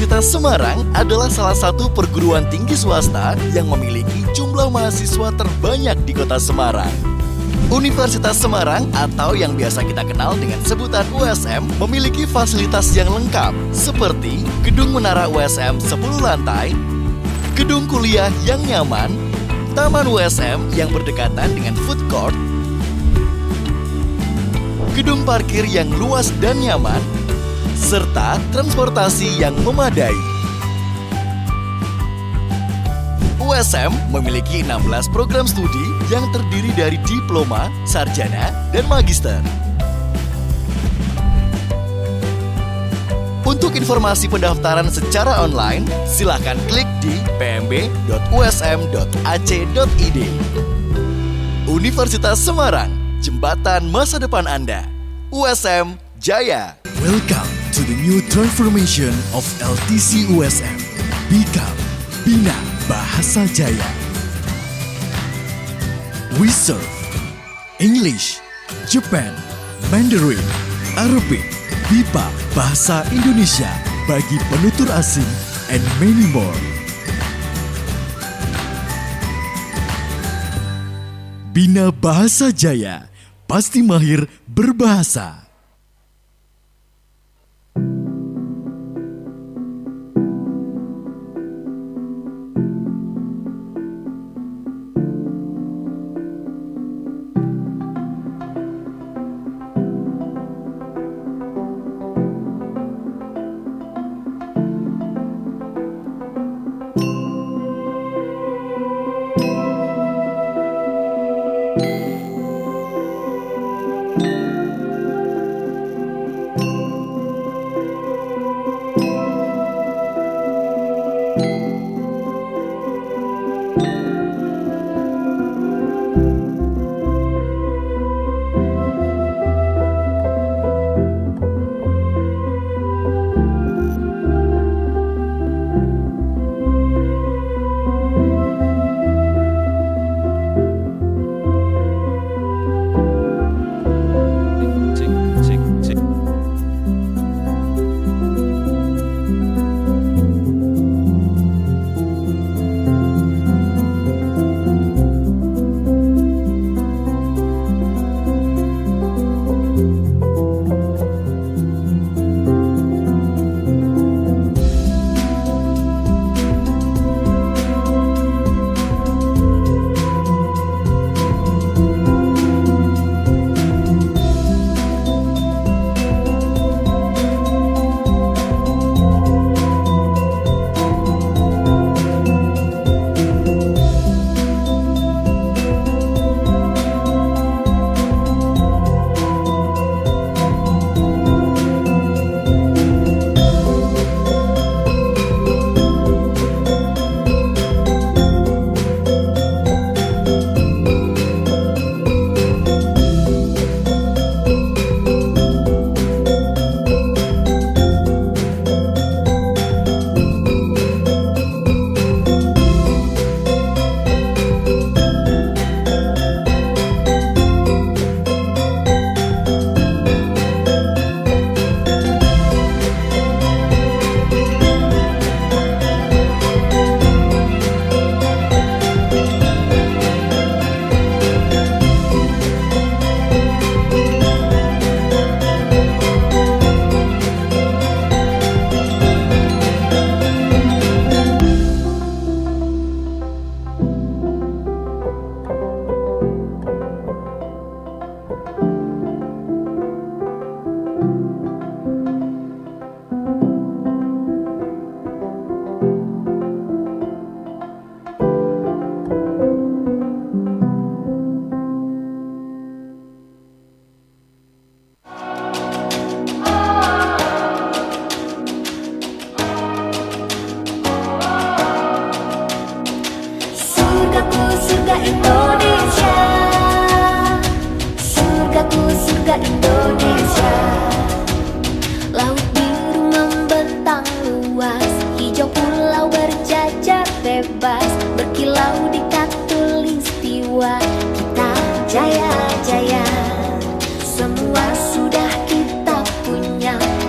Universitas Semarang adalah salah satu perguruan tinggi swasta yang memiliki jumlah mahasiswa terbanyak di kota Semarang. Universitas Semarang atau yang biasa kita kenal dengan sebutan USM memiliki fasilitas yang lengkap seperti gedung menara USM 10 lantai, gedung kuliah yang nyaman, taman USM yang berdekatan dengan food court, gedung parkir yang luas dan nyaman, serta transportasi yang memadai. USM memiliki 16 program studi yang terdiri dari diploma, sarjana, dan magister. Untuk informasi pendaftaran secara online, silakan klik di pmb.usm.ac.id. Universitas Semarang, jembatan masa depan Anda. USM Jaya. Welcome to the new transformation of LTC USM. Become Bina Bahasa Jaya. We serve English, Japan, Mandarin, Arabic, BIPA, Bahasa Indonesia bagi penutur asing, and many more. Bina Bahasa Jaya, pasti mahir berbahasa.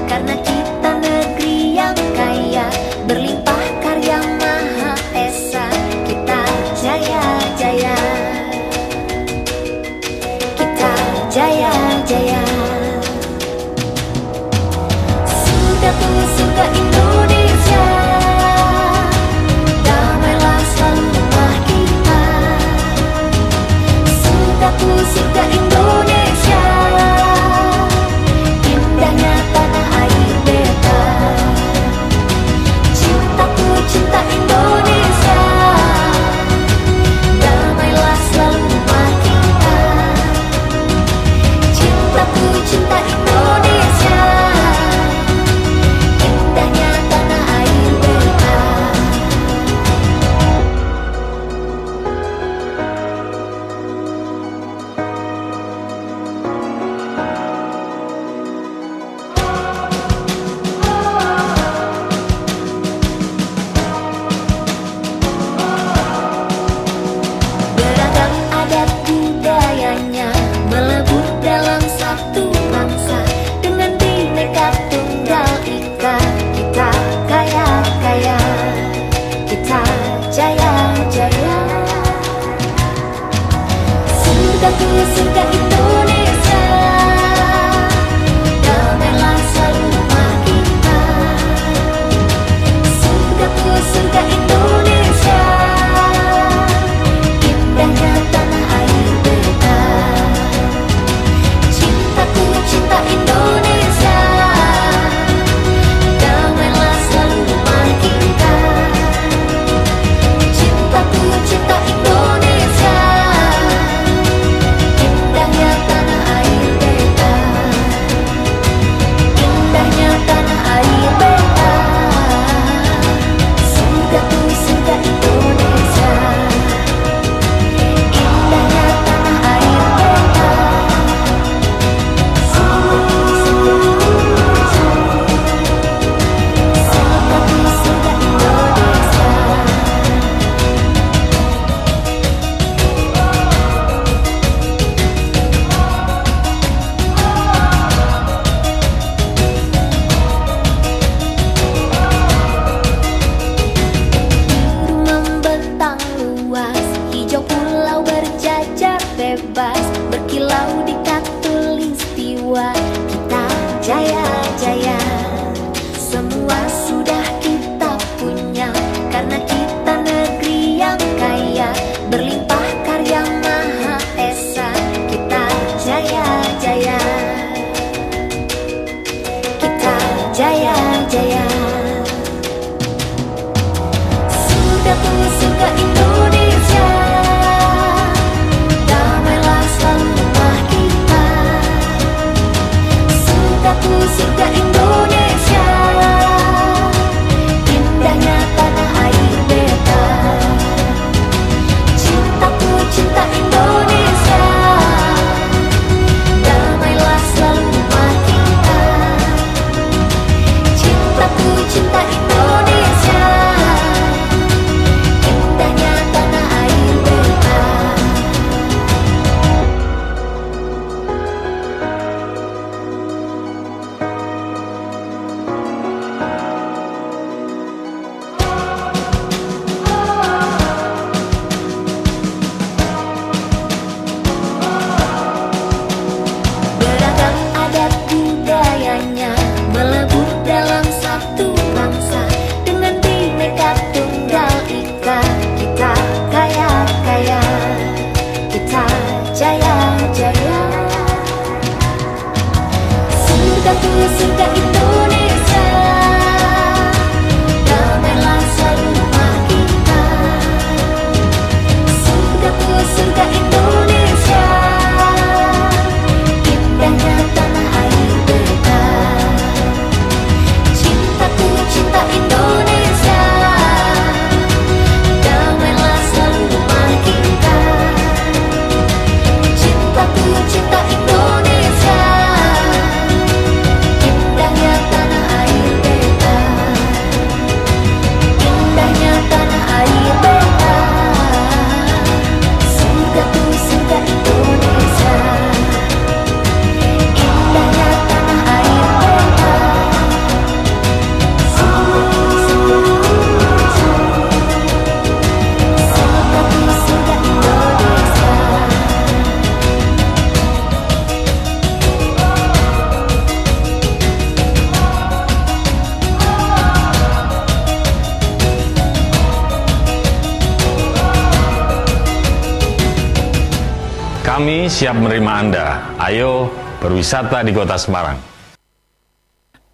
Karena kita negeri yang kaya, Surgaku surga Indonesia, damailah selalu rumah kita. Surgaku surga Indonesia, indahnya tanah air beta. Cintaku cinta Indonesia, damailah selalu rumah kita. Cintaku cinta Indonesia, indahnya tanah air beta. Indahnya tanah air beta. Surgaku surga Indonesia, indahnya tanah air beta. Surgaku surga Indonesia, surgaku surga Indonesia. Biru membentang luas, hijau pulau berjajar bebas, berkilau di khatulistiwa. Kita jaya jaya, semua sudah kita punya, karena kita negeri yang kaya, berlimpah karya Maha Esa. Kita jaya jaya, kita jaya jaya. Surgaku surga Indonesia, damailah selalu rumah kita. Surgaku surga Indonesia, indahnya tanah air beta. Cintaku cinta Indonesia, damailah selalu rumah kita. Cintaku cinta Indonesia, indahnya tanah air beta. Beragam adat budayanya melebur dalam satu bangsa, dengan bineka tunggal ika. Kita kaya kaya, kita jaya jaya. Surgaku surga Indonesia, damailah selalu rumah kita. Surgaku surga Indonesia, indahnya tanah air beta. Cintaku cinta Indonesia, damailah selalu rumah kita. Cintaku cinta Indonesia, indahnya tanah air beta. Indahnya tanah air beta. Surgaku surga Indonesia, indahnya tanah air beta. Surgaku surga Indonesia, surgaku surga Indonesia. Kami siap menerima Anda. Ayo berwisata di Kota Semarang.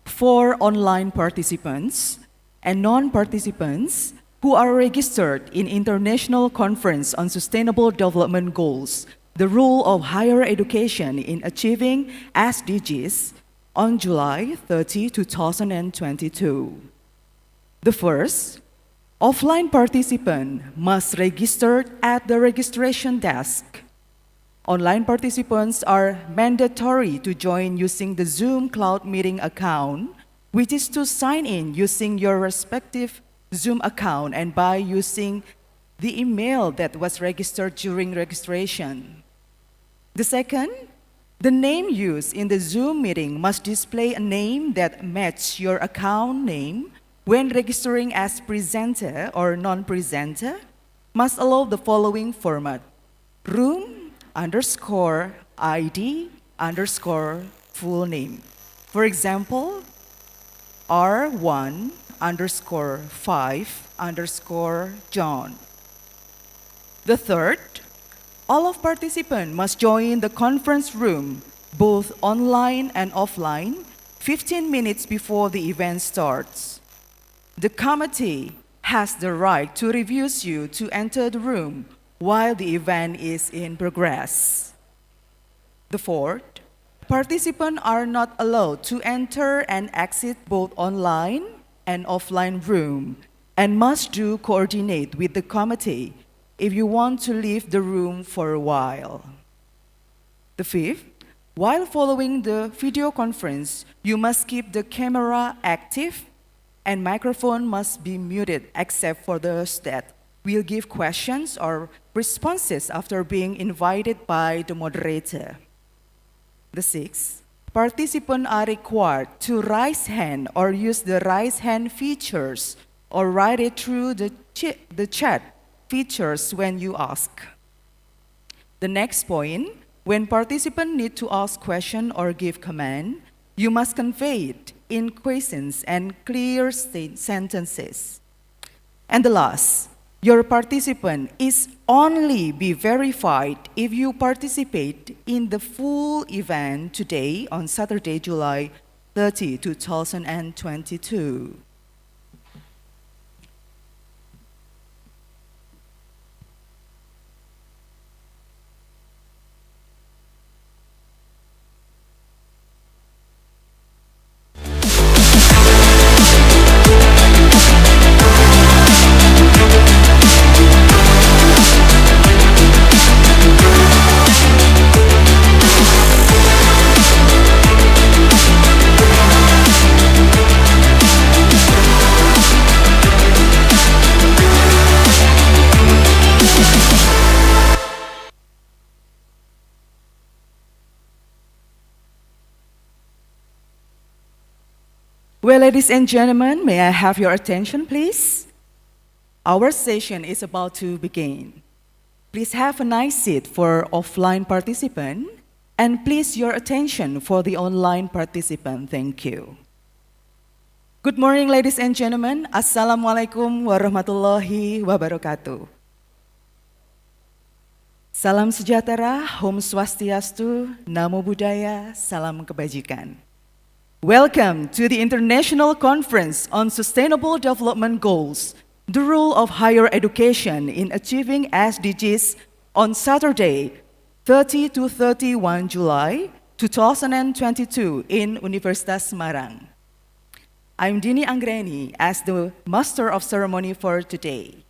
For online participants and non-participants who are registered in International Conference on Sustainable Development Goals, the Role of Higher Education in Achieving SDGs, on July 30, 2022. The first, offline participant must register at the registration desk. Online participants are mandatory to join using the Zoom Cloud Meeting account, which is to sign in using your respective Zoom account and by using the email that was registered during registration. The second, the name used in the Zoom meeting must display a name that matches your account name when registering as presenter or non-presenter, must allow the following format: room, underscore ID underscore full name. For example, R1 underscore 5 underscore John. The third, all of participants must join the conference room, both online and offline, 15 minutes before the event starts. The committee has the right to refuse you to enter the room while the event is in progress. The fourth, participants are not allowed to enter and exit both online and offline room and must do coordinate with the committee if you want to leave the room for a while. The fifth, while following the video conference, you must keep the camera active and microphone must be muted except for those that will give questions or responses after being invited by the moderator. The sixth, participants are required to raise hand or use the raise hand features or write it through the chat features when you ask. The next point, when participants need to ask question or give command, you must convey it in questions and clear sentences. And the last, your participant is only be verified if you participate in the full event today on Saturday, July 30, 2022. Well, ladies and gentlemen, may I have your attention, please? Our session is about to begin. Please have a nice seat for offline participant, and please your attention for the online participant. Thank you. Good morning, ladies and gentlemen. Assalamualaikum warahmatullahi wabarakatuh. Salam sejahtera, Om Swastiastu, Namo Buddhaya, Salam Kebajikan. Welcome to the International Conference on Sustainable Development Goals, the Role of Higher Education in Achieving SDGs on Saturday, 30 to 31 July 2022 in Universitas Semarang. I'm Dini Anggreni as the Master of Ceremony for today.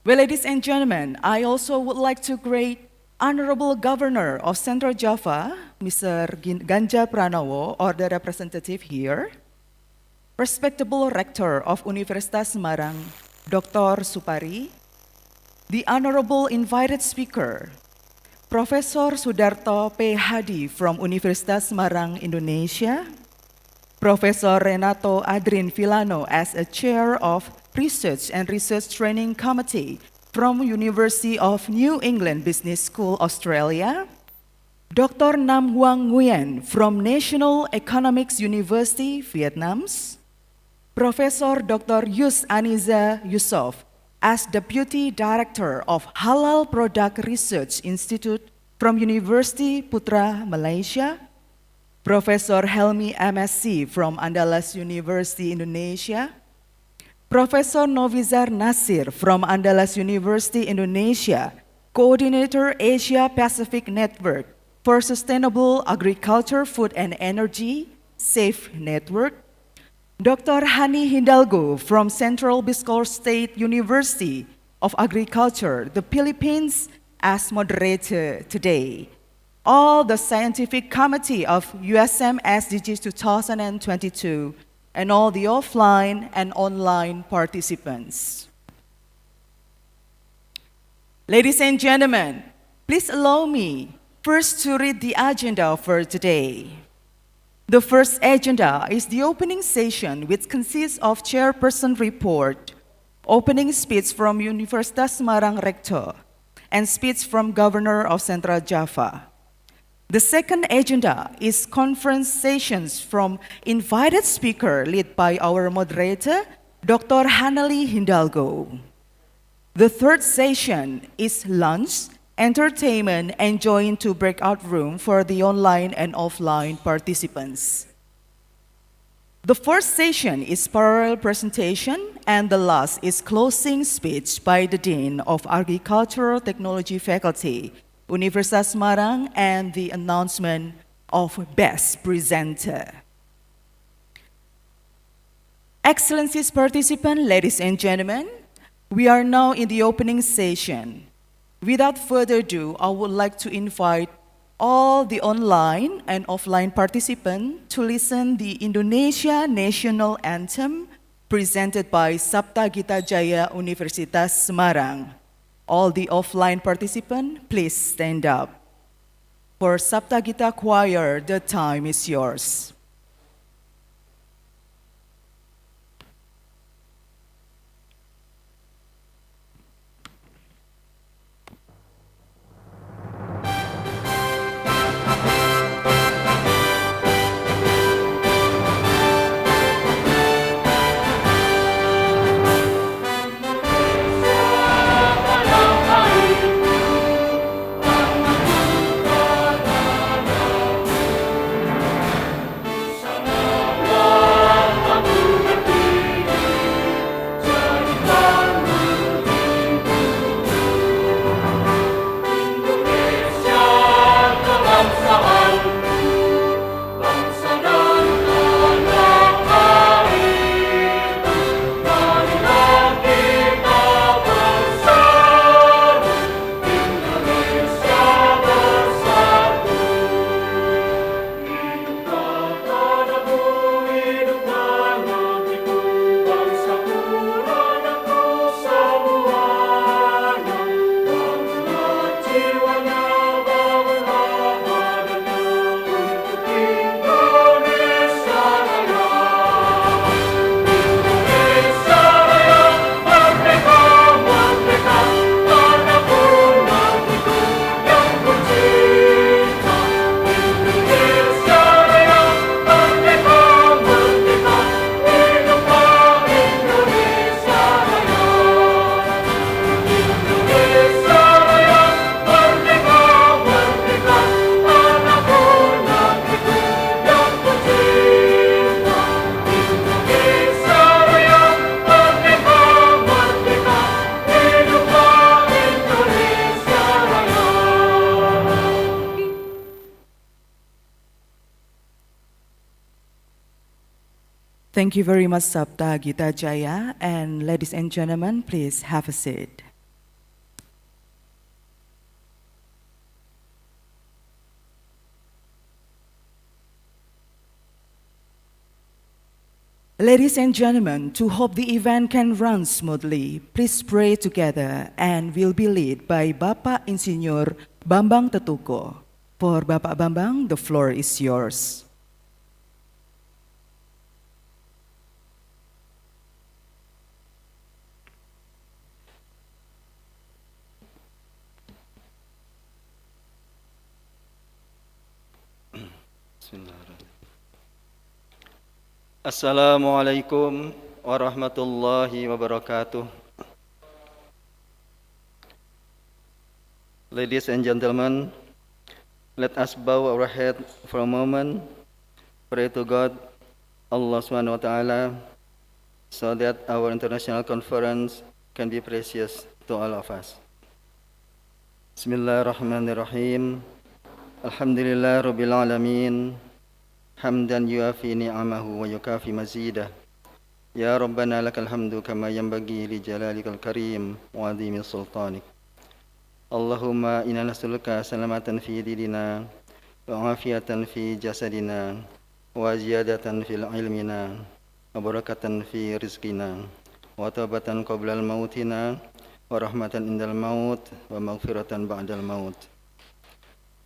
Well, ladies and gentlemen, I also would like to greet Honorable Governor of Central Java, Mr. Ganja Pranowo, or the representative here, respectable Rector of Universitas Semarang, Dr. Supari, the Honorable Invited Speaker, Professor Sudarto P. Hadi from Universitas Semarang, Indonesia, Professor Renato Adrin Villano as a Chair of Research and Research Training Committee from University of New England Business School, Australia, Dr. Nam Hoang Nguyen from National Economics University, Vietnam, Professor Dr. Yus Aniza Yusof as Deputy Director of Halal Product Research Institute from University Putra, Malaysia, Professor Helmi MSc from Andalas University, Indonesia, Professor Novizar Nasir from Andalas University, Indonesia, Coordinator Asia Pacific Network for Sustainable Agriculture, Food and Energy, SAFE Network, Dr. Hani Hidalgo from Central Biscol State University of Agriculture, the Philippines, as moderator today. All the Scientific Committee of USM-SDGs 2022, and all the offline and online participants. Ladies and gentlemen, please allow me first to read the agenda for today. The first agenda is the opening session, which consists of chairperson report, opening speech from Universitas Semarang Rector, and speech from Governor of Central Java. The second agenda is conference sessions from invited speaker led by our moderator, Dr. Hanali Hindalgo. The third session is lunch, entertainment, and join to breakout room for the online and offline participants. The first session is parallel presentation, and the last is closing speech by the Dean of Agricultural Technology Faculty, Universitas Semarang, and the announcement of Best Presenter. Excellencies participants, ladies and gentlemen, we are now in the opening session. Without further ado, I would like to invite all the online and offline participants to listen the Indonesia National Anthem presented by Sabta Gita Jaya Universitas Semarang. All the offline participants, please stand up. For Sabta Gita Choir, the time is yours. Thank you very much, Sabta Gita Jaya. And ladies and gentlemen, please have a seat. Ladies and gentlemen, to hope the event can run smoothly, please pray together and will be led by Bapak Insinyur Bambang Tetuko. For Bapak Bambang, the floor is yours. Assalamualaikum warahmatullahi wabarakatuh. Ladies and gentlemen, let us bow our head for a moment, pray to God, Allah Subhanahu wa Ta'ala, so that our international conference can be precious to all of us. Bismillahirrahmanirrahim. Alhamdulillah Rabbil Alamin. Hamdan yuafi ni'amahu wa yukafi mazidah. Ya Rabbana lakal hamdu kama yanbaghi li jalalikal karim wa azimi sultanik. Allahumma inna nas'aluka salamatan fi dinina wa afiyatan fi jasadina wa ziyadatan fil ilmina wa barakatan fi rizqina wa taubatan qablal mautina wa rahmatan indal maut wa maghfiratan ba'dal maut.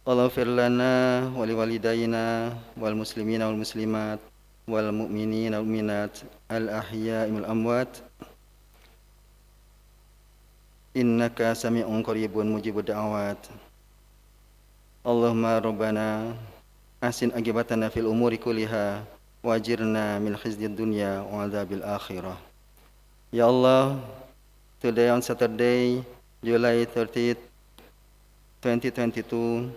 Allahumma lana wa liwalidayna wal muslimina wal muslimat wal mu'minina wal mu'minat al ahya'i wal amwat. إنك سميع قريب مجيب الدعوات اللهم ربنا أحسن عاقبتنا في الأمور كلها وأجرنا من خزي الدنيا وعذاب الآخرة. Ya Allah, today on Saturday, July 30th, 2022,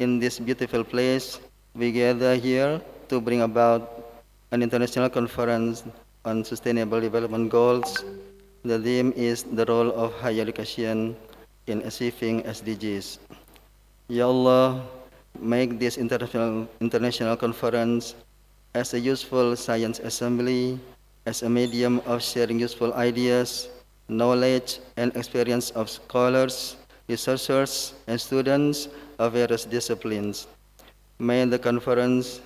in this beautiful place, we gather here to bring about an international conference on sustainable development goals. The theme is the role of higher education in achieving SDGs. Ya Allah, make this international conference as a useful science assembly, as a medium of sharing useful ideas, knowledge, and experience of scholars, researchers, and students of various disciplines. May the conference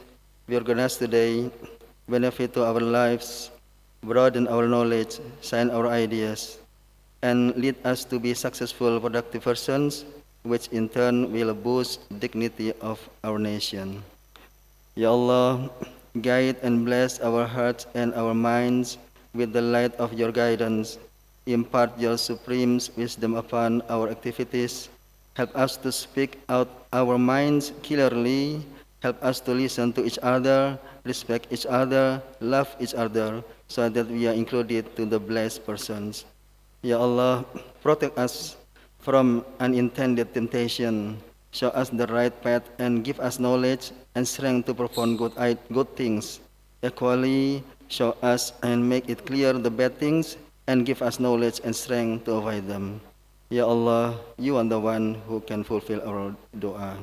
we organize today benefit to our lives, broaden our knowledge, shine our ideas, and lead us to be successful, productive persons, which in turn will boost dignity of our nation. Ya Allah, guide and bless our hearts and our minds with the light of your guidance. Impart your supreme wisdom upon our activities. Help us to speak out our minds clearly. Help us to listen to each other, respect each other, love each other, so that we are included to the blessed persons. Ya Allah, protect us from unintended temptation. Show us the right path and give us knowledge and strength to perform good things. Equally, show us and make it clear the bad things and give us knowledge and strength to avoid them. Ya Allah, you are the one who can fulfill our dua.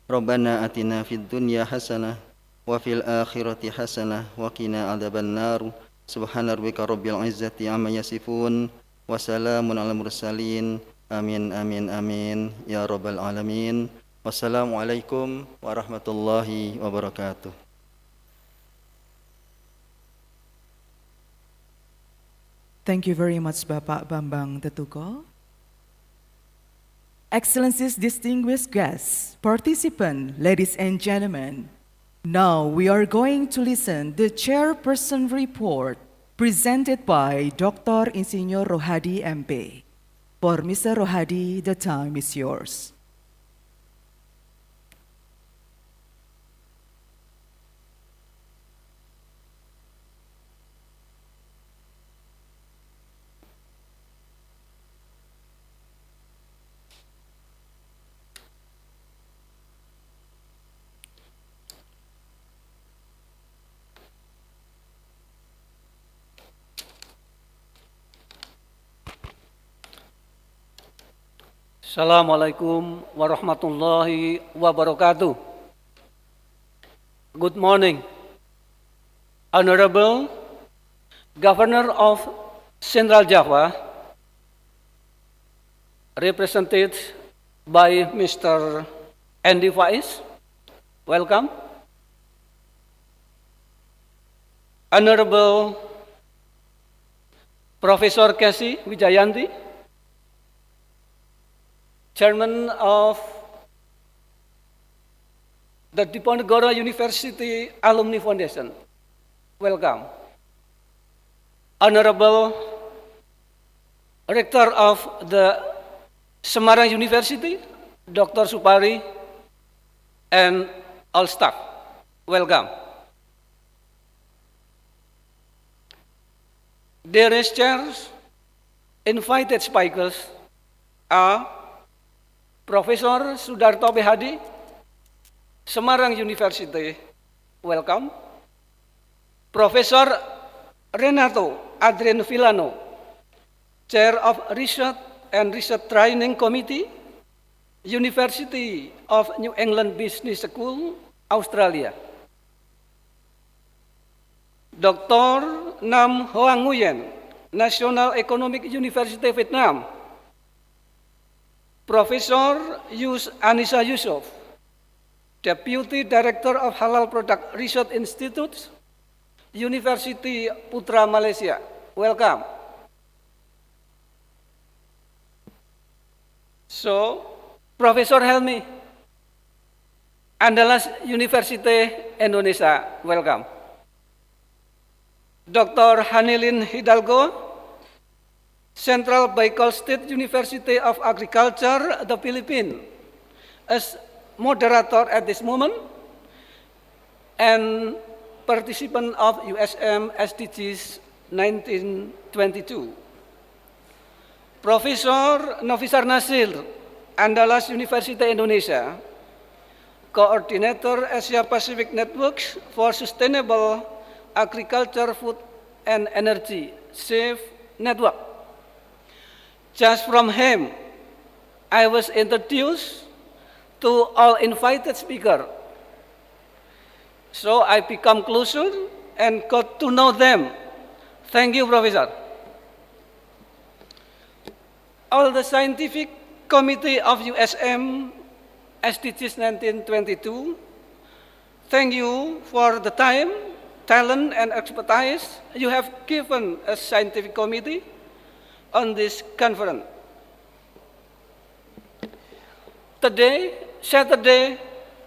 Rabbana atina fid dunya hasanah wa fil akhirati hasanah wa qina adzaban nar. Subhana rabbika rabbil izzati amma yasifun wa salamun alal mursalin. Amin amin amin ya rabbal alamin. Wassalamualaikum warahmatullahi wabarakatuh. Thank you very much, Bapak Bambang Tetuko. Excellencies, distinguished guests, participants, ladies and gentlemen, now we are going to listen the chairperson report presented by Dr. Insinyur Rohadi MP. For Mr. Rohadi, the time is yours. Assalamualaikum warahmatullahi wabarakatuh. Good morning, Honorable Governor of Central Java, represented by Mr. Andy Faiz. Welcome. Honorable Professor Casey Wijayanti, Chairman of the Diponegoro University Alumni Foundation. Welcome. Honorable Rector of the Semarang University, Dr. Supari, and all staff. Welcome. Dearest chairs, invited speakers are Profesor Sudarto Behadi, Semarang University, welcome. Profesor Renato Adrian Villano, Chair of Research and Research Training Committee, University of New England Business School, Australia. Dr. Nam Hoang Nguyen, National Economic University, Vietnam. Professor Anissa Yusuf, Deputy Director of Halal Product Research Institute, University Putra, Malaysia. Welcome. So, Profesor Helmi, Andalas University Indonesia. Welcome. Dr. Hanilin Hidalgo, Central Baikal State University of Agriculture, the Philippines, as moderator at this moment, and participant of USM-SDGs 1922. Profesor Nofisar Nasir, Andalas University Indonesia, Coordinator Asia Pacific Networks for Sustainable Agriculture, Food and Energy, SAFE Network. Just from him, I was introduced to all invited speakers. So I become closer and got to know them. Thank you, Professor. All the scientific committee of USM SDGs 1922, thank you for the time, talent, and expertise you have given as scientific committee on this conference. Today, Saturday,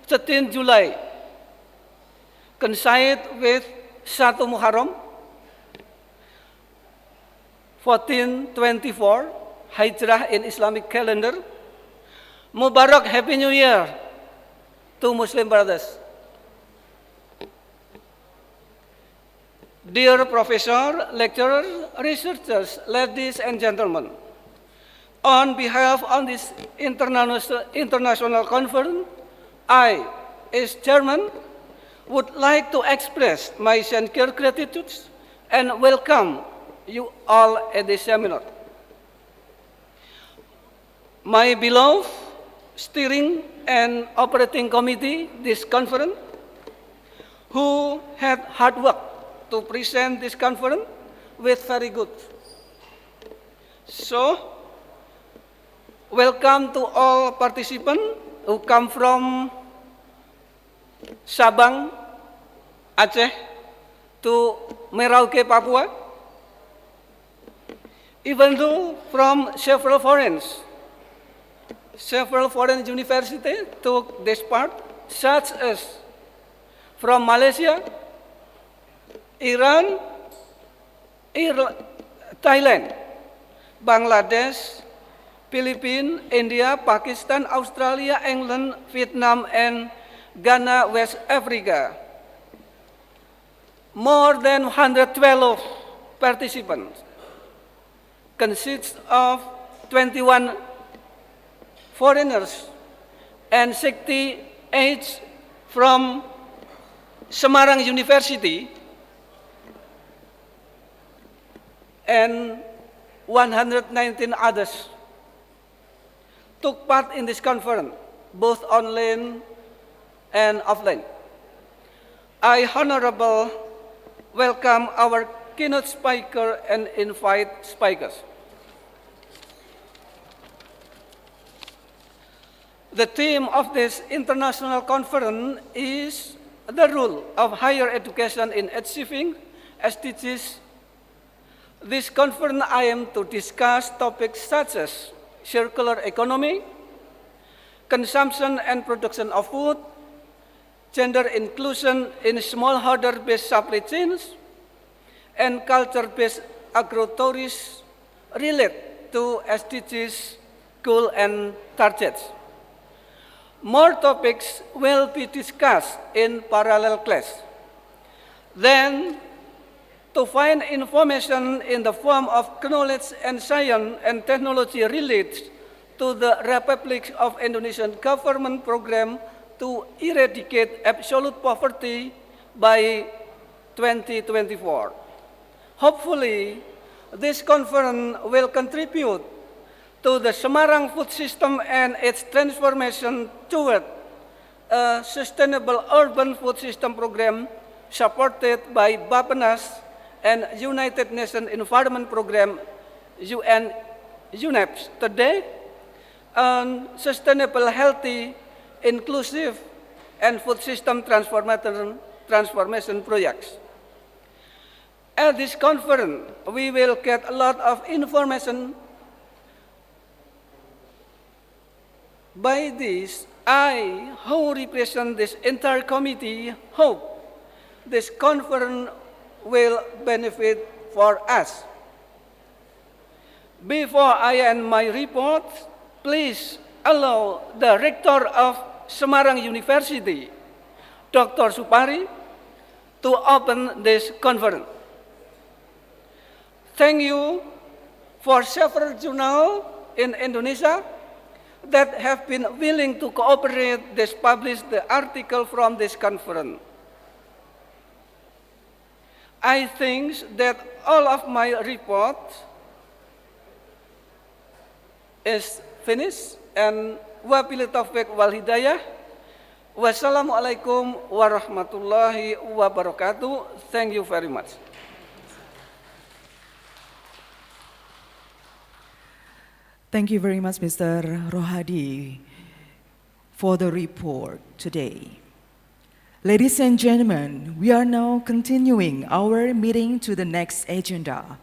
13 July, coincide with 1 Muharram, 1424, Hijrah in Islamic calendar. Mubarak Happy New Year to Muslim brothers. Dear professor, lecturers, researchers, ladies and gentlemen, on behalf of this international conference, I, as chairman, would like to express my sincere gratitude and welcome you all at this seminar. My beloved steering and operating committee, this conference, who had hard work to present this conference with very good. So, welcome to all participants who come from Sabang, Aceh, to Merauke, Papua. Even though from several foreign universities took this part, such as from Malaysia, Iran, Thailand, Bangladesh, Philippines, India, Pakistan, Australia, England, Vietnam, and Ghana, West Africa. More than 112 participants consists of 21 foreigners and 68 from Semarang University and 119 others took part in this conference, both online and offline. I honorably welcome our keynote speaker and invite speakers. The theme of this international conference is the role of higher education in achieving SDGs. This conference I am to discuss topics such as circular economy, consumption and production of food, gender inclusion in smallholder-based supply chains, and culture-based agro-tourism related to SDGs goals and targets. More topics will be discussed in parallel class. Then, to find information in the form of knowledge and science and technology related to the Republic of Indonesian government program to eradicate absolute poverty by 2024. Hopefully, this conference will contribute to the Semarang food system and its transformation toward a sustainable urban food system program supported by Bappenas and United Nations Environment Program, UNEP, today, on sustainable, healthy, inclusive, and food system transformation projects. At this conference, we will get a lot of information. By this, I, who represent this entire committee, hope this conference will benefit for us. Before I end my report, please allow the Rector of Semarang University, Dr. Supari, to open this conference. Thank you for several journals in Indonesia that have been willing to cooperate to publish the article from this conference. I think that all of my report is finished, and wabillahi taufiq wal hidayah. Wassalamualaikum warahmatullahi wabarakatuh. Thank you very much. Thank you very much, Mr. Rohadi, for the report today. Ladies and gentlemen, we are now continuing our meeting to the next agenda.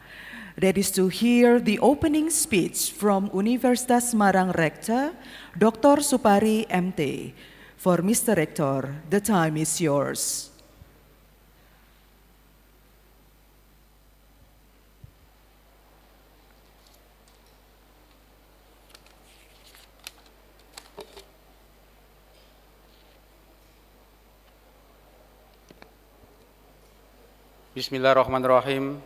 That is to hear the opening speech from Universitas Semarang Rector, Dr. Supari MT. For Mr. Rector, the time is yours. Bismillahirrahmanirrahim.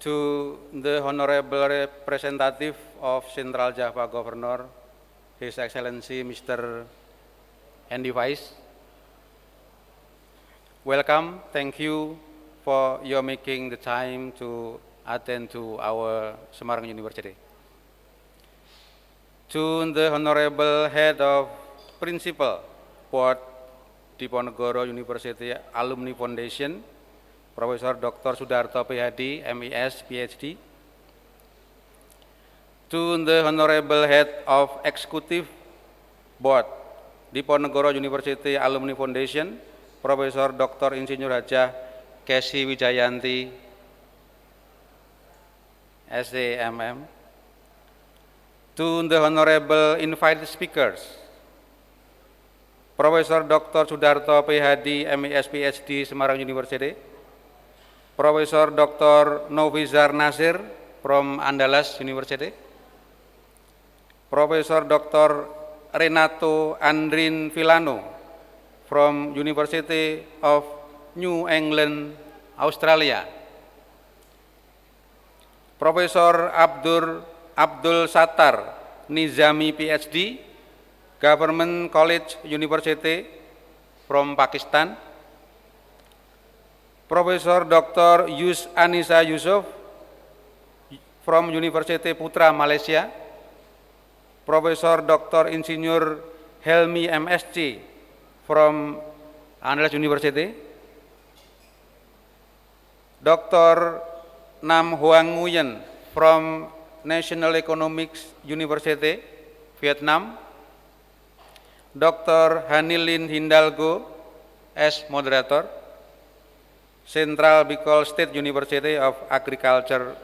To the Honorable Representative of Central Java Governor, His Excellency Mr. Andy Vice, welcome. Thank you for your making the time to attend to our Semarang University. To the Honorable Head of Principal Board Diponegoro University Alumni Foundation, Profesor Dr. Sudarto PhD, MES, PhD. To the Honorable Head of Executive Board Diponegoro University Alumni Foundation, Profesor Dr. Insinyur Hajah Kesi Wijayanti, SAMM. To the Honorable Invited Speakers, Profesor Dr. Sudarto PhD, MES, PhD, Semarang University. Profesor Dr. Novizar Nasir from Andalas University. Profesor Dr. Renato Andrin Villano from University of New England, Australia. Profesor Abdul Sattar Nizami PhD, Government College University from Pakistan. Profesor Dr. Yus Anissa Yusuf from University Putra, Malaysia. Profesor Dr. Insinyur Helmi MSc from Andalas University. Dr. Nam Hoang Nguyen from National Economics University, Vietnam. Dr. Hanilin Hindalgo as moderator, Central Bicol State University of Agriculture,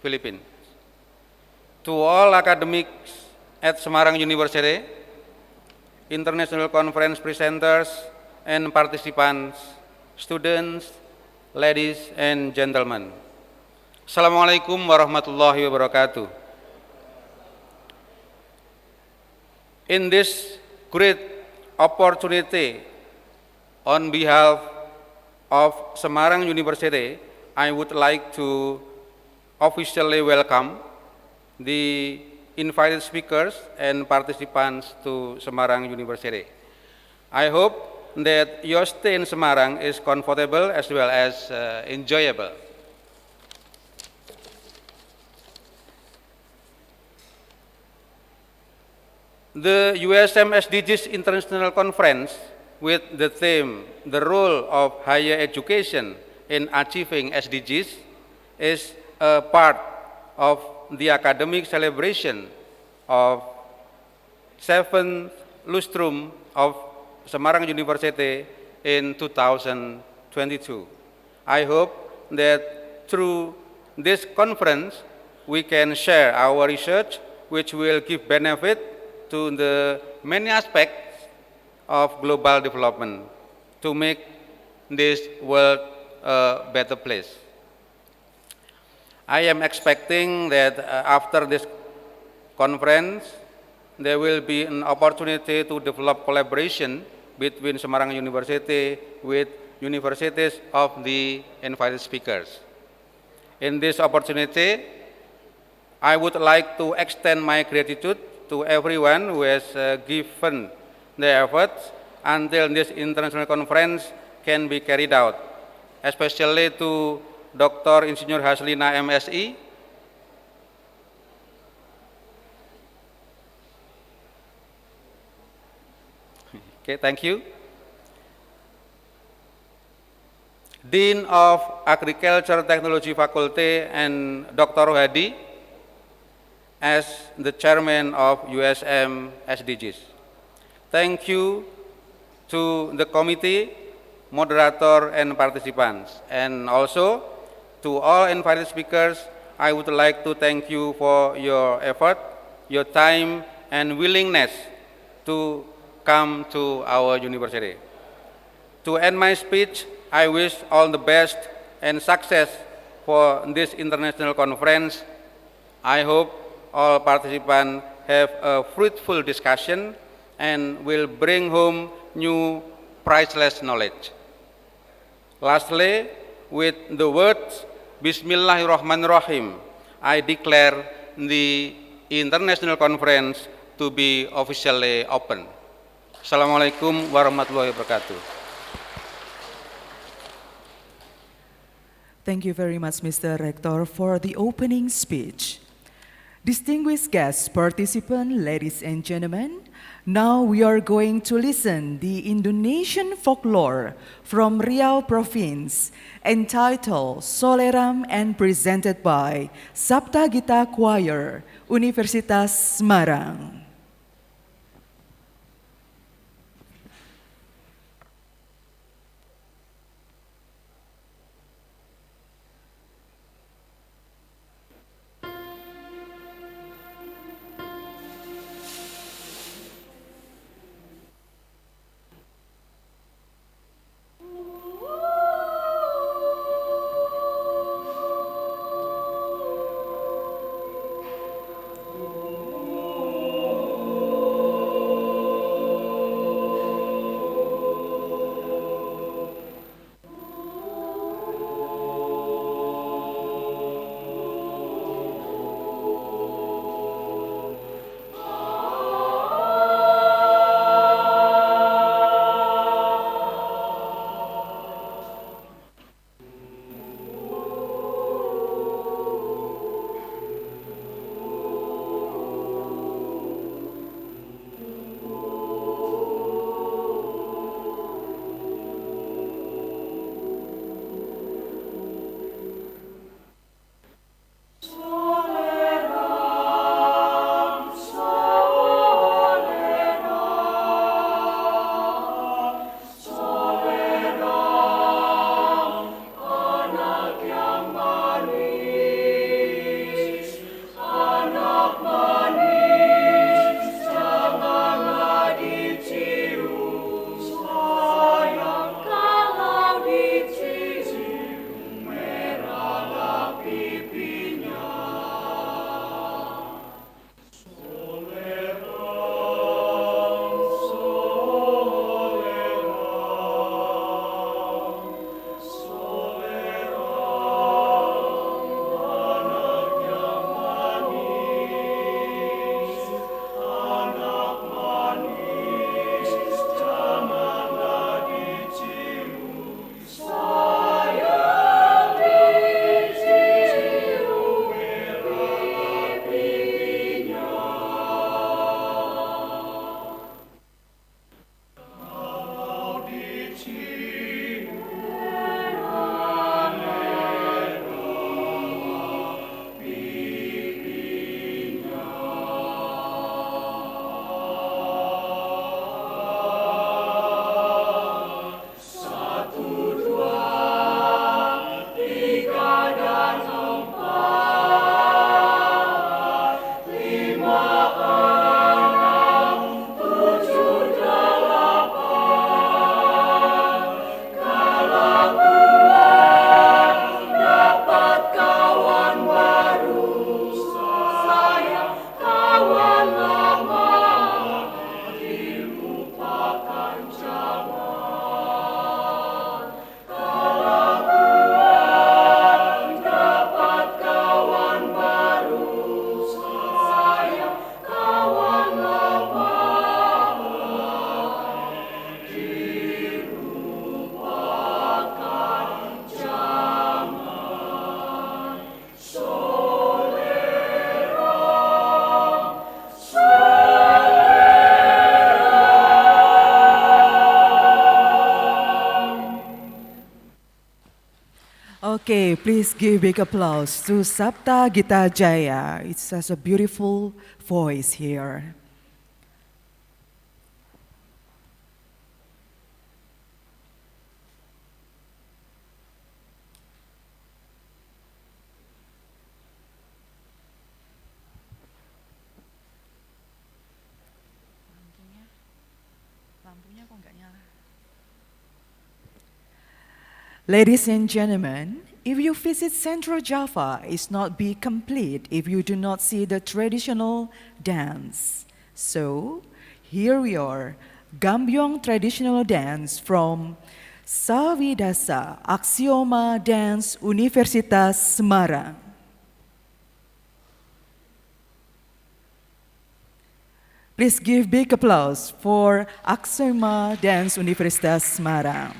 Philippines. To all academics at Semarang University, international conference presenters and participants, students, ladies and gentlemen. Assalamualaikum warahmatullahi wabarakatuh. In this great opportunity, on behalf of Semarang University, I would like to officially welcome the invited speakers and participants to Semarang University. I hope that your stay in Semarang is comfortable as well as enjoyable. The USM-SDGs International Conference with the theme, The Role of Higher Education in Achieving SDGs, is a part of the academic celebration of 7th lustrum of Semarang University in 2022. I hope that through this conference, we can share our research, which will give benefit to the many aspects of global development to make this world a better place. I am expecting that after this conference, there will be an opportunity to develop collaboration between Semarang University with universities of the invited speakers. In this opportunity, I would like to extend my gratitude to everyone who has given their efforts until this international conference can be carried out, especially to Dr. Insinyur Haslina MSI, okay, thank you. Dean of Agriculture Technology Faculty and Dr. Rohadi as the chairman of USM-SDGs. Thank you to the committee, moderator, and participants. And also to all invited speakers, I would like to thank you for your effort, your time, and willingness to come to our university. To end my speech, I wish all the best and success for this international conference. I hope all participants have a fruitful discussion and will bring home new priceless knowledge. Lastly, with the words Bismillahirrahmanirrahim, I declare the international conference to be officially open. Assalamualaikum warahmatullahi wabarakatuh. Thank you very much, Mr. Rector, for the opening speech. Distinguished guest participants, ladies and gentlemen, now we are going to listen the Indonesian folklore from Riau Province entitled Soleram and presented by Sapta Gita Choir, Universitas Semarang. please give big applause to Sapta Gita Jaya. It's such a beautiful voice here. Ladies and gentlemen, if you visit Central Java, it's not be complete if you do not see the traditional dance. So, here we are, Gambyong traditional dance from Sawidasa Aksioma Dance Universitas Semarang. Please give big applause for Aksioma Dance Universitas Semarang.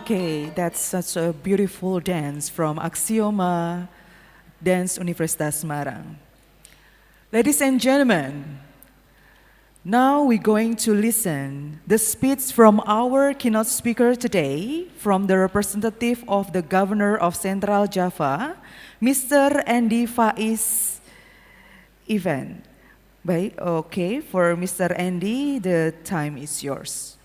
Okay, that's such a beautiful dance from Axioma Dance Universitas Semarang. Ladies and gentlemen, now we're going to listen the speech from our keynote speaker today from the representative of the Governor of Central Java, Mr. Andy Faiz Event. Baik, okay, for Mr. Andy, the time is yours.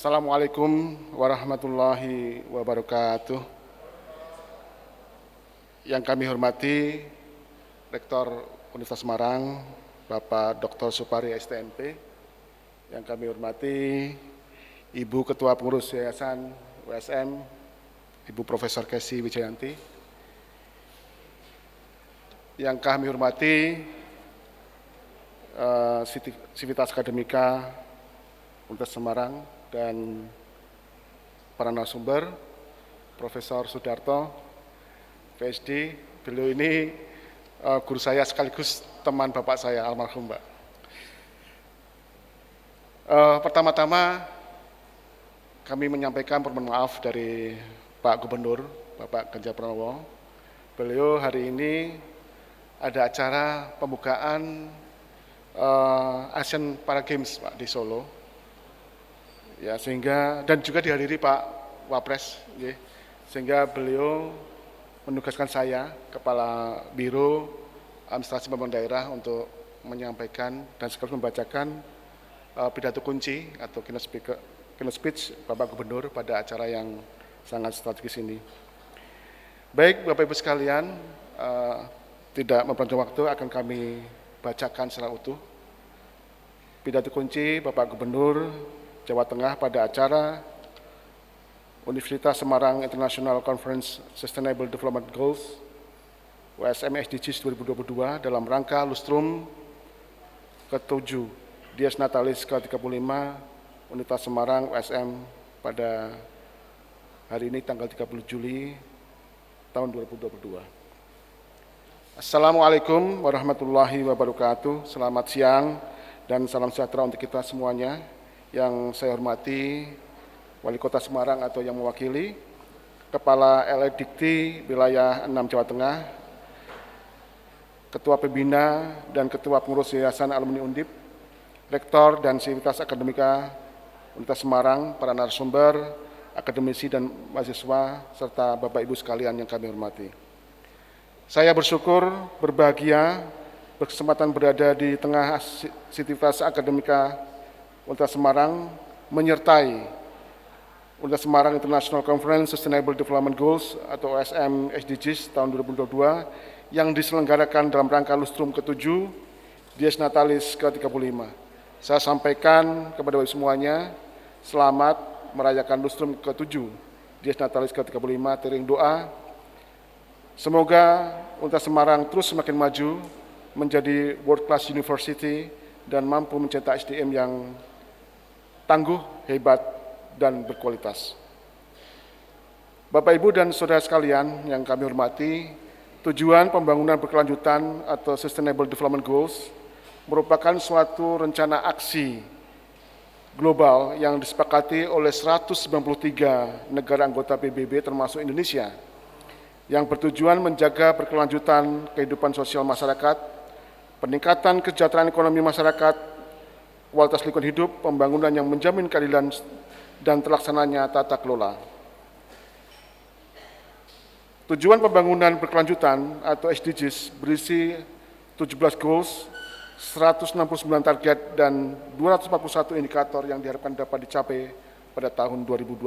Assalamualaikum warahmatullahi wabarakatuh. Yang kami hormati Rektor Universitas Semarang, Bapak Dr. Supari STMP. Yang kami hormati Ibu Ketua Pengurus Yayasan USM, Ibu Profesor Kesi Wijayanti. Yang kami hormati Sivitas Akademika Universitas Semarang dan para narasumber, Profesor Sudarto, PhD, beliau ini guru saya sekaligus teman bapak saya, almarhum Mbak. Pertama-tama kami menyampaikan permohonan maaf dari Pak Gubernur, Bapak Ganjar Pranowo. Beliau hari ini ada acara pembukaan Asian Para Games Pak di Solo. Ya, sehingga dan juga dihadiri Pak Wapres, ya, sehingga beliau menugaskan saya, Kepala Biro Administrasi Pembangunan Daerah, untuk menyampaikan dan sekaligus membacakan pidato kunci atau keynote speech Bapak Gubernur pada acara yang sangat strategis ini. Baik, Bapak Ibu sekalian, tidak memperpanjang waktu, akan kami bacakan secara utuh pidato kunci Bapak Gubernur Jawa Tengah pada acara Universitas Semarang International Conference Sustainable Development Goals USM-SDGs 2022 dalam rangka lustrum ke-7 Dies Natalis ke-35 Universitas Semarang USM pada hari ini tanggal 30 Juli tahun 2022. Assalamualaikum warahmatullahi wabarakatuh. Selamat siang dan salam sejahtera untuk kita semuanya. Yang saya hormati Wali Kota Semarang atau yang mewakili, Kepala LA Dikti Wilayah 6 Jawa Tengah, Ketua Pembina dan Ketua Pengurus Yayasan Alumni Undip, Rektor dan Sivitas Akademika Universitas Semarang, para narasumber, akademisi dan mahasiswa, serta Bapak Ibu sekalian yang kami hormati. Saya bersyukur, berbahagia, berkesempatan berada di tengah Sivitas Akademika Universitas Semarang menyertai Universitas Semarang International Conference Sustainable Development Goals atau USM-SDGs tahun 2022 yang diselenggarakan dalam rangka lustrum ke-7 Dies Natalis ke-35. Saya sampaikan kepada Bapak semuanya, selamat merayakan lustrum ke-7 Dies Natalis ke-35, teriring doa. Semoga Universitas Semarang terus semakin maju, menjadi world class university dan mampu mencetak SDM yang tangguh, hebat, dan berkualitas. Bapak, Ibu, dan saudara sekalian yang kami hormati, tujuan pembangunan berkelanjutan atau Sustainable Development Goals merupakan suatu rencana aksi global yang disepakati oleh 193 negara anggota PBB termasuk Indonesia, yang bertujuan menjaga berkelanjutan kehidupan sosial masyarakat, peningkatan kesejahteraan ekonomi masyarakat, kualitas lingkungan hidup, pembangunan yang menjamin keadilan dan terlaksananya tata kelola. Tujuan pembangunan berkelanjutan atau SDGs berisi 17 goals, 169 target, dan 241 indikator yang diharapkan dapat dicapai pada tahun 2020.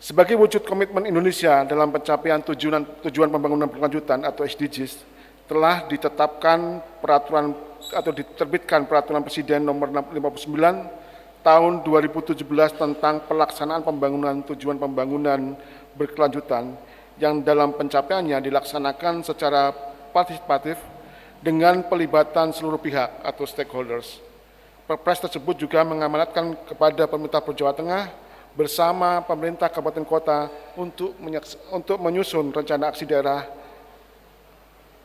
Sebagai wujud komitmen Indonesia dalam pencapaian tujuan pembangunan berkelanjutan atau SDGs, telah ditetapkan peraturan atau diterbitkan peraturan Presiden nomor 59 tahun 2017 tentang pelaksanaan pembangunan tujuan pembangunan berkelanjutan yang dalam pencapaiannya dilaksanakan secara partisipatif dengan pelibatan seluruh pihak atau stakeholders. Perpres tersebut juga mengamanatkan kepada pemerintah Provinsi Jawa Tengah bersama pemerintah kabupaten kota untuk menyusun rencana aksi daerah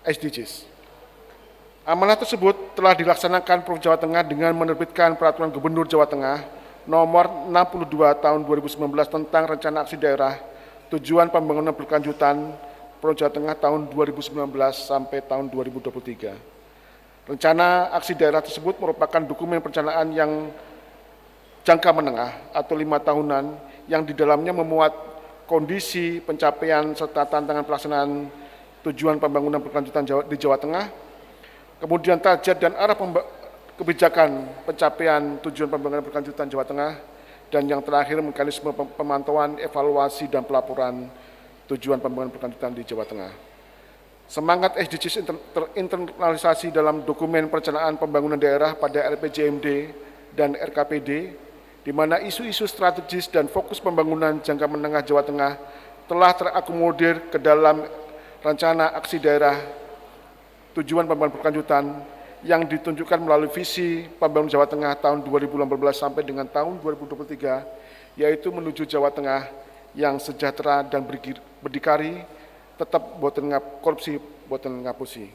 SDGs. Amanah tersebut telah dilaksanakan Provinsi Jawa Tengah dengan menerbitkan Peraturan Gubernur Jawa Tengah Nomor 62 Tahun 2019 tentang Rencana Aksi Daerah Tujuan Pembangunan Berkelanjutan Provinsi Jawa Tengah tahun 2019 sampai tahun 2023. Rencana aksi daerah tersebut merupakan dokumen perencanaan yang jangka menengah atau 5 tahunan yang di dalamnya memuat kondisi pencapaian serta tantangan pelaksanaan tujuan pembangunan berkelanjutan di Jawa Tengah, kemudian target dan arah kebijakan pencapaian tujuan pembangunan berkelanjutan Jawa Tengah, dan yang terakhir mekanisme pemantauan, evaluasi, dan pelaporan tujuan pembangunan berkelanjutan di Jawa Tengah. Semangat SDGs terinternalisasi dalam dokumen perencanaan pembangunan daerah pada RPJMD dan RKPD, di mana isu-isu strategis dan fokus pembangunan jangka menengah Jawa Tengah telah terakomodir ke dalam rencana aksi daerah tujuan pembangunan berkelanjutan yang ditunjukkan melalui visi pembangunan Jawa Tengah tahun 2018 sampai dengan tahun 2023, yaitu menuju Jawa Tengah yang sejahtera dan berdikari, tetap boten korupsi, boten ngapusi.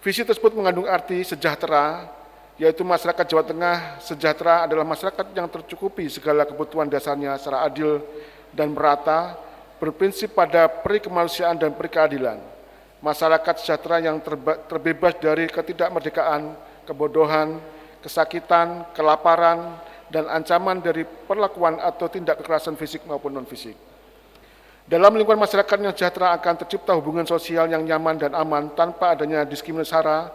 Visi tersebut mengandung arti sejahtera, yaitu masyarakat Jawa Tengah sejahtera adalah masyarakat yang tercukupi segala kebutuhan dasarnya secara adil dan merata, berprinsip pada peri kemanusiaan dan peri keadilan. Masyarakat sejahtera yang terbebas dari ketidakmerdekaan, kebodohan, kesakitan, kelaparan, dan ancaman dari perlakuan atau tindak kekerasan fisik maupun non-fisik. Dalam lingkungan masyarakat yang sejahtera akan tercipta hubungan sosial yang nyaman dan aman tanpa adanya diskriminasi sara,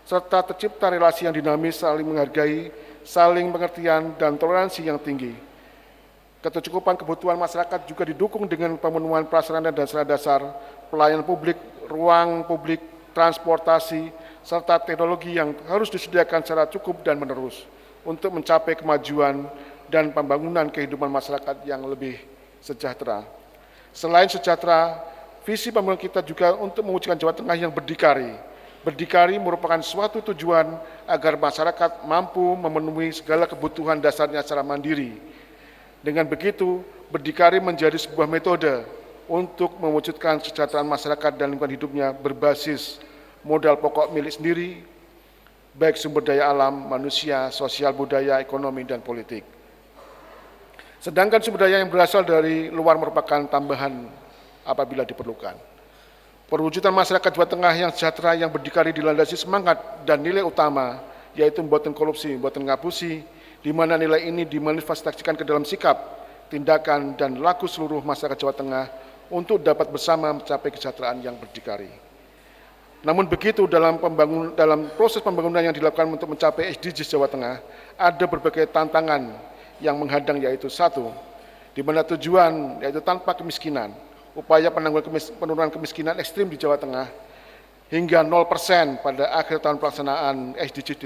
serta tercipta relasi yang dinamis, saling menghargai, saling pengertian, dan toleransi yang tinggi. Ketercukupan kebutuhan masyarakat juga didukung dengan pemenuhan prasarana dan sarana dasar, pelayanan publik, ruang publik, transportasi, serta teknologi yang harus disediakan secara cukup dan menerus untuk mencapai kemajuan dan pembangunan kehidupan masyarakat yang lebih sejahtera. Selain sejahtera, visi pembangunan kita juga untuk mewujudkan Jawa Tengah yang berdikari. Berdikari merupakan suatu tujuan agar masyarakat mampu memenuhi segala kebutuhan dasarnya secara mandiri. Dengan begitu, berdikari menjadi sebuah metode untuk mewujudkan kesejahteraan masyarakat dan lingkungan hidupnya berbasis modal pokok milik sendiri, baik sumber daya alam, manusia, sosial, budaya, ekonomi, dan politik. Sedangkan sumber daya yang berasal dari luar merupakan tambahan apabila diperlukan. Perwujudan masyarakat Jawa Tengah yang sejahtera yang berdikari dilandasi semangat dan nilai utama, yaitu boten korupsi, boten ngapusi, di mana nilai ini dimanifestasikan ke dalam sikap, tindakan, dan laku seluruh masyarakat Jawa Tengah untuk dapat bersama mencapai kesejahteraan yang berdikari. Namun begitu, dalam proses pembangunan yang dilakukan untuk mencapai SDGs Jawa Tengah, ada berbagai tantangan yang menghadang, yaitu satu, di mana tujuan yaitu tanpa kemiskinan, upaya penurunan kemiskinan ekstrim di Jawa Tengah hingga 0% pada akhir tahun pelaksanaan SDGs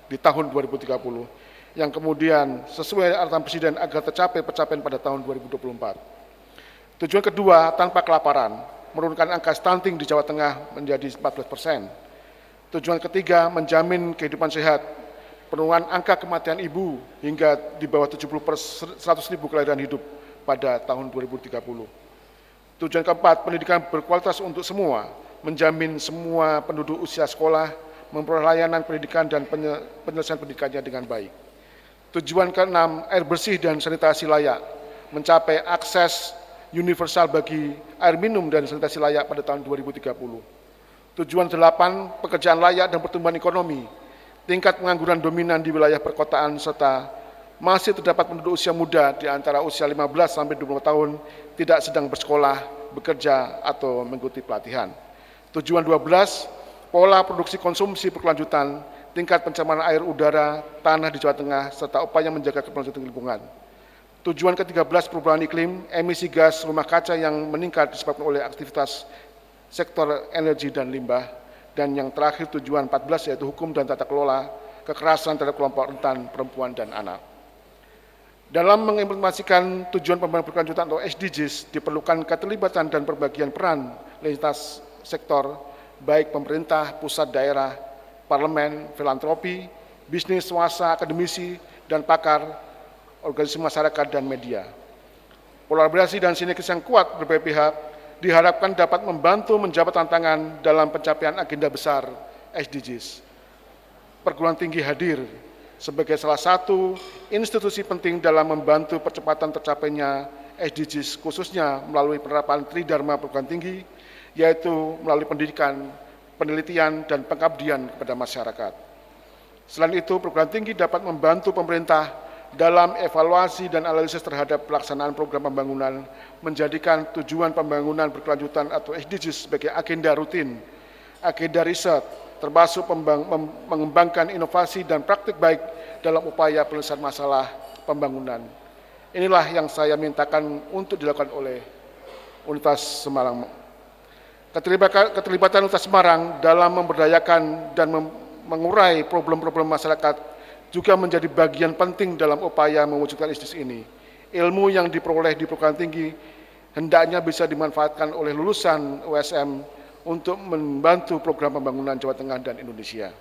di tahun 2030, yang kemudian sesuai arahan Presiden agar tercapai pencapaian pada tahun 2024. Tujuan kedua, tanpa kelaparan, menurunkan angka stunting di Jawa Tengah menjadi 14%. Tujuan ketiga, menjamin kehidupan sehat, penurunan angka kematian ibu hingga di bawah 100.000 kelahiran hidup pada tahun 2030. Tujuan keempat, pendidikan berkualitas untuk semua, menjamin semua penduduk usia sekolah memperoleh layanan pendidikan dan penyelesaian pendidikannya dengan baik. Tujuan keenam, air bersih dan sanitasi layak, mencapai akses universal bagi air minum dan sanitasi layak pada tahun 2030. Tujuan 8, pekerjaan layak dan pertumbuhan ekonomi, tingkat pengangguran dominan di wilayah perkotaan, serta masih terdapat penduduk usia muda di antara usia 15 sampai 20 tahun tidak sedang bersekolah, bekerja, atau mengikuti pelatihan. Tujuan 12, pola produksi konsumsi berkelanjutan, tingkat pencemaran air, udara, tanah di Jawa Tengah, serta upaya menjaga keberlanjutan lingkungan. Tujuan ke-13, perubahan iklim, emisi gas rumah kaca yang meningkat disebabkan oleh aktivitas sektor energi dan limbah. Dan yang terakhir, tujuan 14, yaitu hukum dan tata kelola kekerasan terhadap kelompok rentan, perempuan, dan anak. Dalam mengimplementasikan tujuan pembangunan berkelanjutan atau SDGs, diperlukan keterlibatan dan perbagian peran lintas sektor baik pemerintah, pusat, daerah, parlemen, filantropi, bisnis, swasta, akademisi, dan pakar, organisasi masyarakat, dan media. Kolaborasi dan sinergis yang kuat berbagai pihak diharapkan dapat membantu menjawab tantangan dalam pencapaian agenda besar SDGs. Perguruan tinggi hadir sebagai salah satu institusi penting dalam membantu percepatan tercapainya SDGs, khususnya melalui penerapan Tridharma perguruan tinggi, yaitu melalui pendidikan, penelitian, dan pengabdian kepada masyarakat. Selain itu, perguruan tinggi dapat membantu pemerintah dalam evaluasi dan analisis terhadap pelaksanaan program pembangunan, menjadikan tujuan pembangunan berkelanjutan atau SDGs sebagai agenda rutin, agenda riset, termasuk mengembangkan inovasi dan praktik baik dalam upaya penyelesaian masalah pembangunan. Inilah yang saya mintakan untuk dilakukan oleh Universitas Semarang. Keterlibatan Universitas Semarang dalam memberdayakan dan mengurai problem-problem masyarakat juga menjadi bagian penting dalam upaya mewujudkan SDGs ini. Ilmu yang diperoleh di perguruan tinggi hendaknya bisa dimanfaatkan oleh lulusan USM untuk membantu program pembangunan Jawa Tengah dan Indonesia.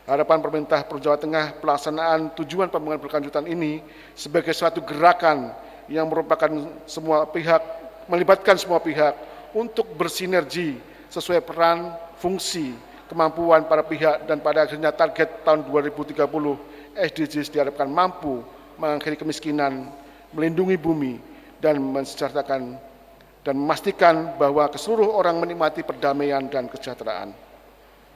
Harapan pemerintah Jawa Tengah pelaksanaan tujuan pembangunan berkelanjutan ini sebagai suatu gerakan yang merupakan semua pihak, melibatkan semua pihak untuk bersinergi sesuai peran, fungsi, kemampuan para pihak, dan pada akhirnya target tahun 2030 SDGs diharapkan mampu mengakhiri kemiskinan, melindungi bumi, dan mensejahterakan dan memastikan bahwa keseluruh orang menikmati perdamaian dan kesejahteraan.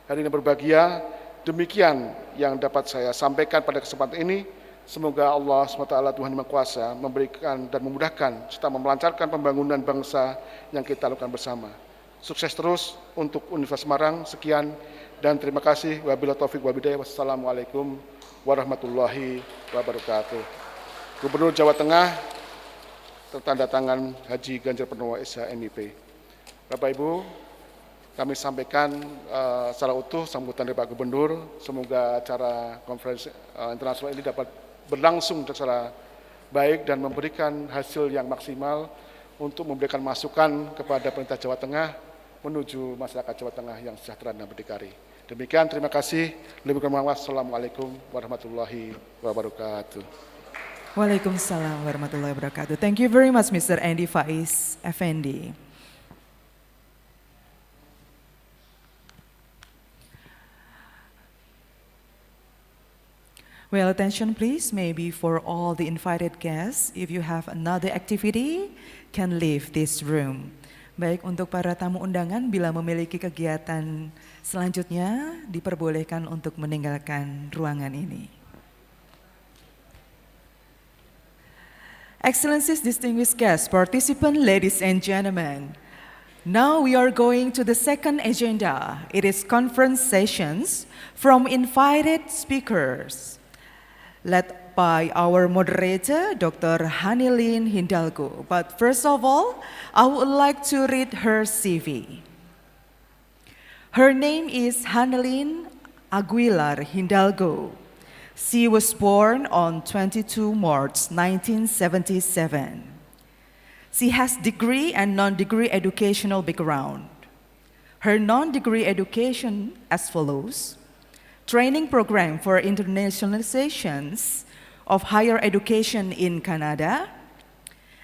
Hari ini berbahagia, demikian yang dapat saya sampaikan pada kesempatan ini. Semoga Allah SWT Tuhan Yang Maha Kuasa memberikan dan memudahkan serta memelancarkan pembangunan bangsa yang kita lakukan bersama. Sukses terus untuk Universitas Semarang. Sekian dan terima kasih. Wabillahi taufiq wal hidayah. Wassalamualaikum warahmatullahi wabarakatuh. Gubernur Jawa Tengah, tertanda tangan Haji Ganjar Pranowo SH MIP. Bapak Ibu, kami sampaikan secara utuh sambutan dari Pak Gubernur. Semoga acara konferensi internasional ini dapat berlangsung secara baik dan memberikan hasil yang maksimal untuk memberikan masukan kepada pemerintah Jawa Tengah menuju masyarakat Jawa Tengah yang sejahtera dan berdikari. Demikian, terima kasih. Lebih kurang wassalamualaikum warahmatullahi wabarakatuh. Waalaikumsalam warahmatullahi wabarakatuh. Thank you very much, Mr. Andy Faiz Effendi. Well, attention please, maybe for all the invited guests, if you have another activity, can leave this room. Baik, untuk para tamu undangan, bila memiliki kegiatan selanjutnya, diperbolehkan untuk meninggalkan ruangan ini. Excellencies, distinguished guests, participants, ladies and gentlemen. Now we are going to the second agenda. It is conference sessions from invited speakers, led by our moderator, Dr. Hanilin Hindalgo. But first of all, I would like to read her CV. Her name is Hanilin Aguilar Hindalgo. She was born on 22 March 1977. She has degree and non-degree educational background. Her non-degree education as follows: training program for internationalizations of higher education in Canada,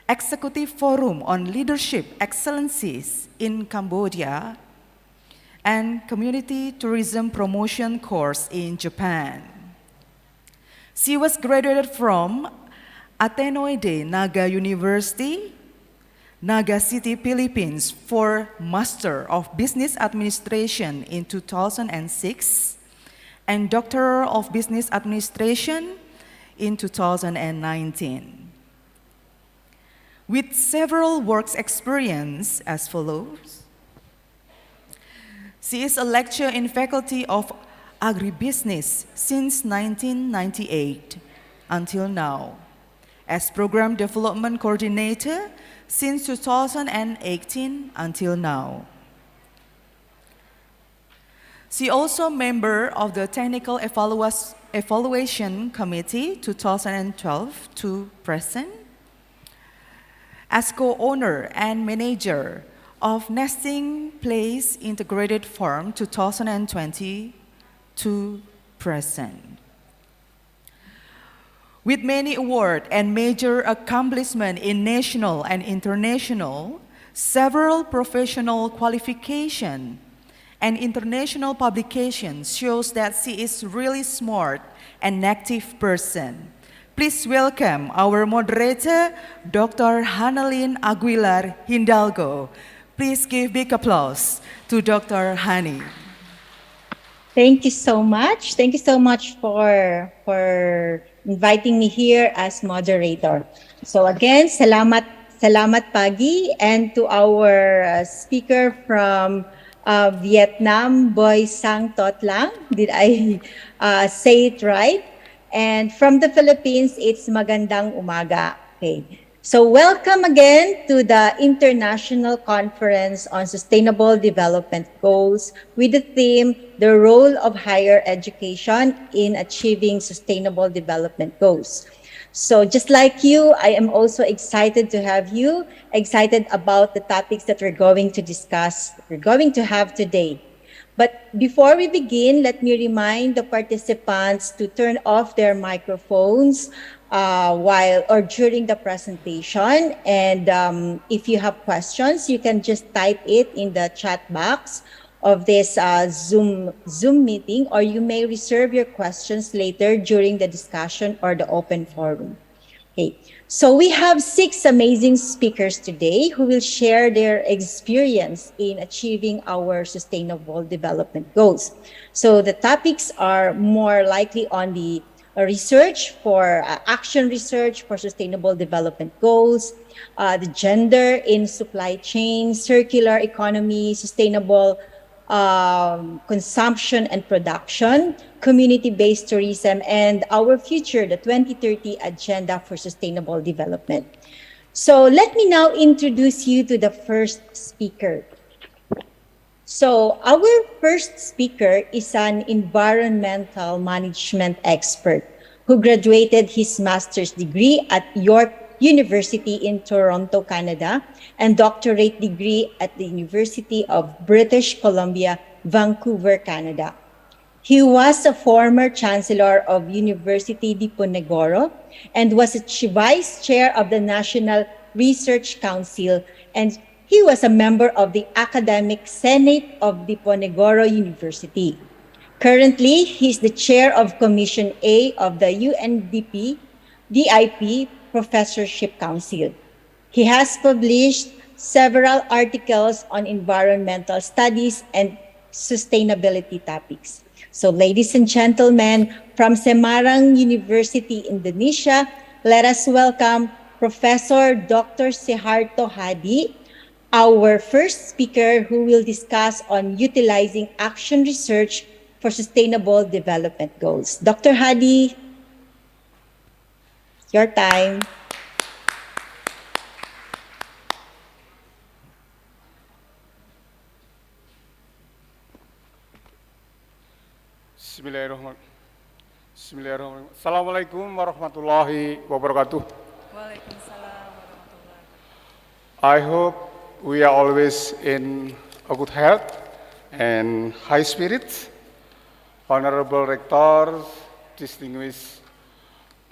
executive forum on leadership excellencies in Cambodia, and community tourism promotion course in Japan. She was graduated from Ateneo de Naga University, Naga City, Philippines for Master of Business Administration in 2006 and Doctor of Business Administration in 2019. With several works experience as follows. She is a lecturer in Faculty of Agribusiness since 1998 until now, as Program Development Coordinator since 2018 until now. She also member of the Technical Evaluation Committee 2012 to present, as co-owner and manager of Nesting Place Integrated Forum 2020 to present. With many awards and major accomplishments in national and international, several professional qualifications and international publications shows that she is really smart and active person. Please welcome our moderator, Dr. Hanalin Aguilar Hindalgo. Please give big applause to Dr. Hani. Thank you so much. Thank you so much for inviting me here as moderator. So again, salamat pagi, and to our speaker from Vietnam, Boy Sang Tot Lang. Did I say it right? And from the Philippines, it's Magandang Umaga. Okay. So welcome again to the International Conference on Sustainable Development Goals with the theme, The Role of Higher Education in Achieving Sustainable Development Goals. So just like you, I am also excited to have you, excited about the topics that we're going to discuss, we're going to have today. But before we begin, let me remind the participants to turn off their microphones while or during the presentation. And if you have questions, you can just type it in the chat box of this Zoom meeting, or you may reserve your questions later during the discussion or the open forum. Okay, so we have 6 amazing speakers today who will share their experience in achieving our sustainable development goals. So the topics are more likely on the research for action research for sustainable development goals, the gender in supply chain, circular economy, sustainable consumption and production, community-based tourism, and our future, the 2030 Agenda for Sustainable Development. So let me now introduce you to the first speaker. So our first speaker is an environmental management expert who graduated his master's degree at York University in Toronto, Canada, and doctorate degree at the University of British Columbia, Vancouver, Canada. He was a former chancellor of University Diponegoro and was a vice chair of the National Research Council, and he was a member of the Academic Senate of Diponegoro University. Currently, he is the chair of Commission A of the UNDP DIP Professorship Council. He has published several articles on environmental studies and sustainability topics. So ladies and gentlemen, from Semarang University, Indonesia, let us welcome Professor Dr. Seharto Hadi, our first speaker who will discuss on utilizing action research for sustainable development goals. Dr. Hadi, your time. Bismillahirrahmanirrahim. Assalamualaikum warahmatullahi wabarakatuh. I hope we are always in a good health and high spirits. Honorable Rector, distinguished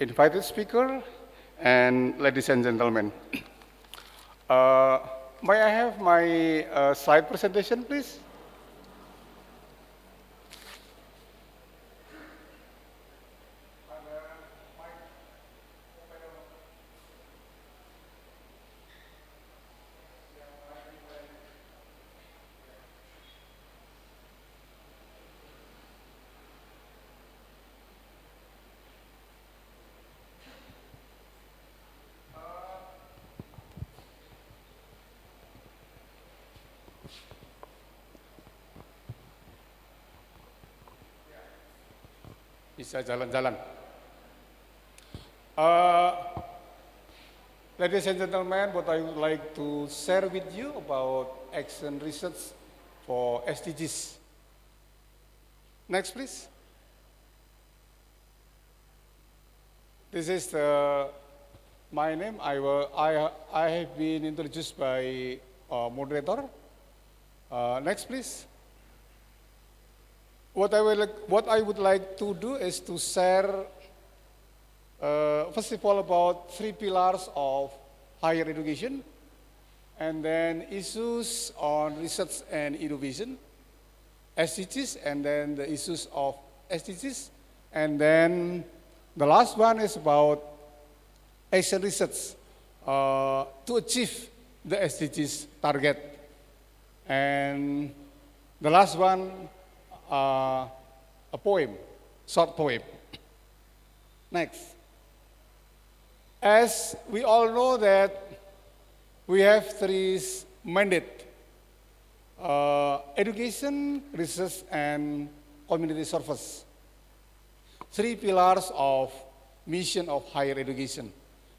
invited speaker, and ladies and gentlemen. May I have my slide presentation, please? Bisa jalan-jalan. Ladies and gentlemen, what I would like to share with you about action research for SDGs. Next, please. This is my name. I have been introduced by moderator, Next, please. What I would like to do is to share, first of all, about three pillars of higher education, and then issues on research and innovation, SDGs, and then the issues of SDGs, and then the last one is about action research to achieve the SDGs target. And the last one, a poem, short poem. Next. As we all know that we have three mandates: education, research, and community service. Three pillars of mission of higher education.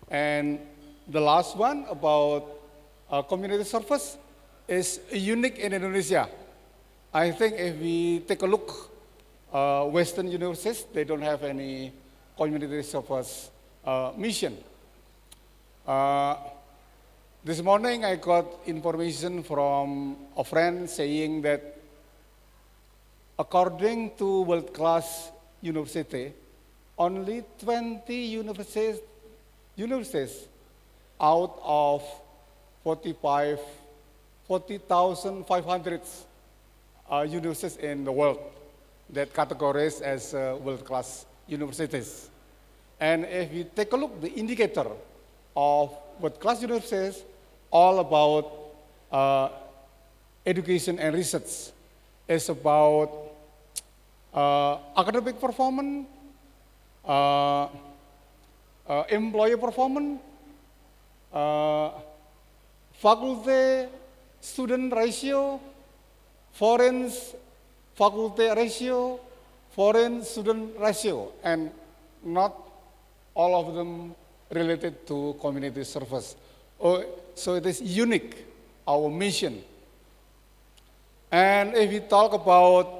And the last one about community service is unique in Indonesia. I think if we take a look, Western universities, they don't have any community service mission. This morning I got information from a friend saying that according to world-class university, only 20 universities out of 40,500 universities in the world that categorized as world-class universities. And if we take a look, the indicator of world-class universities, all about education and research, is about academic performance, employee performance, faculty-student ratio, foreign faculty ratio, foreign student ratio, and not all of them related to community service. So it is unique, our mission. And if we talk about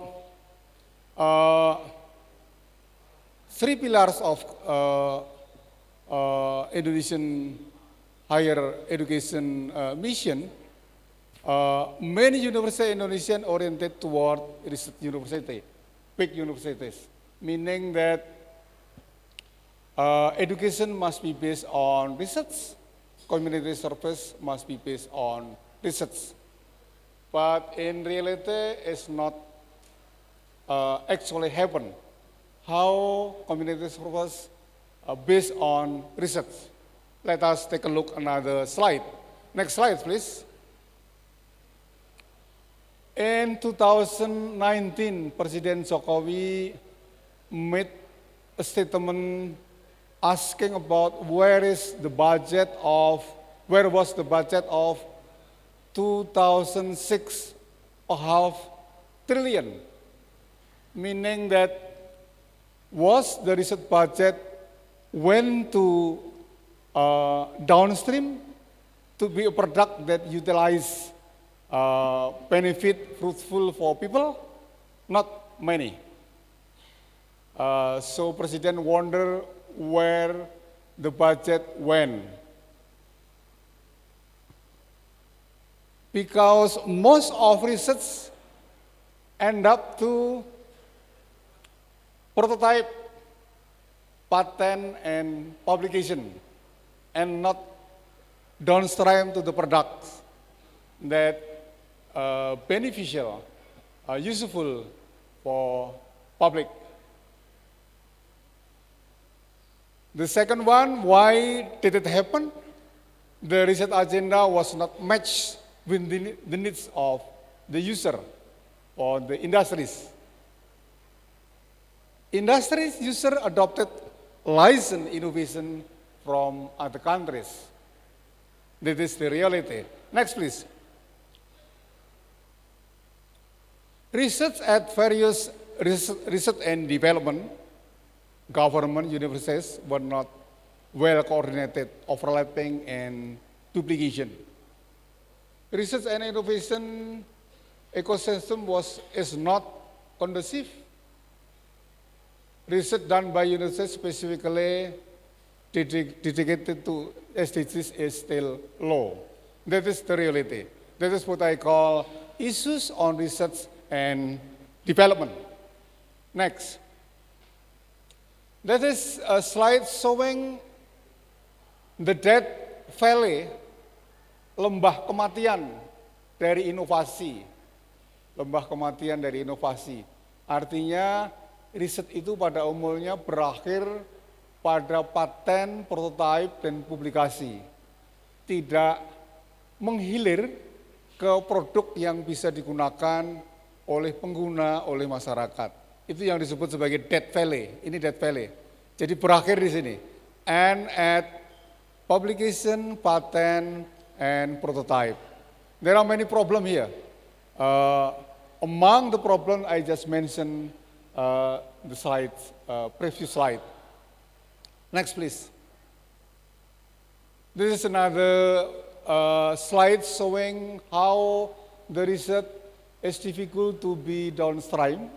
three pillars of Indonesian higher education mission, many universities in Indonesia oriented toward research university, big universities, meaning that education must be based on research, community service must be based on research. But in reality, it's not actually happen. How community service based on research? Let us take a look another slide. Next slide, please. In 2019, President Jokowi made a statement asking about where was the budget of 2006.5 trillion, meaning that was the research budget went to downstream to be a product that utilize benefit fruitful for people? Not many. So President wonder where the budget went. Because most of research end up to prototype, patent, and publication, and not downstream to the products that beneficial, useful for public. The second one, why did it happen? The research agenda was not matched with the needs of the user or the industries. Industries user adopted licensed innovation from other countries. That is the reality. Next, please. Research at various research and development, government universities were not well coordinated, overlapping, and duplication. Research and innovation ecosystem is not conducive. Research done by universities specifically dedicated to SDGs is still low. That is the reality. That is what I call issues on research and development. Next. That is a slide showing the death valley, lembah kematian dari inovasi. Lembah kematian dari inovasi. Artinya riset itu pada umumnya berakhir pada paten, prototipe, dan publikasi. Tidak menghilir ke produk yang bisa digunakan oleh pengguna, oleh masyarakat. Itu yang disebut sebagai dead valley. Ini dead valley. Jadi berakhir di sini. And at publication, patent, and prototype. There are many problems here. Among the problems I just mentioned, the slide, previous slide. Next, please. This is another slide showing how the research is difficult to be downstream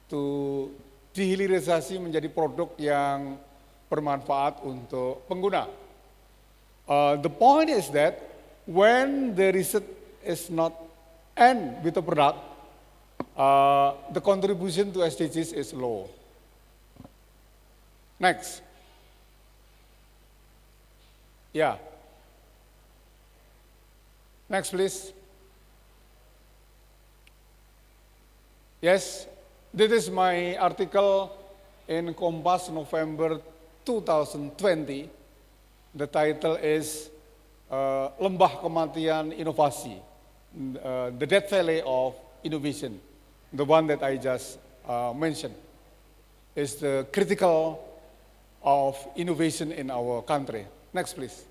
to dihilirisasi menjadi produk yang bermanfaat untuk pengguna. The point is that when the research is not end with the product, the contribution to SDGs is low. Next. Yeah. Next, please. Yes, this is my article in Kompas November 2020. The title is Lembah Kematian Inovasi, the Death Valley of Innovation. The one that I just mentioned is the critical of innovation in our country. Next, please.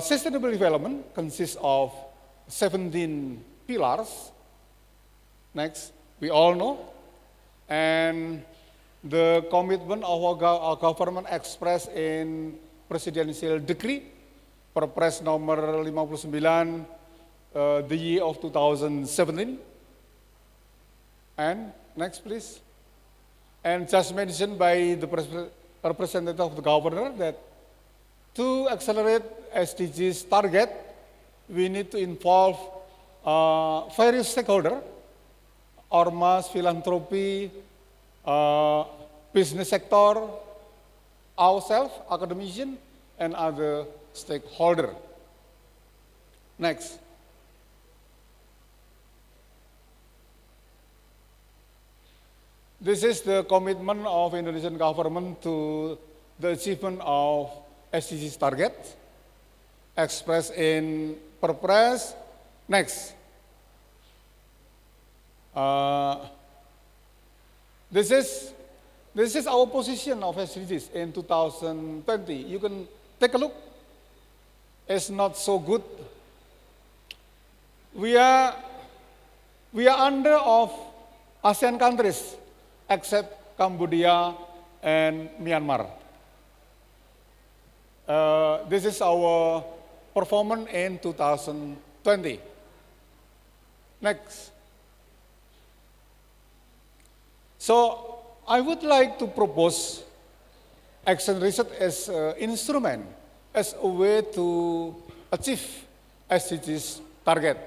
Sustainable development consists of 17 pillars. Next, we all know. And the commitment of our government expressed in Presidential Decree, Perpres nomor 59, the year of 2017. And next, please. And just mentioned by the representative of the governor that to accelerate SDGs target, we need to involve various stakeholders, ormas, philanthropy, business sector, ourselves, academicians, and other stakeholders. Next. This is the commitment of Indonesian government to the achievement of SDGs targets expressed in Perpres. Next. This is our position of SDGs in 2020. You can take a look. It's not so good. We are under of ASEAN countries except Cambodia and Myanmar. This is our performance in 2020. Next. So I would like to propose action research as an instrument, as a way to achieve SDGs target.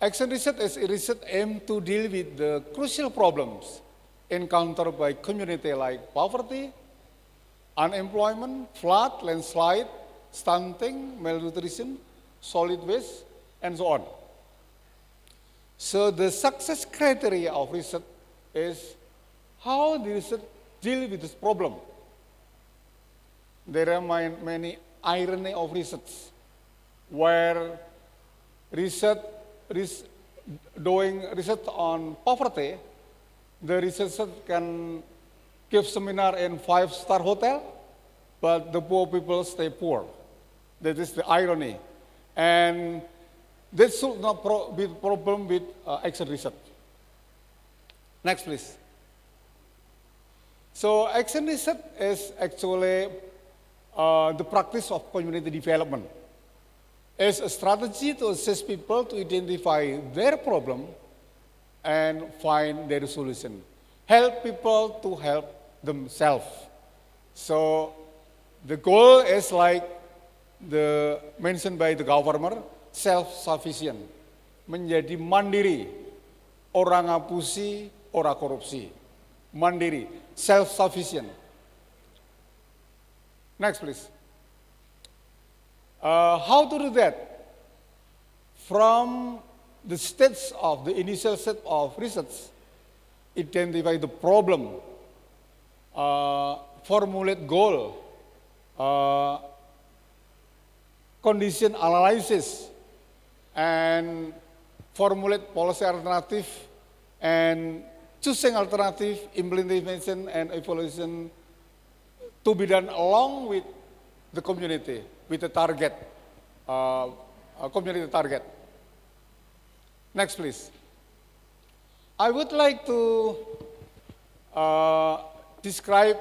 Action research is a research aimed to deal with the crucial problems encountered by communities like poverty, unemployment, flood, landslide, stunting, malnutrition, solid waste, and so on. So the success criteria of research is how the research deal with this problem. There are many irony of research where doing research on poverty, the researcher can give seminar in 5-star hotel, but the poor people stay poor. That is the irony. And this should not be the problem with action research. Next, please. So action research is actually the practice of community development. It's a strategy to assist people to identify their problem and find their solution. Help people to help themselves. So the goal is like the mentioned by the governor, self-sufficient, menjadi mandiri, ora ngapusi, ora korupsi, mandiri, self-sufficient. Next, please. How to do that? From the stage of the initial set of research, identify the problem, formulate goal, condition analysis, and formulate policy alternative, and choosing alternative, implementation and evaluation to be done along with the community, with the target, community target. Next, please. I would like to describe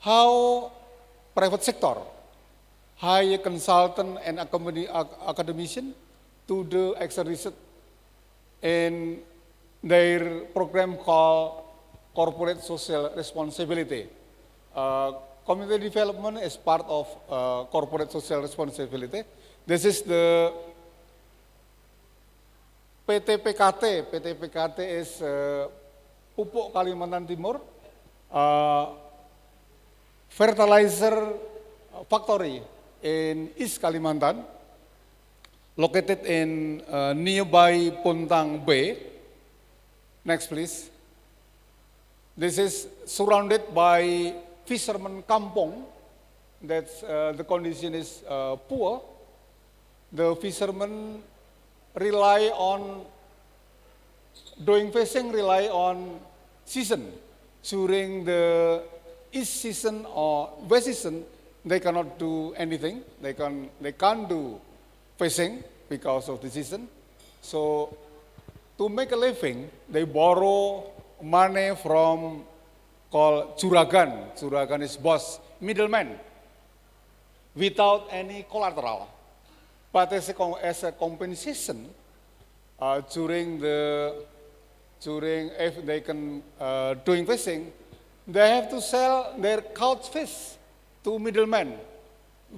how private sector hire consultant and academician to do extra research in their program called Corporate Social Responsibility. Community development is part of corporate social responsibility. This is the PT-PKT. PT-PKT is Pupuk Kalimantan Timur, fertilizer factory in East Kalimantan, located in nearby Puntang Bay. Next, please. This is surrounded by fishermen kampung. That's the condition is poor. The fishermen rely on doing fishing, rely on season. During the east season or west season, they cannot do anything. They can't do fishing because of the season. So to make a living, they borrow money from called juragan. Juragan is boss, middleman, without any collateral. But as a compensation, during if they can doing fishing, they have to sell their caught fish to middlemen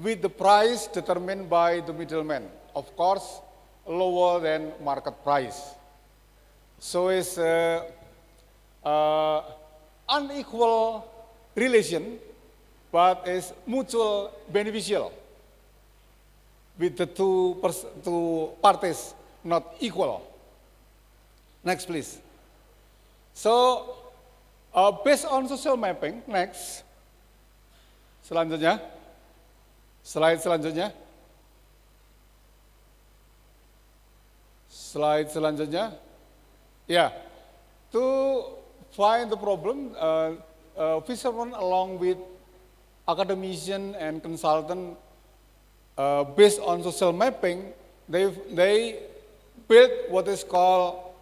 with the price determined by the middleman. Of course, lower than market price. So it's unequal relation, but is mutual beneficial with the two parties not equal. Next, please. So, based on social mapping, next. Selanjutnya. Slide selanjutnya. Slide selanjutnya. Yeah. To find the problem, fishermen along with academician and consultant, based on social mapping, they built what is called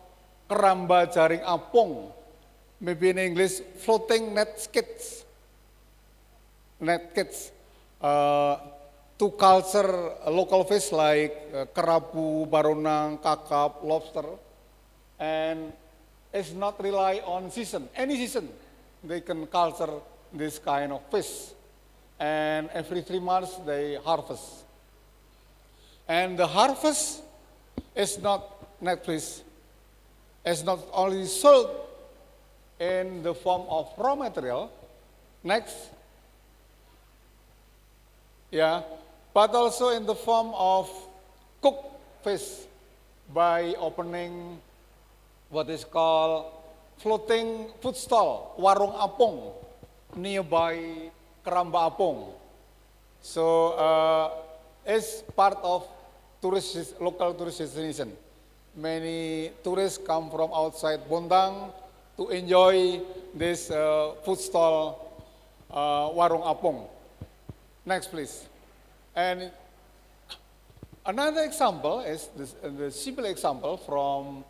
keramba jaring apung, maybe in English floating net kits. Net kits to culture local fish like kerapu, baronang, kakap, lobster, and it's not rely on season. Any season, they can culture this kind of fish, and every 3 months they harvest. And the harvest is not net fish. It's not only sold in the form of raw material. Next. Yeah, but also in the form of cooked fish by opening what is called floating food stall, warung apung, nearby keramba apung. So it's part of local tourist destination. Many tourists come from outside Bontang to enjoy this food stall, warung apung. Next, please. And another example is the simple example from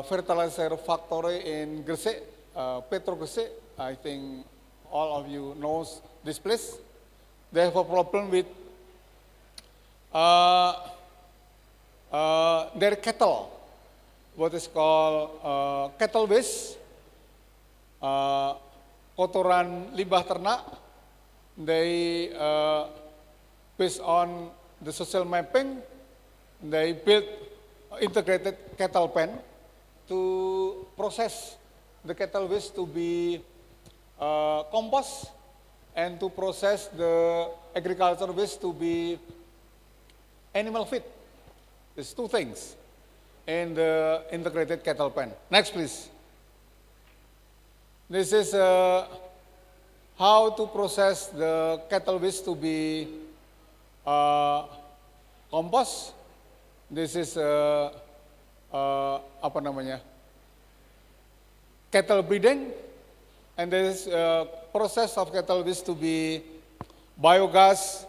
fertilizer factory in Gresik, Petro Gresik. I think all of you knows this place. They have a problem with their cattle, what is called cattle waste, kotoran limbah ternak. They based on the social mapping, they built integrated cattle pen to process the cattle waste to be compost and to process the agricultural waste to be animal feed. There's two things in the integrated cattle pen. Next, please. This is how to process the cattle waste to be compost. This is apa namanya? Cattle breeding, and this process of cattle waste to be biogas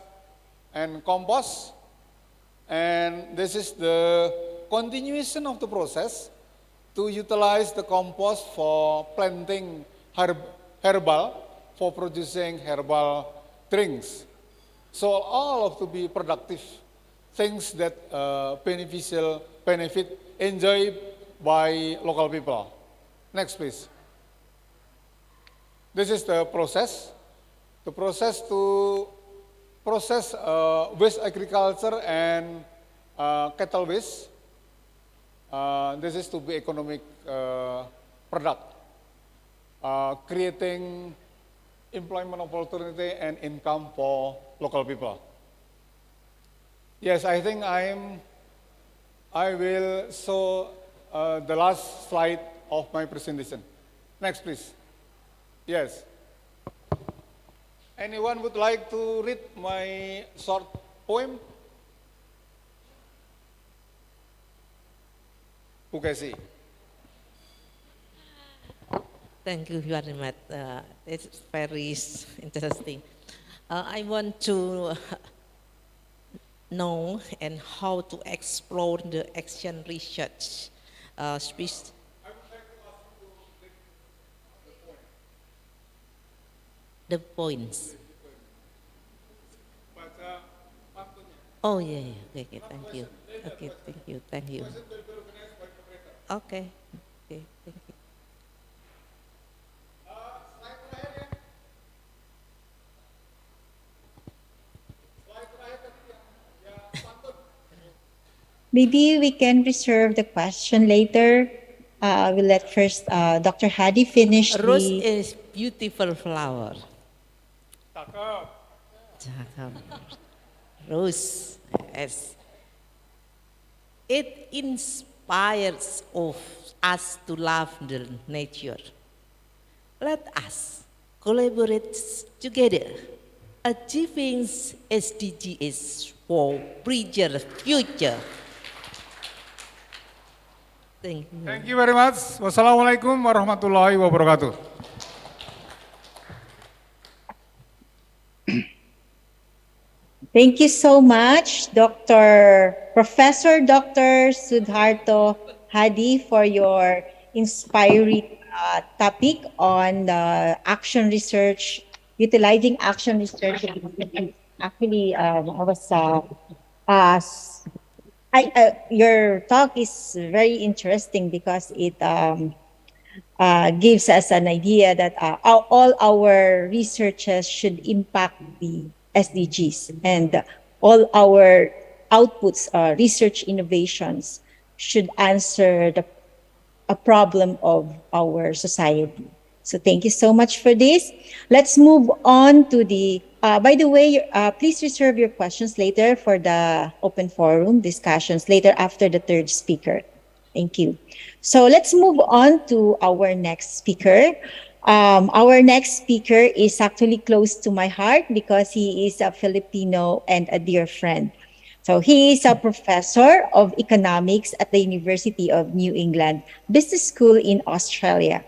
and compost. And this is the continuation of the process to utilize the compost for planting herbal, for producing herbal drinks. So all of to be productive things that benefit enjoyed by local people. Next, please. This is the process. The process to process waste agriculture and cattle waste. This is to be economic product, creating employment opportunity and income for local people. Yes, I think I will show the last slide of my presentation. Next, please. Yes. Anyone would like to read my short poem? Bu Kesi. Thank you very much. It's very interesting. I want to know and how to explore the action research. The points. Oh yeah, yeah. Okay, thank you. Okay, thank you. Okay, thank you. Maybe we can reserve the question later. We'll let first Dr. Hadi finish Rose the... is beautiful flower. Cakep. Rose, yes. It inspires of us to love the nature. Let us collaborate together, achieving SDGs for brighter future. Thank you. Thank you very much. Wassalamualaikum warahmatullahi wabarakatuh. Thank you so much, Professor Dr. Sudharto Hadi, for your inspiring topic on the action research, utilizing action research. Actually, your talk is very interesting because it gives us an idea that all our researches should impact the SDGs, and all our outputs, research innovations, should answer a problem of our society. So thank you so much for this. Let's move on to the, by the way, please reserve your questions later for the open forum discussions later after the third speaker. Thank you. So let's move on to our next speaker. Our next speaker is actually close to my heart because he is a Filipino and a dear friend. So he is a professor of economics at the University of New England Business School in Australia.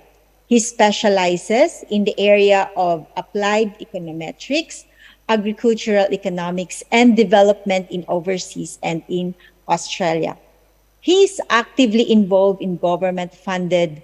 He specializes in the area of applied econometrics, agricultural economics, and development in overseas and in Australia. He is actively involved in government-funded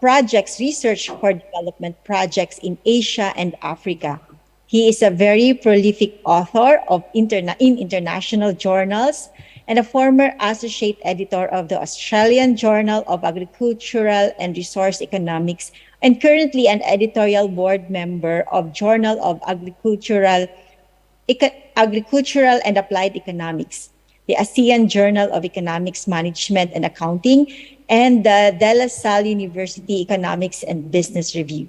projects, research for development projects in Asia and Africa. He is a very prolific author of in international journals and a former associate editor of the Australian Journal of Agricultural and Resource Economics, and currently an editorial board member of Journal of Agricultural Agricultural and Applied Economics, the ASEAN Journal of Economics Management and Accounting, and the De La Salle University Economics and Business Review.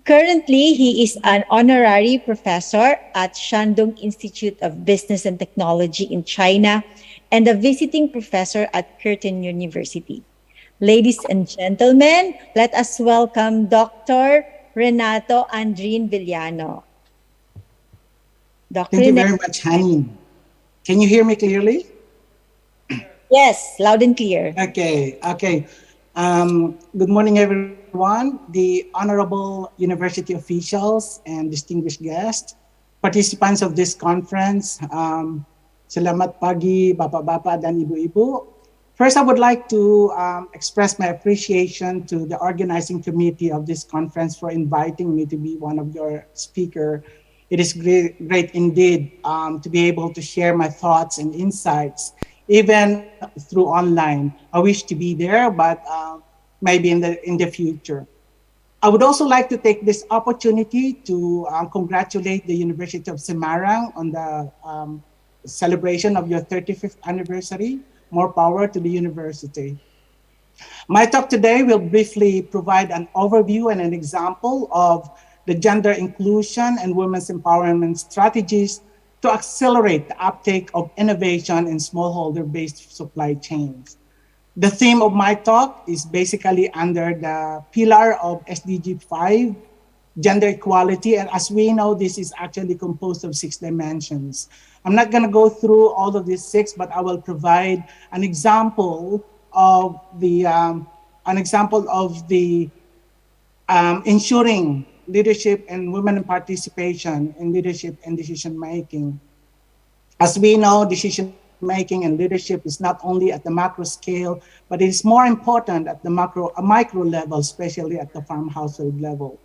Currently, he is an honorary professor at Shandong Institute of Business and Technology in China and a visiting professor at Curtin University. Ladies and gentlemen, let us welcome Dr. Renato Andrin Villano. Dr. Thank you Renato. very much, Hani. Can you hear me clearly? Yes, loud and clear. Okay. Good morning, everyone. The honorable university officials and distinguished guests, participants of this conference. Selamat pagi, bapak-bapak dan ibu-ibu. First, I would like to express my appreciation to the organizing committee of this conference for inviting me to be one of your speakers. It is great indeed to be able to share my thoughts and insights, even through online. I wish to be there, but maybe in the future. I would also like to take this opportunity to congratulate the University of Semarang on the celebration of your 35th anniversary. More power to the university. My talk today will briefly provide an overview and an example of the gender inclusion and women's empowerment strategies to accelerate the uptake of innovation in smallholder-based supply chains. The theme of my talk is basically under the pillar of SDG 5, gender equality. And as we know, this is actually composed of 6 dimensions. I'm not going to go through all of these 6, but I will provide an example of the ensuring leadership and women participation in leadership and decision making. As we know, decision making and leadership is not only at the macro scale, but it is more important at the micro level, especially at the farm household level.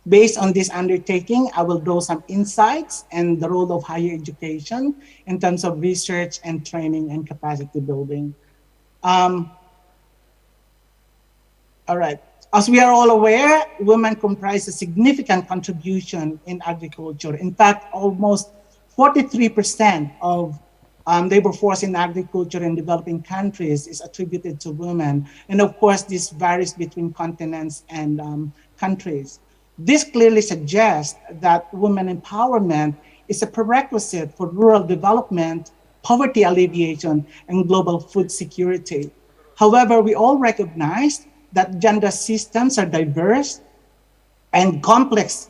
Based on this undertaking, I will draw some insights and the role of higher education in terms of research and training and capacity building. All right. As we are all aware, women comprise a significant contribution in agriculture. In fact, almost 43% of labor force in agriculture in developing countries is attributed to women. And of course, this varies between continents and countries. This clearly suggests that women empowerment is a prerequisite for rural development, poverty alleviation, and global food security. However, we all recognize that gender systems are diverse and complex,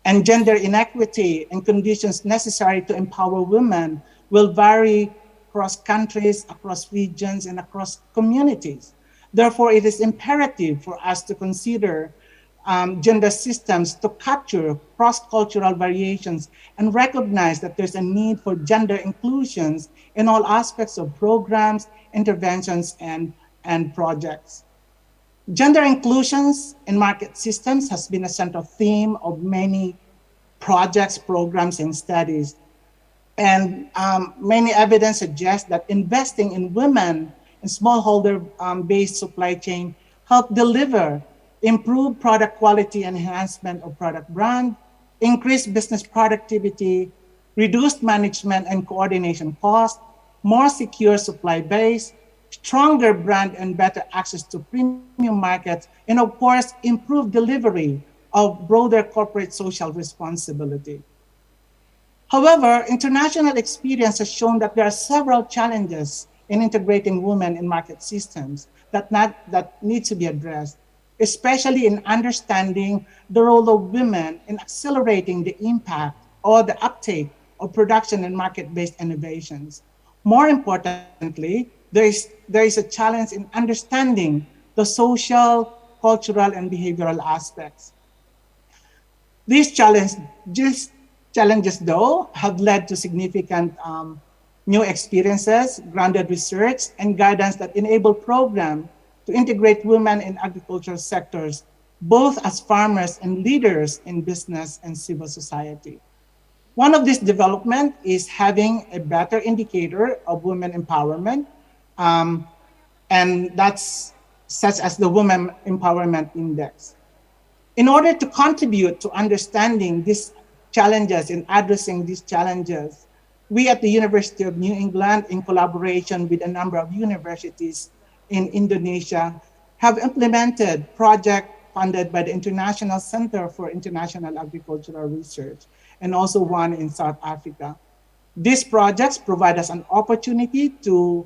and gender inequity and conditions necessary to empower women will vary across countries, across regions, and across communities. Therefore, it is imperative for us to consider gender systems to capture cross-cultural variations and recognize that there's a need for gender inclusions in all aspects of programs, interventions, and projects. Gender inclusions in market systems has been a central theme of many projects, programs, and studies. And many evidence suggests that investing in women in smallholder-based supply chain help deliver improved product quality, enhancement of product brand, increased business productivity, reduced management and coordination costs, more secure supply base, stronger brand and better access to premium markets, and of course, improved delivery of broader corporate social responsibility. However, international experience has shown that there are several challenges in integrating women in market systems that need to be addressed, especially in understanding the role of women in accelerating the impact or the uptake of production and market-based innovations. More importantly, there is a challenge in understanding the social, cultural, and behavioral aspects. These challenges, though, have led to significant new experiences, grounded research, and guidance that enable programs to integrate women in agricultural sectors, both as farmers and leaders in business and civil society. One of these developments is having a better indicator of women empowerment, and that's such as the Women Empowerment Index. In order to contribute to understanding these challenges, in addressing these challenges, we at the University of New England, in collaboration with a number of universities in Indonesia, have implemented project funded by the International Center for International Agricultural Research, and also one in South Africa. These projects provide us an opportunity to,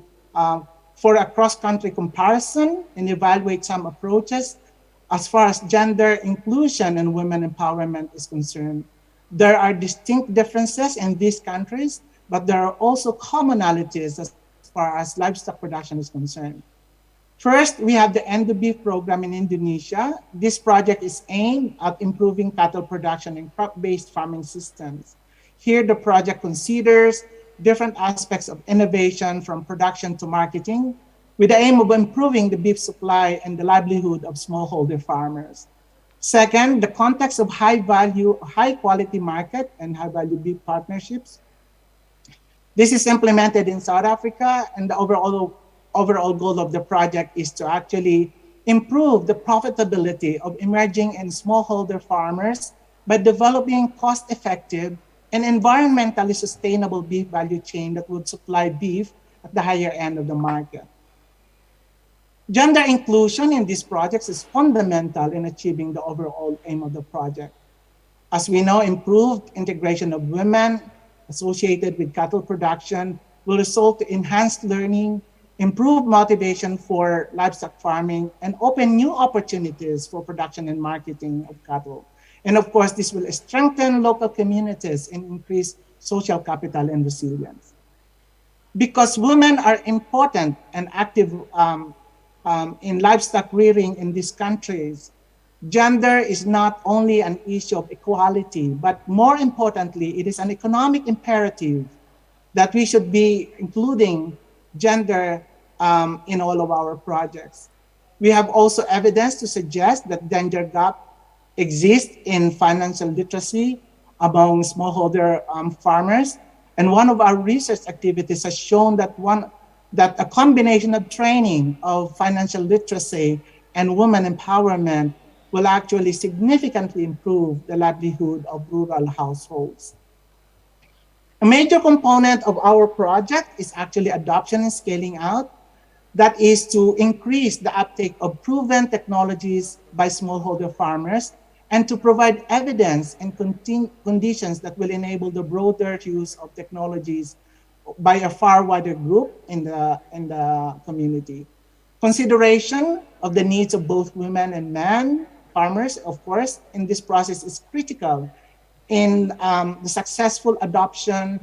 for a cross-country comparison and evaluate some approaches as far as gender inclusion and women empowerment is concerned. There are distinct differences in these countries, but there are also commonalities as far as livestock production is concerned. First, we have the End the Beef program in Indonesia. This project is aimed at improving cattle production and crop-based farming systems. Here, the project considers different aspects of innovation from production to marketing with the aim of improving the beef supply and the livelihood of smallholder farmers. Second, the context of high-value, high-quality market and high-value beef partnerships. This is implemented in South Africa, and the overall goal of the project is to actually improve the profitability of emerging and smallholder farmers by developing cost-effective and environmentally sustainable beef value chain that would supply beef at the higher end of the market. Gender inclusion in these projects is fundamental in achieving the overall aim of the project. As we know, improved integration of women associated with cattle production will result in enhanced learning, improved motivation for livestock farming, and open new opportunities for production and marketing of cattle. And of course, this will strengthen local communities and increase social capital and resilience. Because women are important and active in livestock rearing in these countries, gender is not only an issue of equality, but more importantly, it is an economic imperative that we should be including gender in all of our projects. We have also evidence to suggest that gender gap exists in financial literacy among smallholder farmers. And one of our research activities has shown that a combination of training of financial literacy and women empowerment will actually significantly improve the livelihood of rural households. A major component of our project is actually adoption and scaling out. That is to increase the uptake of proven technologies by smallholder farmers and to provide evidence and conditions that will enable the broader use of technologies by a far wider group in the community. Consideration of the needs of both women and men, farmers, of course, in this process is critical in the successful adoption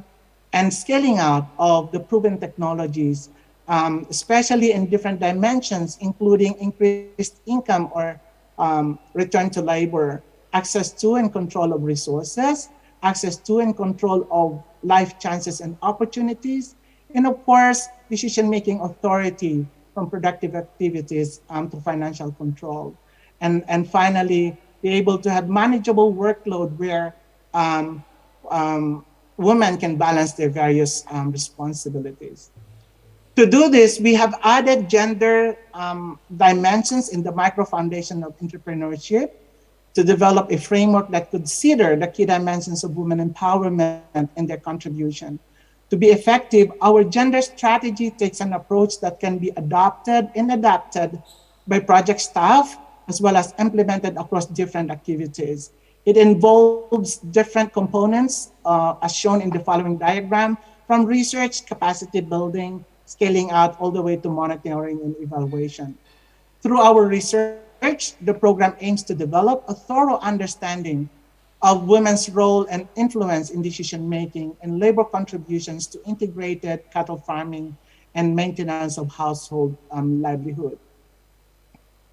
and scaling out of the proven technologies, especially in different dimensions, including increased income or return to labor, access to and control of resources, access to and control of life chances and opportunities, and of course, decision-making authority from productive activities to financial control. And finally, be able to have manageable workload where women can balance their various responsibilities. To do this, we have added gender dimensions in the micro foundation of entrepreneurship to develop a framework that consider the key dimensions of women empowerment and their contribution. To be effective, our gender strategy takes an approach that can be adopted and adapted by project staff, as well as implemented across different activities. It involves different components, as shown in the following diagram, from research, capacity building, scaling out, all the way to monitoring and evaluation. Through our research, the program aims to develop a thorough understanding of women's role and influence in decision-making and labor contributions to integrated cattle farming and maintenance of household livelihood.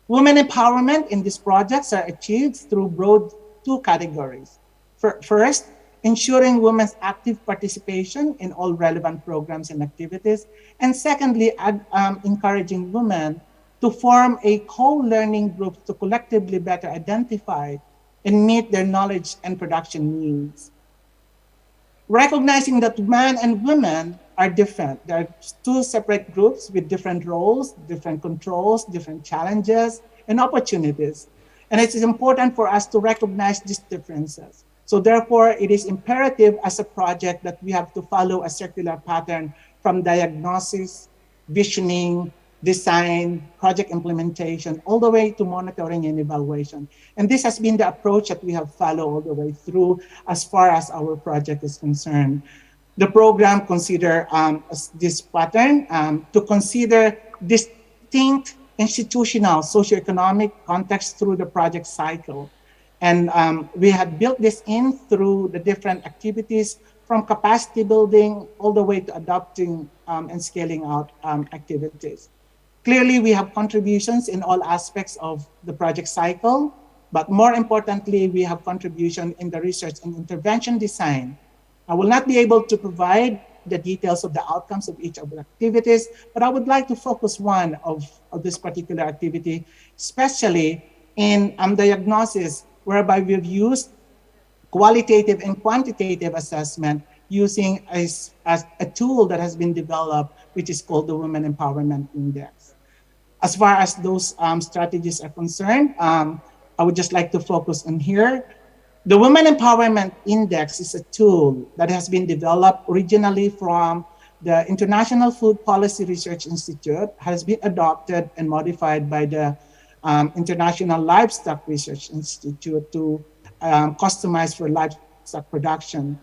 Women empowerment in these projects are achieved through broad two categories. First, ensuring women's active participation in all relevant programs and activities. And secondly, encouraging women to form a co-learning group to collectively better identify and meet their knowledge and production needs. Recognizing that men and women are different. There are two separate groups with different roles, different controls, different challenges, and opportunities. And it is important for us to recognize these differences. So therefore, it is imperative as a project that we have to follow a circular pattern from diagnosis, visioning, design, project implementation, all the way to monitoring and evaluation. And this has been the approach that we have followed all the way through as far as our project is concerned. The program consider this pattern to consider distinct institutional socioeconomic context through the project cycle. And we had built this in through the different activities from capacity building all the way to adopting and scaling out activities. Clearly, we have contributions in all aspects of the project cycle, but more importantly, we have contribution in the research and intervention design. I will not be able to provide the details of the outcomes of each of the activities, but I would like to focus one of this particular activity, especially in diagnosis, whereby we've used qualitative and quantitative assessment using as a tool that has been developed, which is called the Women Empowerment Index. As far as those strategies are concerned, I would just like to focus on here. The Women Empowerment Index is a tool that has been developed originally from the International Food Policy Research Institute, has been adopted and modified by the International Livestock Research Institute to customize for livestock production.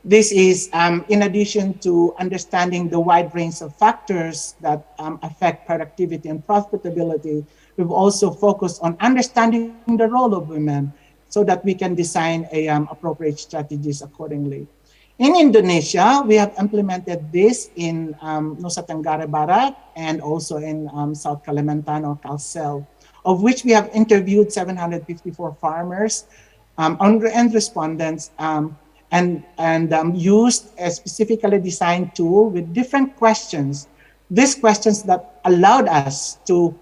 This is in addition to understanding the wide range of factors that affect productivity and profitability. We've also focused on understanding the role of women so that we can design appropriate strategies accordingly. In Indonesia, we have implemented this in Nusa Tenggara Barat and also in South Kalimantan or Kalsel, of which we have interviewed 754 farmers and respondents and used a specifically designed tool with different questions. These questions that allowed us to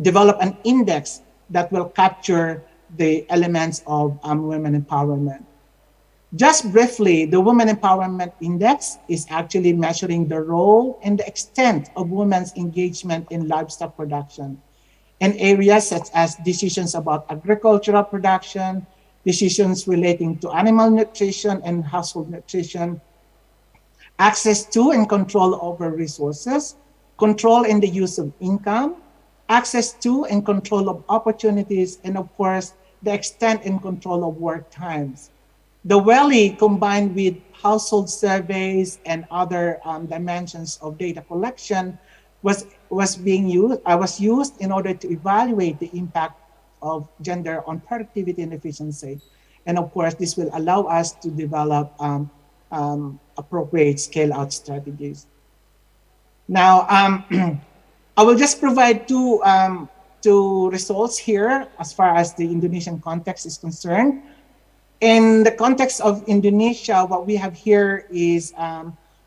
develop an index that will capture the elements of women empowerment. Just briefly, the Women Empowerment Index is actually measuring the role and the extent of women's engagement in livestock production in areas such as decisions about agricultural production, decisions relating to animal nutrition and household nutrition, access to and control over resources, control in the use of income, access to and control of opportunities, and of course, the extent and control of work times. The WELI combined with household surveys and other dimensions of data collection was used in order to evaluate the impact of gender on productivity and efficiency. And of course, this will allow us to develop appropriate scale-out strategies. Now, I will just provide two results here as far as the Indonesian context is concerned. In the context of Indonesia, what we have here is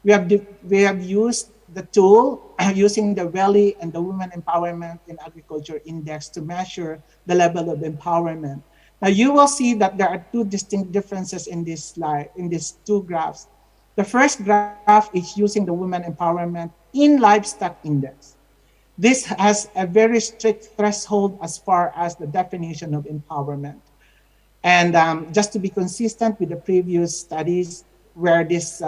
we have used the tool using the WELI and the Women Empowerment in Agriculture Index to measure the level of empowerment. Now you will see that there are two distinct differences in this slide, in these two graphs. The first graph is using the Women Empowerment in Livestock Index. This has a very strict threshold as far as the definition of empowerment. And just to be consistent with the previous studies where this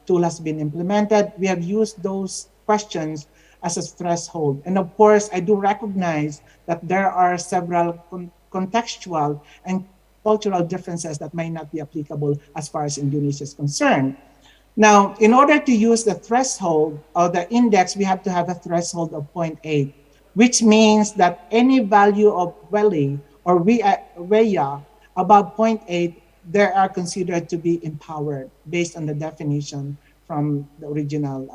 tool has been implemented, we have used those questions as a threshold. And of course, I do recognize that there are several contextual and cultural differences that may not be applicable as far as Indonesia is concerned. Now, in order to use the threshold or the index, we have to have a threshold of 0.8, which means that any value of WELI or WEA above 0.8, they are considered to be empowered based on the definition from the original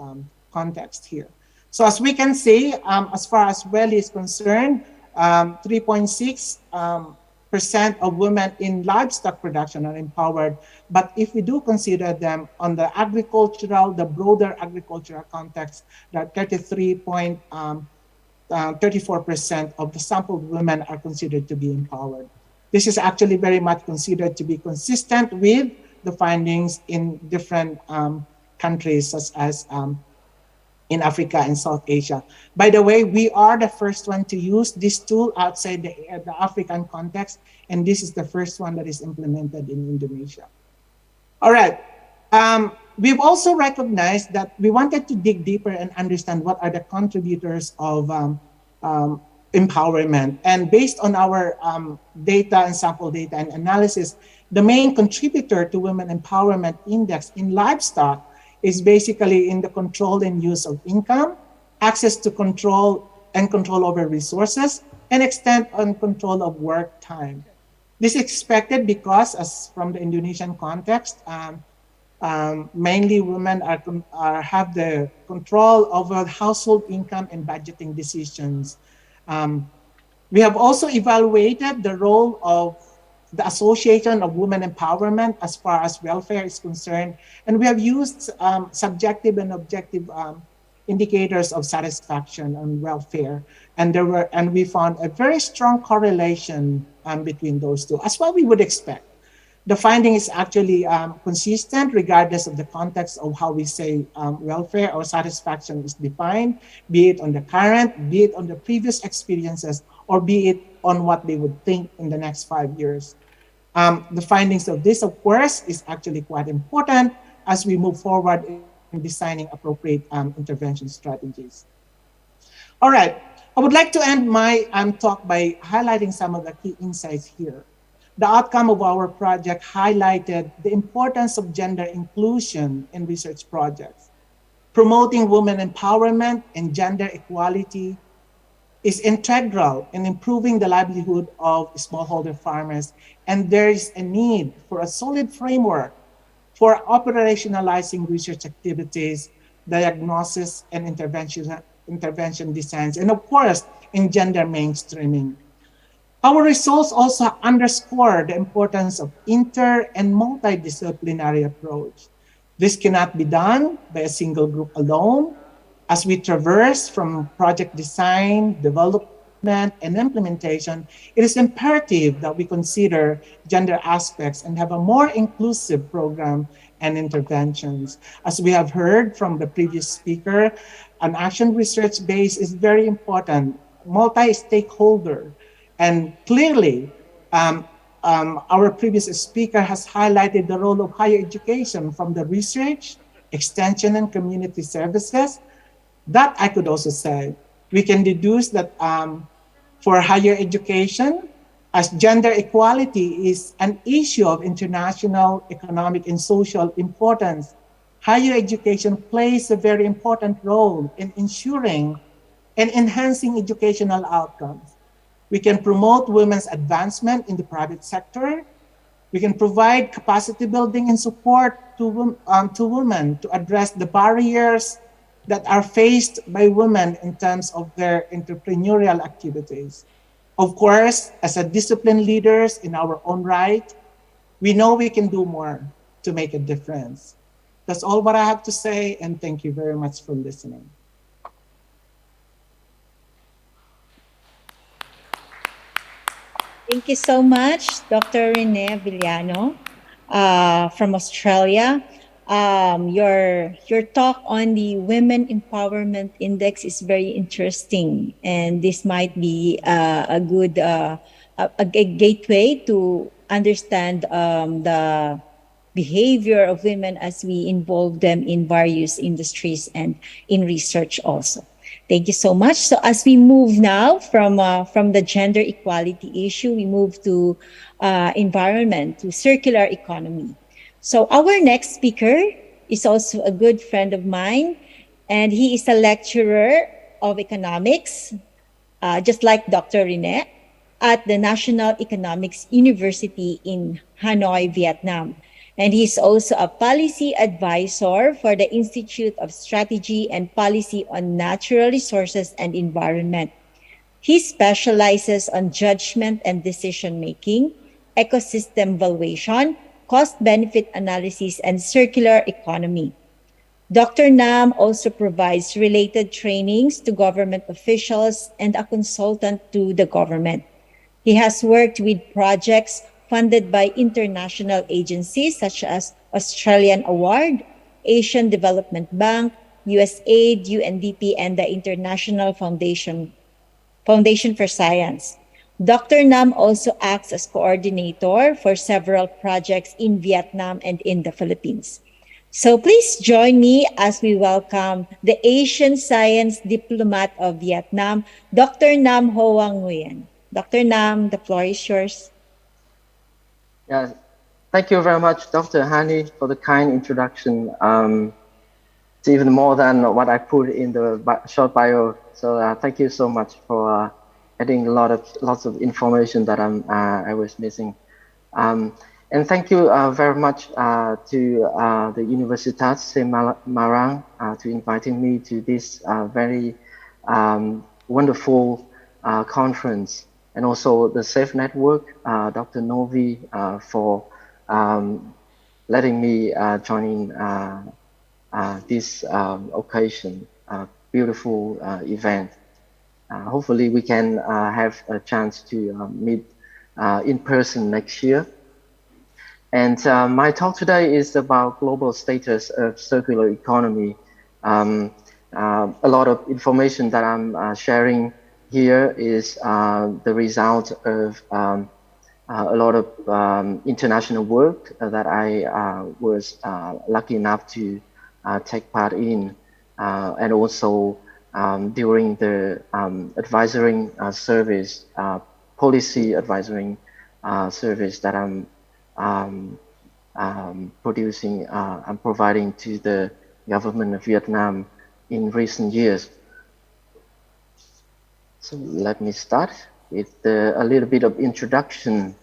context here. So as we can see, as far as WELI is concerned, 3.6% of women in livestock production are empowered. But if we do consider them on the broader agricultural context, that 34% of the sampled women are considered to be empowered. This is actually very much considered to be consistent with the findings in different countries, such as in Africa and South Asia. By the way, we are the first one to use this tool outside the African context, and this is the first one that is implemented in Indonesia. All right. We've also recognized that we wanted to dig deeper and understand what are the contributors of empowerment. And based on our data and sample data and analysis, the main contributor to Women Empowerment Index in livestock is basically in the control and use of income, access to control and control over resources, and extent on control of work time. This is expected because, as from the Indonesian context, mainly women have the control over household income and budgeting decisions. We have also evaluated the role of the Association of Women Empowerment as far as welfare is concerned, and we have used subjective and objective indicators of satisfaction and welfare, and we found a very strong correlation between those two, as what we would expect. The finding is actually consistent regardless of the context of how we say welfare or satisfaction is defined, be it on the current, be it on the previous experiences, or be it on what they would think in the next 5 years. The findings of this, of course, is actually quite important as we move forward in designing appropriate intervention strategies. All right, I would like to end my talk by highlighting some of the key insights here. The outcome of our project highlighted the importance of gender inclusion in research projects. Promoting women empowerment and gender equality is integral in improving the livelihood of smallholder farmers, and there is a need for a solid framework for operationalizing research activities, diagnosis, and intervention designs, and of course, in gender mainstreaming. Our results also underscore the importance of inter and multidisciplinary approach. This cannot be done by a single group alone. As we traverse from project design, development, and implementation, it is imperative that we consider gender aspects and have a more inclusive program and interventions. As we have heard from the previous speaker, an action research base is very important, multi-stakeholder. And clearly, our previous speaker has highlighted the role of higher education from the research, extension, and community services. That I could also say. We can deduce that for higher education, as gender equality is an issue of international, economic, and social importance, higher education plays a very important role in ensuring and enhancing educational outcomes. We can promote women's advancement in the private sector. We can provide capacity building and support to women to address the barriers that are faced by women in terms of their entrepreneurial activities. Of course, as a disciplined leaders in our own right, we know we can do more to make a difference. That's all what I have to say, and thank you very much for listening. Thank you so much, Dr. Rene Villano from Australia. Your talk on the Women Empowerment Index is very interesting, and this might be a good a gateway to understand the behavior of women as we involve them in various industries and in research also. Thank you so much. So as we move now from the gender equality issue, we move to environment, to circular economy. So our next speaker is also a good friend of mine, and he is a lecturer of economics, just like Dr. Rene, at the National Economics University in Hanoi, Vietnam. And he's also a policy advisor for the Institute of Strategy and Policy on Natural Resources and Environment. He specializes on judgment and decision-making, ecosystem valuation, cost-benefit analysis, and circular economy. Dr. Nam also provides related trainings to government officials and a consultant to the government. He has worked with projects funded by international agencies such as Australian Award, Asian Development Bank, USAID, UNDP, and the International Foundation for Science. Dr. Nam also acts as coordinator for several projects in Vietnam and in the Philippines. So please join me as we welcome the Asian Science Diplomat of Vietnam, Dr. Nam Hoang Nguyen. Dr. Nam, the floor is yours. Yeah, thank you very much, Dr. Hani, for the kind introduction. It's even more than what I put in the short bio. So thank you so much for adding lots of information that I was missing. And thank you very much to the Universitat Semarang to inviting me to this very wonderful conference, and also the SAFE Network, Dr. Novi, for letting me join in this occasion, beautiful event. Hopefully we can have a chance to meet in person next year. And my talk today is about global status of circular economy. A lot of information that I'm sharing here is the result of a lot of international work that I was lucky enough to take part in, and also during the advisory service, policy advisory service that I'm producing, I'm providing to the government of Vietnam in recent years. So let me start with a little bit of introduction.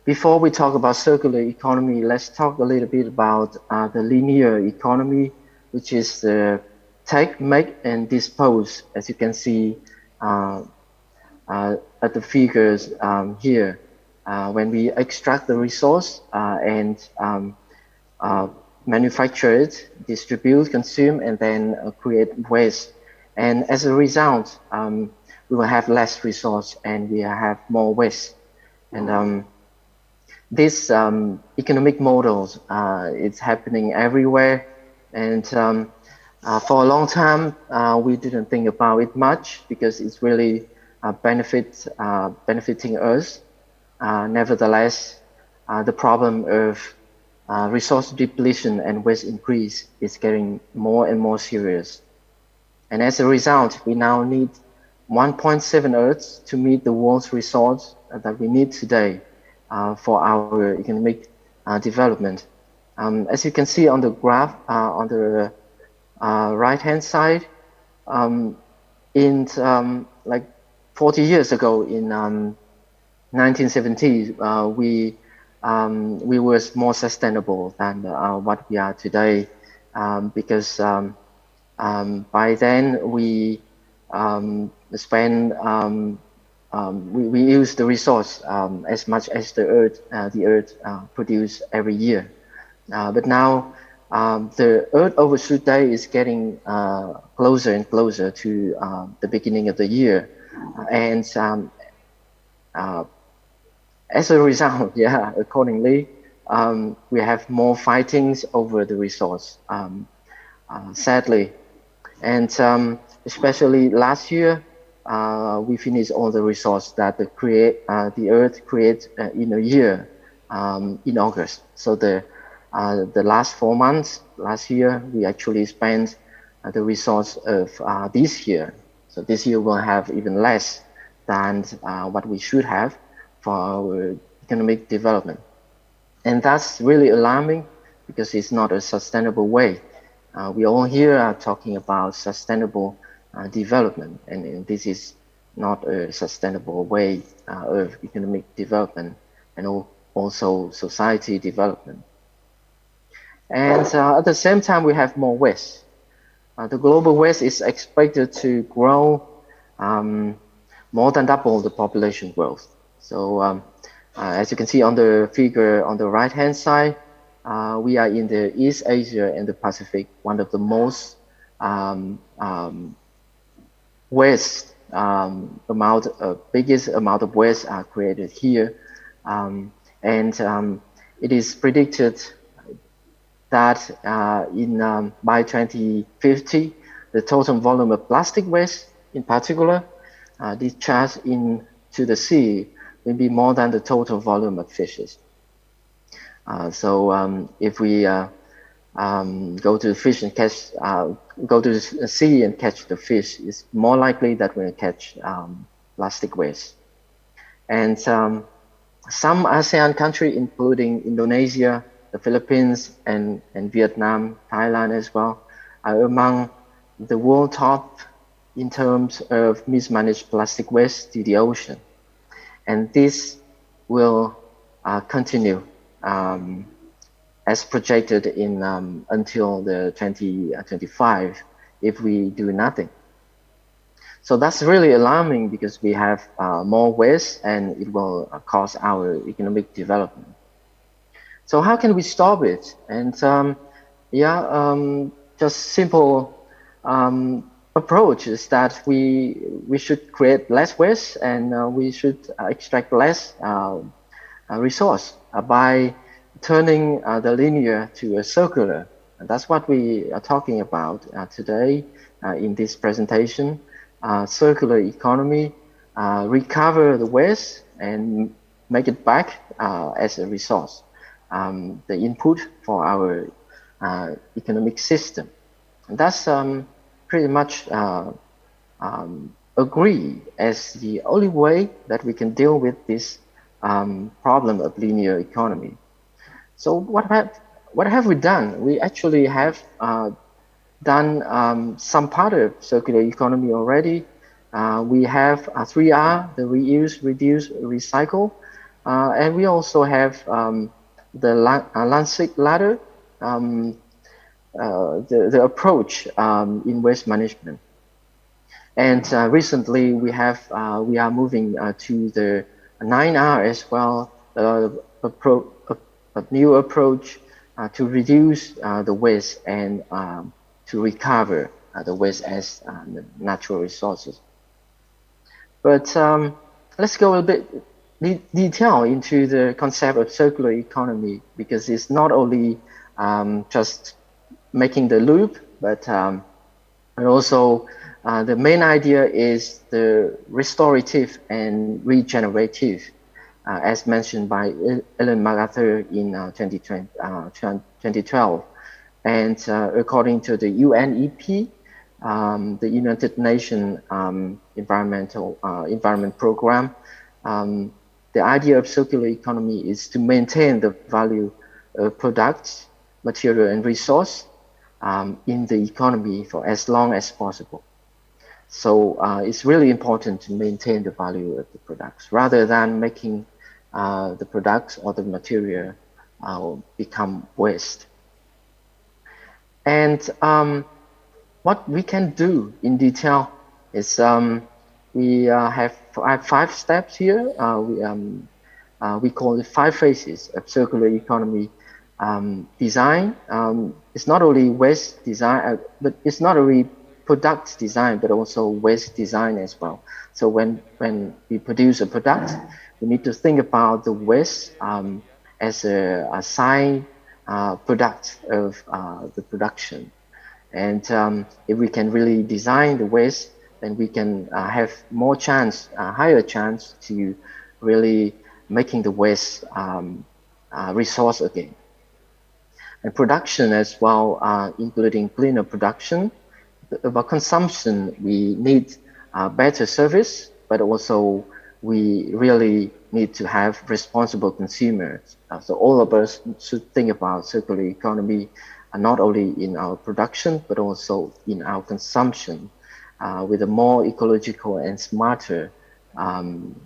Before we talk about circular economy, let's talk a little bit about the linear economy, which is the take, make, and dispose, as you can see at the figures here. When we extract the resource and manufacture it, distribute, consume, and then create waste. And as a result, we will have less resource and we have more waste. And this economic models, it's happening everywhere. And for a long time, we didn't think about it much because it's really benefiting us. Nevertheless, the problem of resource depletion and waste increase is getting more and more serious. And as a result, we now need 1.7 Earths to meet the world's resource that we need today for our economic development. As you can see on the graph on the right-hand side, in like 40 years ago, in 1970s, we were more sustainable than what we are today, because by then we we use the resource as much as the earth produce every year. But now the Earth overshoot day is getting closer and closer to the beginning of the year, and as a result, yeah, accordingly, we have more fightings over the resource, sadly. And especially last year, we finished all the resource that the Earth creates in a year in August. So the last 4 months, last year, we actually spent the resource of this year. So this year we'll have even less than what we should have for our economic development. And that's really alarming because it's not a sustainable way. We all here are talking about sustainable development, and this is not a sustainable way of economic development and also society development. And at the same time, we have more waste. The global waste is expected to grow more than double the population growth. So as you can see on the figure on the right-hand side, we are in the East Asia and the Pacific, one of the most biggest amount of waste are created here. And it is predicted that by 2050, the total volume of plastic waste, in particular, discharged into the sea, will be more than the total volume of fishes. So if we go to the fish and catch, go to the sea and catch the fish, it's more likely that we'll catch plastic waste. And some ASEAN countries, including Indonesia, the Philippines, and Vietnam, Thailand as well, are among the world top in terms of mismanaged plastic waste to the ocean. And this will continue as projected in until the 2025 if we do nothing. So that's really alarming because we have more waste and it will cause our economic development. So how can we stop it? And just simple approach is that we should create less waste and we should extract less resource by turning the linear to a circular. And that's what we are talking about today in this presentation. Circular economy, recover the waste and make it back as a resource, the input for our economic system. And that's pretty much agree as the only way that we can deal with this problem of linear economy. So what have we done? We actually have done some part of circular economy already. We have 3R, the reuse, reduce, recycle, and we also have the Lancet ladder, the approach in waste management. And recently we are moving to the 9R as well, a new approach to reduce the waste and to recover the waste as natural resources. But let's go a bit detail into the concept of circular economy, because it's not only just making the loop, but also the main idea is the restorative and regenerative, as mentioned by Ellen MacArthur in 2012. And according to the UNEP, the United Nations Environment Program, the idea of circular economy is to maintain the value of products, material, and resource in the economy for as long as possible. So it's really important to maintain the value of the products rather than making the products or the material become waste. And what we can do in detail is we have 5 steps here. We call it 5 phases of circular economy design. It's not only waste design, but it's not only product design, but also waste design as well. So when we produce a product, we need to think about the waste as a side product of the production. And if we can really design the waste, then we can have more chance, higher chance to really making the waste resource again. And production as well, including cleaner production. About consumption, we need better service, but also we really need to have responsible consumers. So all of us should think about circular economy, not only in our production, but also in our consumption, with a more ecological and smarter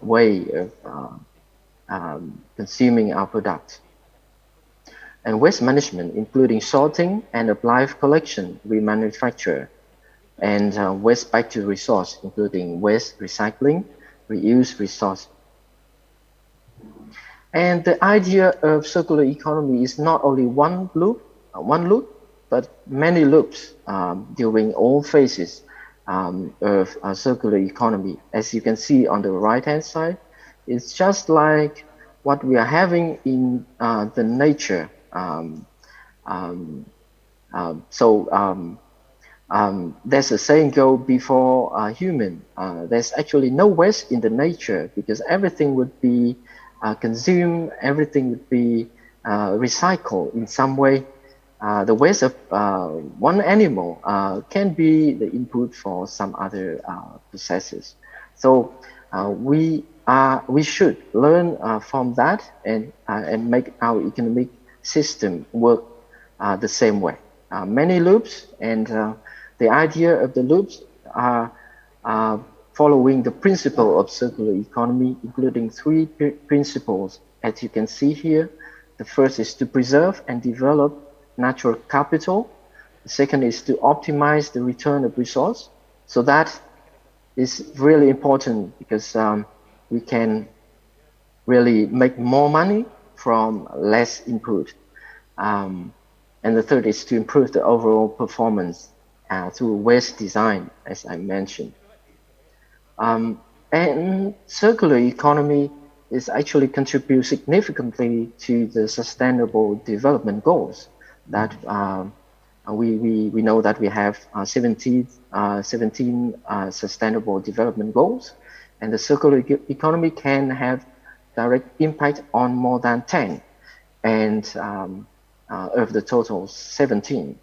way of consuming our products. And waste management, including sorting and applied collection, remanufacture, and waste back to resource, including waste recycling, reuse, resource. And the idea of circular economy is not only one loop, but many loops during all phases of circular economy. As you can see on the right-hand side, it's just like what we are having in the nature. Um, so there's a saying go before human. There's actually no waste in the nature because everything would be consumed, everything would be recycled in some way. The waste of one animal can be the input for some other processes. So we should learn from that and make our economic system work the same way. Many loops, and the idea of the loops are following the principle of circular economy, including three principles, as you can see here. The first is to preserve and develop natural capital. The second is to optimize the return of resource. So that is really important because we can really make more money from less input. And the third is to improve the overall performance through waste design, as I mentioned. And circular economy is actually contribute significantly to the sustainable development goals that we know that we have 17 sustainable development goals, and the circular economy can have direct impact on more than 10, and of the total 17.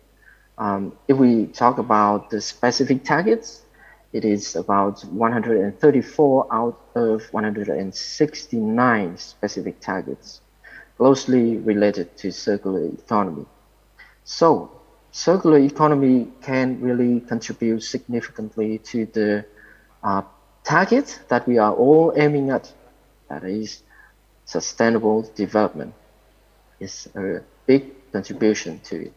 If we talk about the specific targets, it is about 134 out of 169 specific targets, closely related to circular economy. So, circular economy can really contribute significantly to the target that we are all aiming at, that is sustainable development. It's a big contribution to it.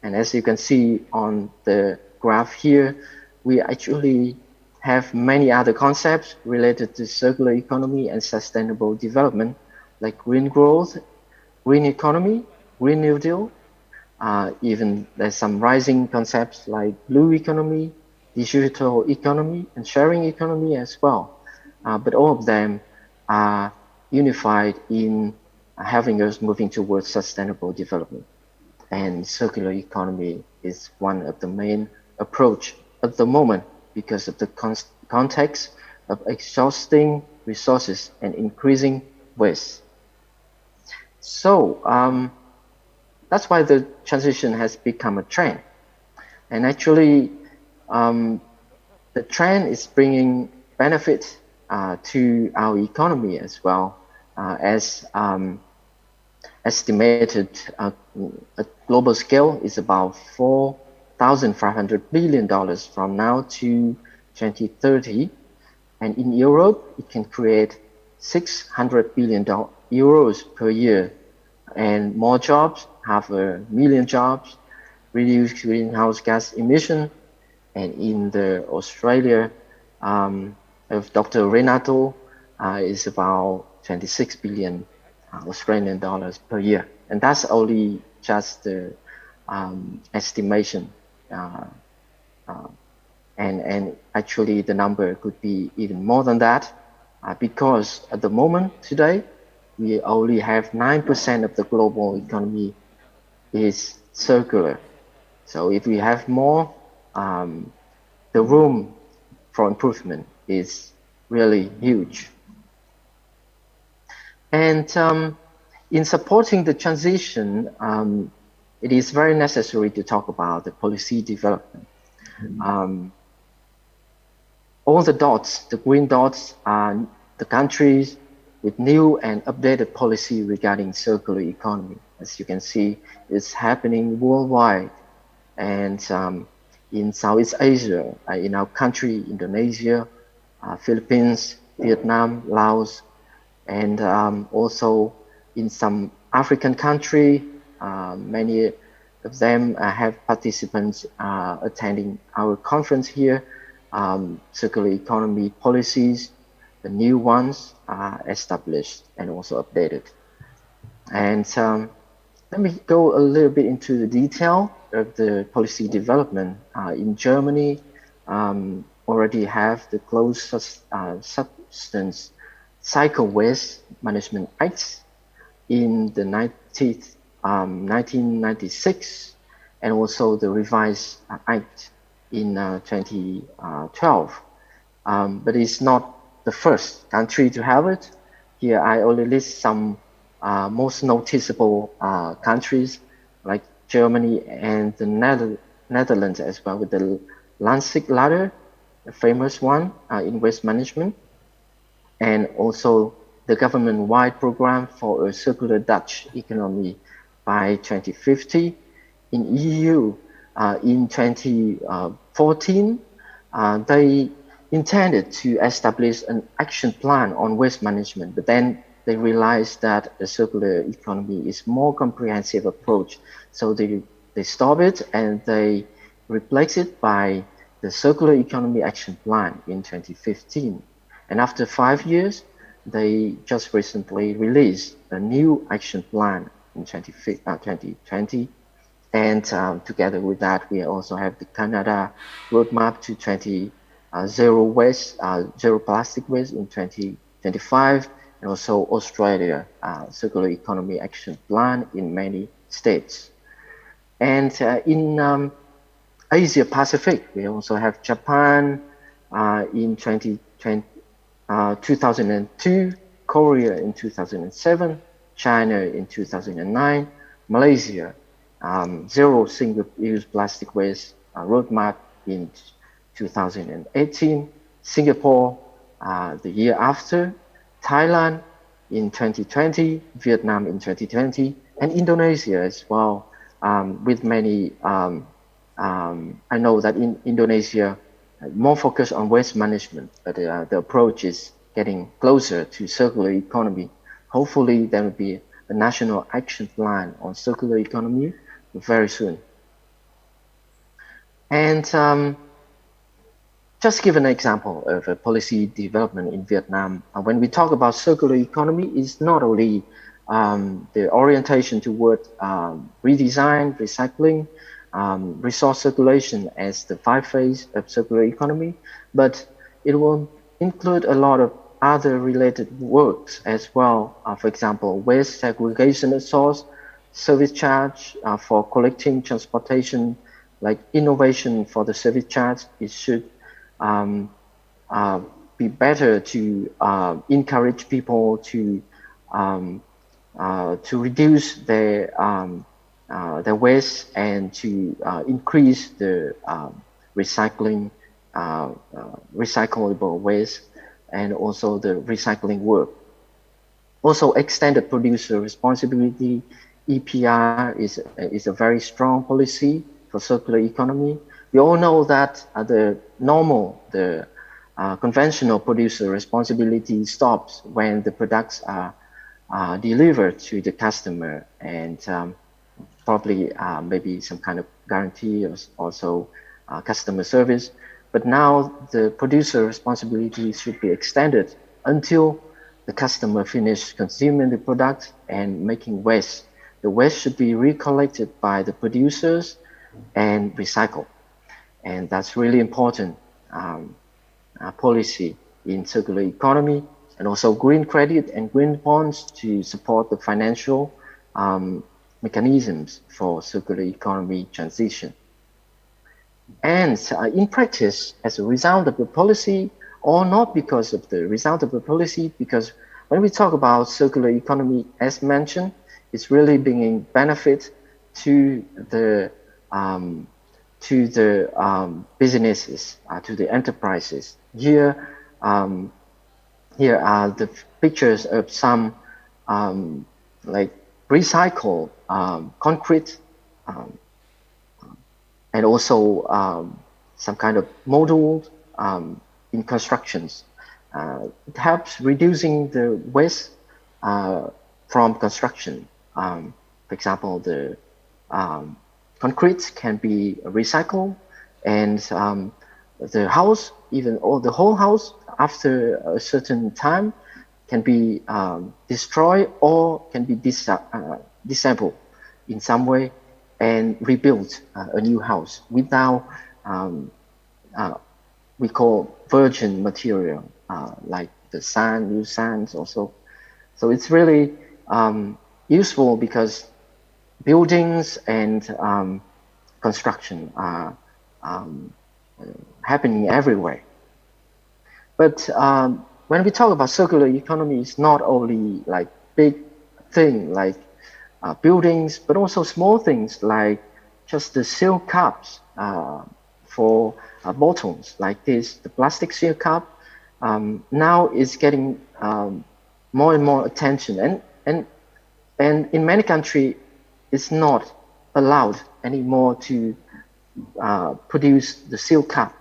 And as you can see on the graph here, we actually have many other concepts related to circular economy and sustainable development, like green growth, green economy, Green New Deal. Even there's some rising concepts like blue economy, digital economy, and sharing economy as well. But all of them are unified in having us moving towards sustainable development. And circular economy is one of the main approach at the moment because of the context of exhausting resources and increasing waste. So that's why the transition has become a trend. And actually, the trend is bringing benefit to our economy as well, as estimated at global scale is about $4,500 billion from now to 2030. And in Europe, it can create 600 billion euros per year, and more jobs, 500,000 jobs, reduce greenhouse gas emission. And in the Australia of Dr. Renato is about 26 billion Australian dollars per year. And that's only just the estimation. And actually the number could be even more than that because at the moment today, we only have 9% of the global economy is circular. So if we have more, the room for improvement is really huge. And in supporting the transition, it is very necessary to talk about the policy development. All the dots, the green dots, are the countries with new and updated policy regarding circular economy. As you can see, it's happening worldwide. And in Southeast Asia, in our country, Indonesia, Philippines, Vietnam, Laos, and also in some African country, many of them have participants attending our conference here. Circular economy policies, the new ones are established and also updated. And let me go a little bit into the detail of the policy development. In Germany, already have the closed substance cycle waste management acts in the 19th 1996, and also the revised Act in 2012. But it's not the first country to have it. Here I only list some most noticeable countries like Germany and the Netherlands as well, with the Lansing ladder, a famous one in waste management, and also the government-wide program for a circular Dutch economy by 2050. In EU, in 2014, they intended to establish an action plan on waste management, but then they realized that the circular economy is more comprehensive approach. So they stop it and they replace it by the circular economy action plan in 2015. And after 5 years, they just recently released a new action plan in 2020. And together with that, we also have the Canada roadmap to zero plastic waste in 2025, and also Australia circular economy action plan in many states. And in Asia Pacific, we also have Japan in 2002, Korea in 2007, China in 2009, Malaysia zero single-use plastic waste roadmap in 2018, Singapore the year after, Thailand in 2020, Vietnam in 2020, and Indonesia as well, with many, I know that in Indonesia, more focus on waste management, but the approach is getting closer to circular economy. Hopefully there will be a national action plan on circular economy very soon. And just give an example of a policy development in Vietnam. When we talk about circular economy, it's not only the orientation toward redesign, recycling, resource circulation as the 5 phase of circular economy, but it will include a lot of other related works as well. For example, waste segregation at source, service charge for collecting transportation, like innovation for the service charge. It should be better to encourage people to reduce their waste and to increase the recyclable waste and also the recycling work. Also, extended producer responsibility, EPR is a very strong policy for circular economy. We all know that the conventional producer responsibility stops when the products are delivered to the customer, and probably maybe some kind of guarantee or also customer service. But now the producer responsibility should be extended until the customer finish consuming the product and making waste. The waste should be recollected by the producers and recycled. And that's really important policy in circular economy, and also green credit and green bonds to support the financial mechanisms for circular economy transition. And in practice, as a result of the policy, or not because of the result of the policy, because when we talk about circular economy, as mentioned, it's really bringing benefit to the businesses, to the enterprises. Here are the pictures of some like recycled concrete and also some kind of module in constructions. It helps reducing the waste from construction. For example, the concrete can be recycled, and the house, the whole house, after a certain time, can be destroyed or can be disabled in some way and rebuilt a new house without we call virgin material like the sand, new sands also. So it's really useful because buildings and construction are um, happening everywhere. But when we talk about circular economy, it's not only like big thing like buildings, but also small things like just the seal cups for bottles like this. The plastic seal cup now is getting more and more attention, and in many countries, it's not allowed anymore to produce the seal cup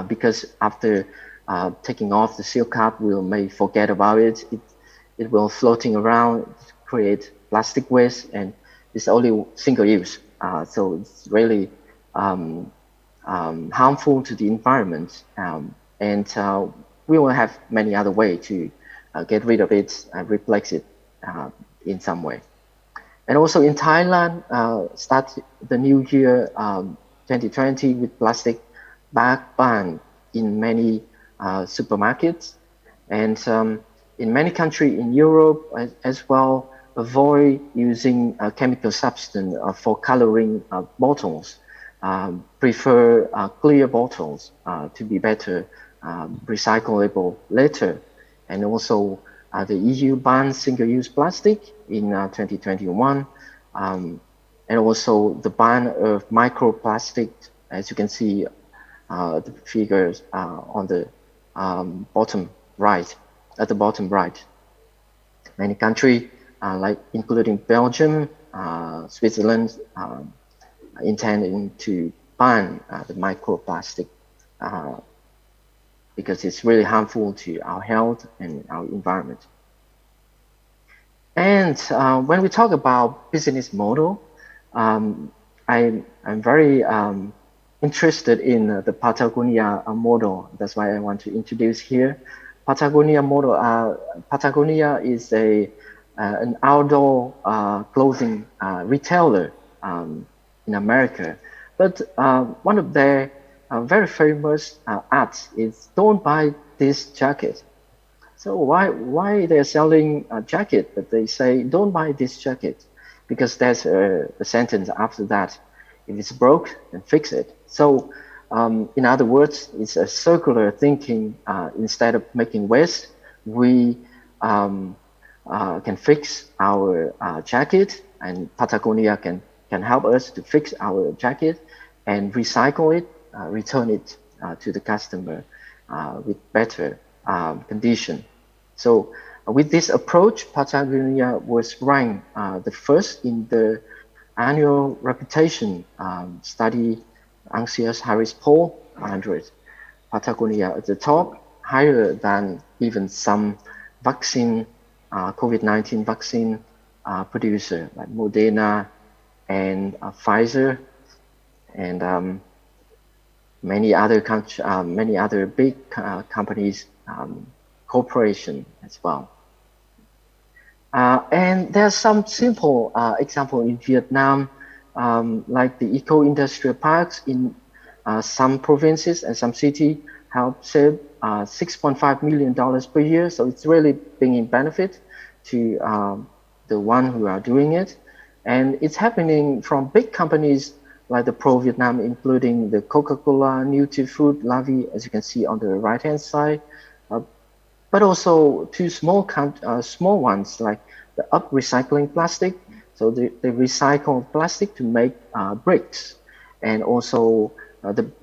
because after taking off the seal cap, we may forget about it. It will floating around, create plastic waste, and it's only single use. So it's really harmful to the environment. And we will have many other ways to get rid of it and replace it in some way. And also in Thailand, start the new year 2020 with plastic bag ban in many supermarkets, and in many countries in Europe as well, avoid using chemical substance for coloring bottles. Prefer clear bottles to be better recyclable later, and also the EU banned single-use plastic in 2021, and also the ban of microplastic, as you can see the figures on the bottom right, at the bottom right. Many countries, like including Belgium, Switzerland, intending to ban the microplastic because it's really harmful to our health and our environment. And when we talk about business model, I'm very interested in the Patagonia model. That's why I want to introduce here. Patagonia model. Patagonia is an outdoor clothing retailer in America, but one of their very famous ads is "Don't buy this jacket." So why they're selling a jacket, but they say don't buy this jacket, because there's a sentence after that: if it's broke, then fix it. So in other words, it's a circular thinking. Instead of making waste, we can fix our jacket, and Patagonia can help us to fix our jacket and recycle it, return it to the customer with better condition. So with this approach, Patagonia was ranked the first in the annual reputation study, Anxious Harris Poll 100. Patagonia at the top, higher than even some vaccine, COVID-19 vaccine producer like Moderna and Pfizer, and many other big companies, corporation as well. And there's some simple example in Vietnam, like the eco-industrial parks in some provinces and some cities help save $6.5 million per year. So it's really bringing benefit to the one who are doing it. And it's happening from big companies like the Pro Vietnam, including the Coca-Cola, Nutri-Food, Lavi, as you can see on the right-hand side. But also two small ones like the Up Recycling Plastic. So they recycle plastic to make bricks, and also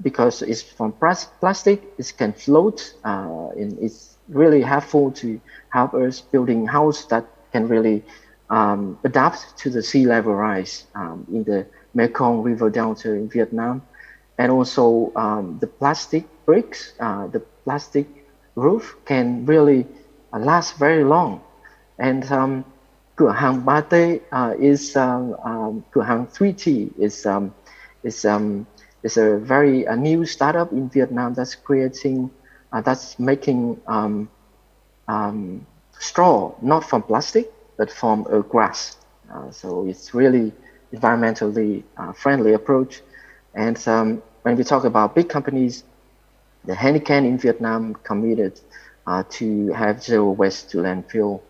because it's from plastic, it can float, and it's really helpful to help us building house that can really adapt to the sea level rise in the Mekong River Delta in Vietnam, and also the plastic bricks, the plastic roof can really last very long. And cửa hàng Pate is cửa hàng 3T is a very new startup in Vietnam that's making straw, not from plastic but from grass. So it's really environmentally friendly approach. And when we talk about big companies, the Heineken in Vietnam committed to have zero waste to landfill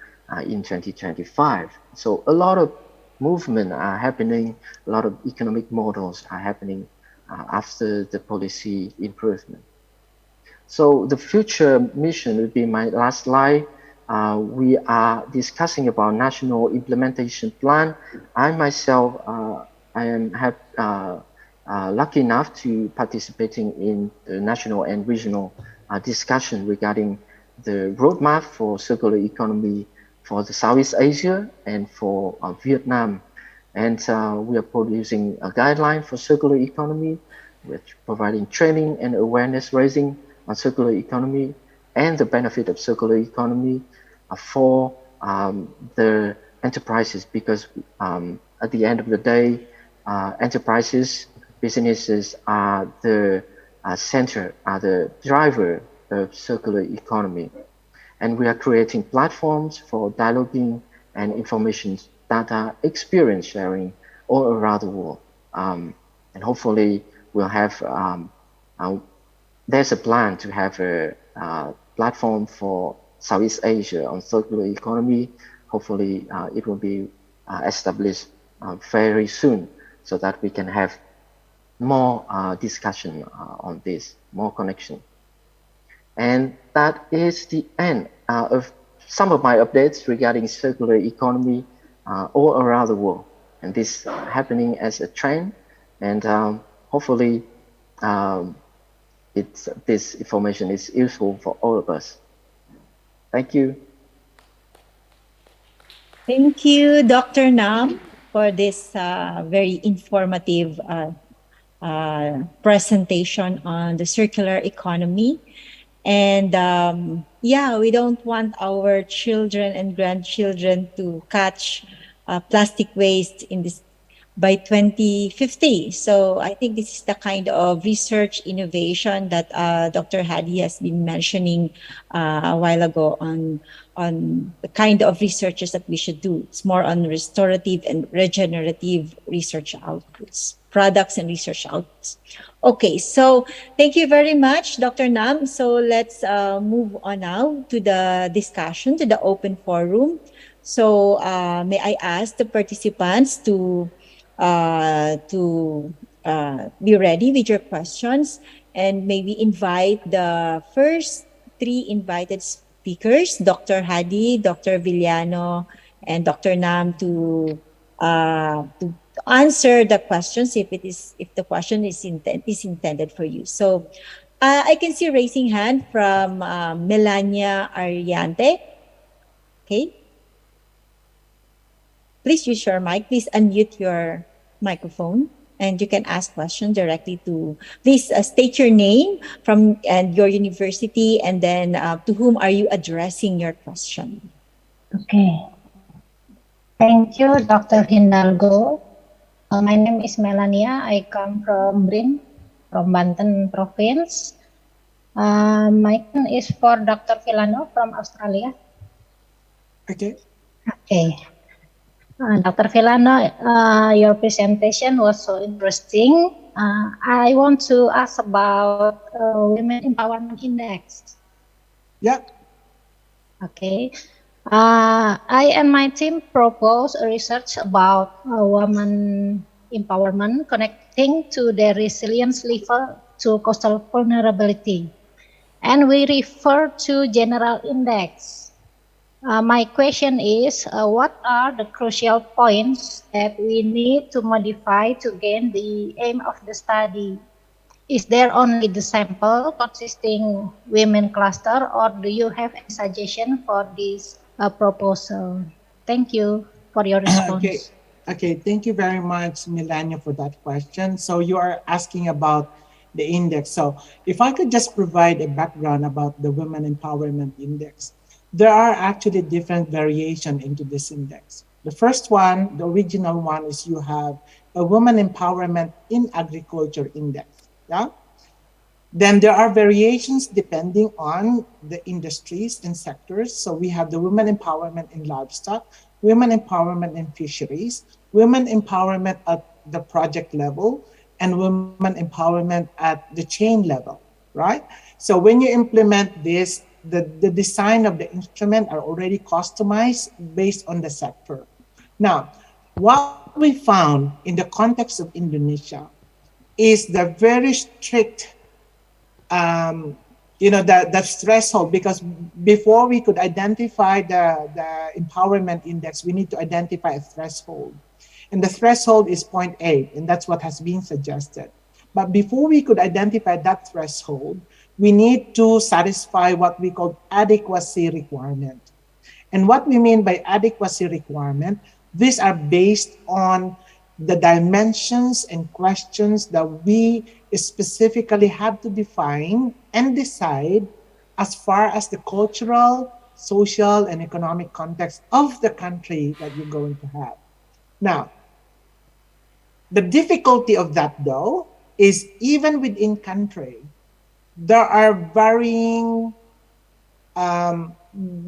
in 2025. So a lot of movement are happening, a lot of economic models are happening after the policy improvement. So the future mission will be my last slide. We are discussing about national implementation plan. I myself, I am lucky enough to participating in the national and regional discussion regarding the roadmap for circular economy for the Southeast Asia and for Vietnam. And we are producing a guideline for circular economy, which providing training and awareness raising on circular economy and the benefit of circular economy for the enterprises, because at the end of the day, enterprises, businesses are the center, are the driver of circular economy. And we are creating platforms for dialoguing and information data experience sharing all around the world. And hopefully we'll have there's a plan to have a platform for Southeast Asia on circular economy. Hopefully, it will be established very soon, so that we can have more discussion on this, more connection. And that is the end of some of my updates regarding circular economy all around the world. And this happening as a trend, and hopefully this information is useful for all of us. Thank you. Thank you, Dr. Nam, for this very informative presentation on the circular economy. And yeah, we don't want our children and grandchildren to catch plastic waste in this by 2050. So I think this is the kind of research innovation that Dr. Hadi has been mentioning a while ago on the kind of researches that we should do. It's more on restorative and regenerative research outputs, products and research outputs. Okay, so thank you very much, Dr. Nam. So let's move on now to the discussion, to the open forum. So may I ask the participants to be ready with your questions, and maybe invite the first three invited speakers, Dr. Hadi, Dr. Villano, and Dr. Nam, to answer the questions if the question is intended for you. So I can see raising hand from Melania Ariante. Okay. Please use your mic. Please unmute your microphone, and you can ask questions directly to. Please state your name and your university, and then to whom are you addressing your question? Okay. Thank you, Dr. Hindalgo. My name is Melania. I come from BRIN, from Banten Province. My question is for Dr. Villano from Australia. Okay. Okay. Dr. Villano, your presentation was so interesting. I want to ask about Women Empowerment Index. Yeah. Okay. I and my team propose a research about women empowerment connecting to their resilience level to coastal vulnerability. And we refer to general index. My question is, what are the crucial points that we need to modify to gain the aim of the study? Is there only the sample consisting women cluster, or do you have any suggestion for this proposal? Thank you for your response. Okay, thank you very much, Melania, for that question. So you are asking about the index. So if I could just provide a background about the Women Empowerment Index. There are actually different variations into this index. The first one, the original one, is you have a Women Empowerment in Agriculture Index. Yeah. Then there are variations depending on the industries and sectors. So we have the Women Empowerment in Livestock, Women Empowerment in Fisheries, Women Empowerment at the project level, and Women Empowerment at the chain level, right? So when you implement this, the design of the instrument are already customized based on the sector. Now, What we found in the context of Indonesia is the very strict, the threshold, because before we could identify the empowerment index, we need to identify a threshold. And the threshold is 0.8, and that's what has been suggested. But before we could identify that threshold, we need to satisfy what we call adequacy requirement. And what we mean by adequacy requirement, these are based on the dimensions and questions that we specifically have to define and decide as far as the cultural, social, and economic context of the country that you're going to have. Now, the difficulty of that, though, is even within country, there are varying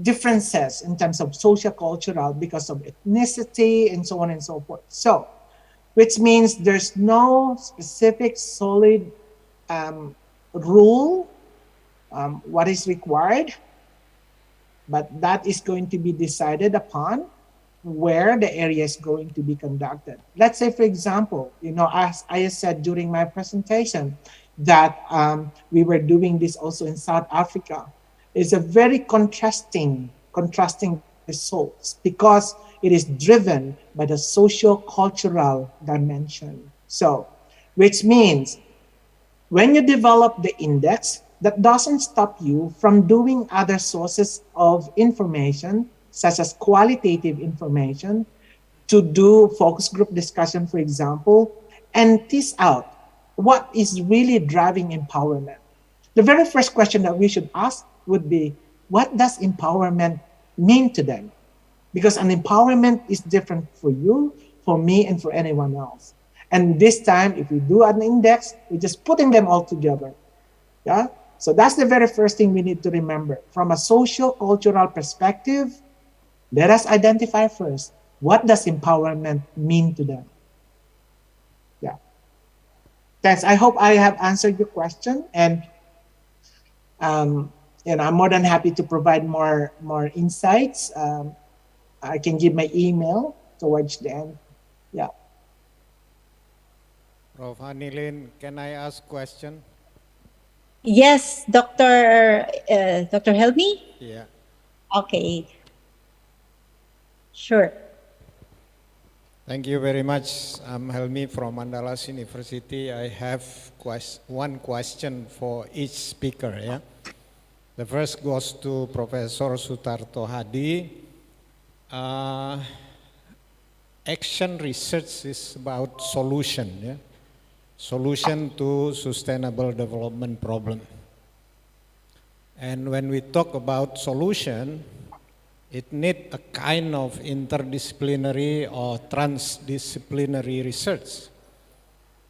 differences in terms of social cultural because of ethnicity and so on and so forth. So, which means there's no specific solid rule, what is required, but that is going to be decided upon where the area is going to be conducted. Let's say, for example, as I said during my presentation, that we were doing this also in South Africa. It's a very contrasting results because it is driven by the socio-cultural dimension. So, which means when you develop the index, that doesn't stop you from doing other sources of information, such as qualitative information, to do focus group discussion, for example, and tease out what is really driving empowerment. The very first question that we should ask would be, what does empowerment mean to them? Because an empowerment is different for you, for me, and for anyone else. And this time, if we do an index, we're just putting them all together. Yeah? So that's the very first thing we need to remember. From a socio-cultural perspective, let us identify first, what does empowerment mean to them? Yeah. Thanks. I hope I have answered your question. And I'm more than happy to provide more insights. I can give my email towards the end. Yeah. Prof. Hanilin, can I ask question? Yes, Dr. Helmi? Yeah. Okay. Sure. Thank you very much. I'm Helmi from Mandalas University. I have one question for each speaker. Yeah. The first goes to Professor Sutarto Hadi. Action research is about solution. Yeah. Solution to sustainable development problem. And when we talk about solution, it needs a kind of interdisciplinary or transdisciplinary research.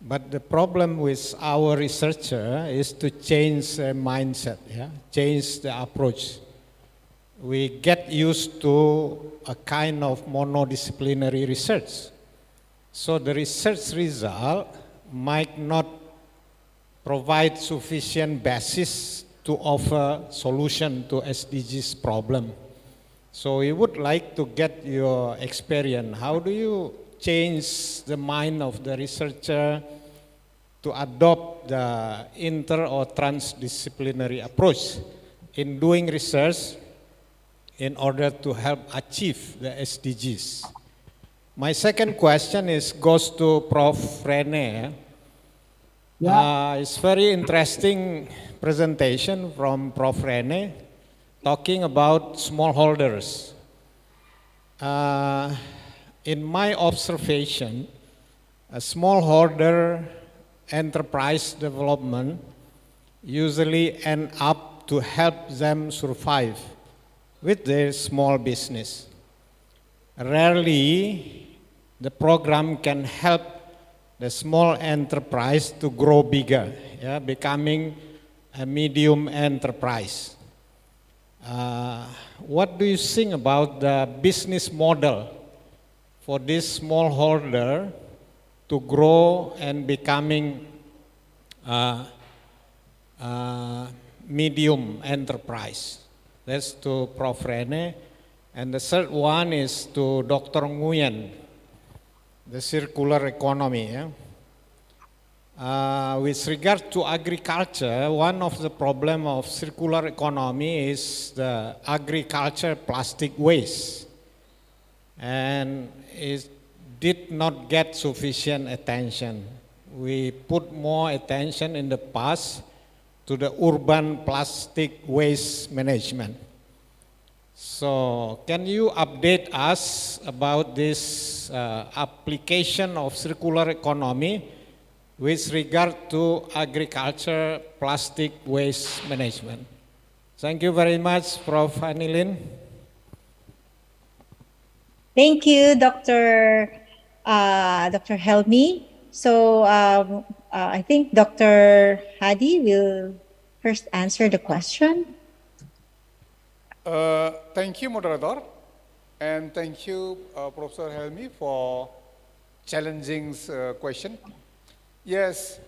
But the problem with our researcher is to change the mindset, change the approach. We get used to a kind of monodisciplinary research. So the research result might not provide sufficient basis to offer solution to SDGs problem. So we would like to get your experience. How do you change the mind of the researcher to adopt the inter or transdisciplinary approach in doing research in order to help achieve the SDGs? My second question goes to Prof. Rene. Yeah. It's very interesting presentation from Prof. Rene talking about smallholders. In my observation, a smallholder enterprise development usually end up to help them survive with their small business. Rarely, the program can help the small enterprise to grow bigger, becoming a medium enterprise. What do you think about the business model for this smallholder to grow and becoming medium enterprise? That's to Prof. Rene. And the third one is to Dr. Nguyen. the circular economy. Yeah? With regard to agriculture, one of the problem of circular economy is the agriculture plastic waste, and it did not get sufficient attention. We put more attention in the past to the urban plastic waste management. So can you update us about this application of circular economy with regard to agriculture plastic waste management? Thank you very much, Prof. Anilin. Thank you, Dr. Helmi. So I think Dr. Hadi will first answer the question. Thank you, moderator, and thank you, Professor Helmi, for challenging question. Yes,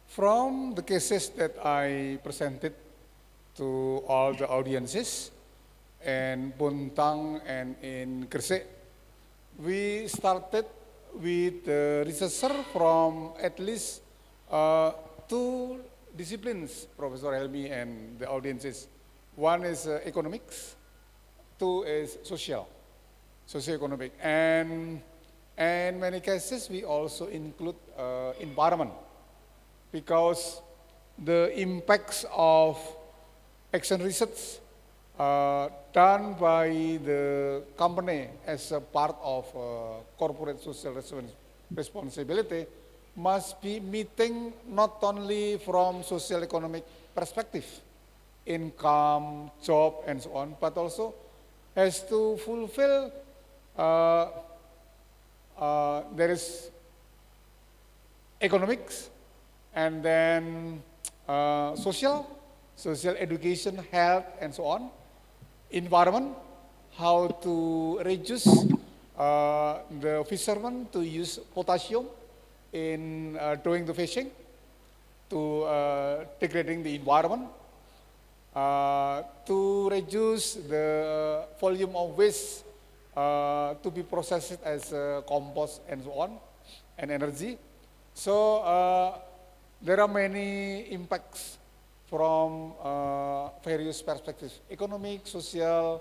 from the cases that I presented to all the audiences in Bontang and in Gresik, we started with the researcher from at least two disciplines, Professor Helmi and the audiences. One is economics, two is socio-economic, and in many cases we also include environment, because the impacts of action research done by the company as a part of corporate social responsibility must be meeting not only from social economic perspective, income, job, and so on, but also has to fulfill, there is economics, and then social education, health, and so on, environment, how to reduce the fishermen to use potassium in doing the fishing, to degrading the environment, to reduce the volume of waste to be processed as compost and so on, and energy. So there are many impacts from various perspectives: economic, social,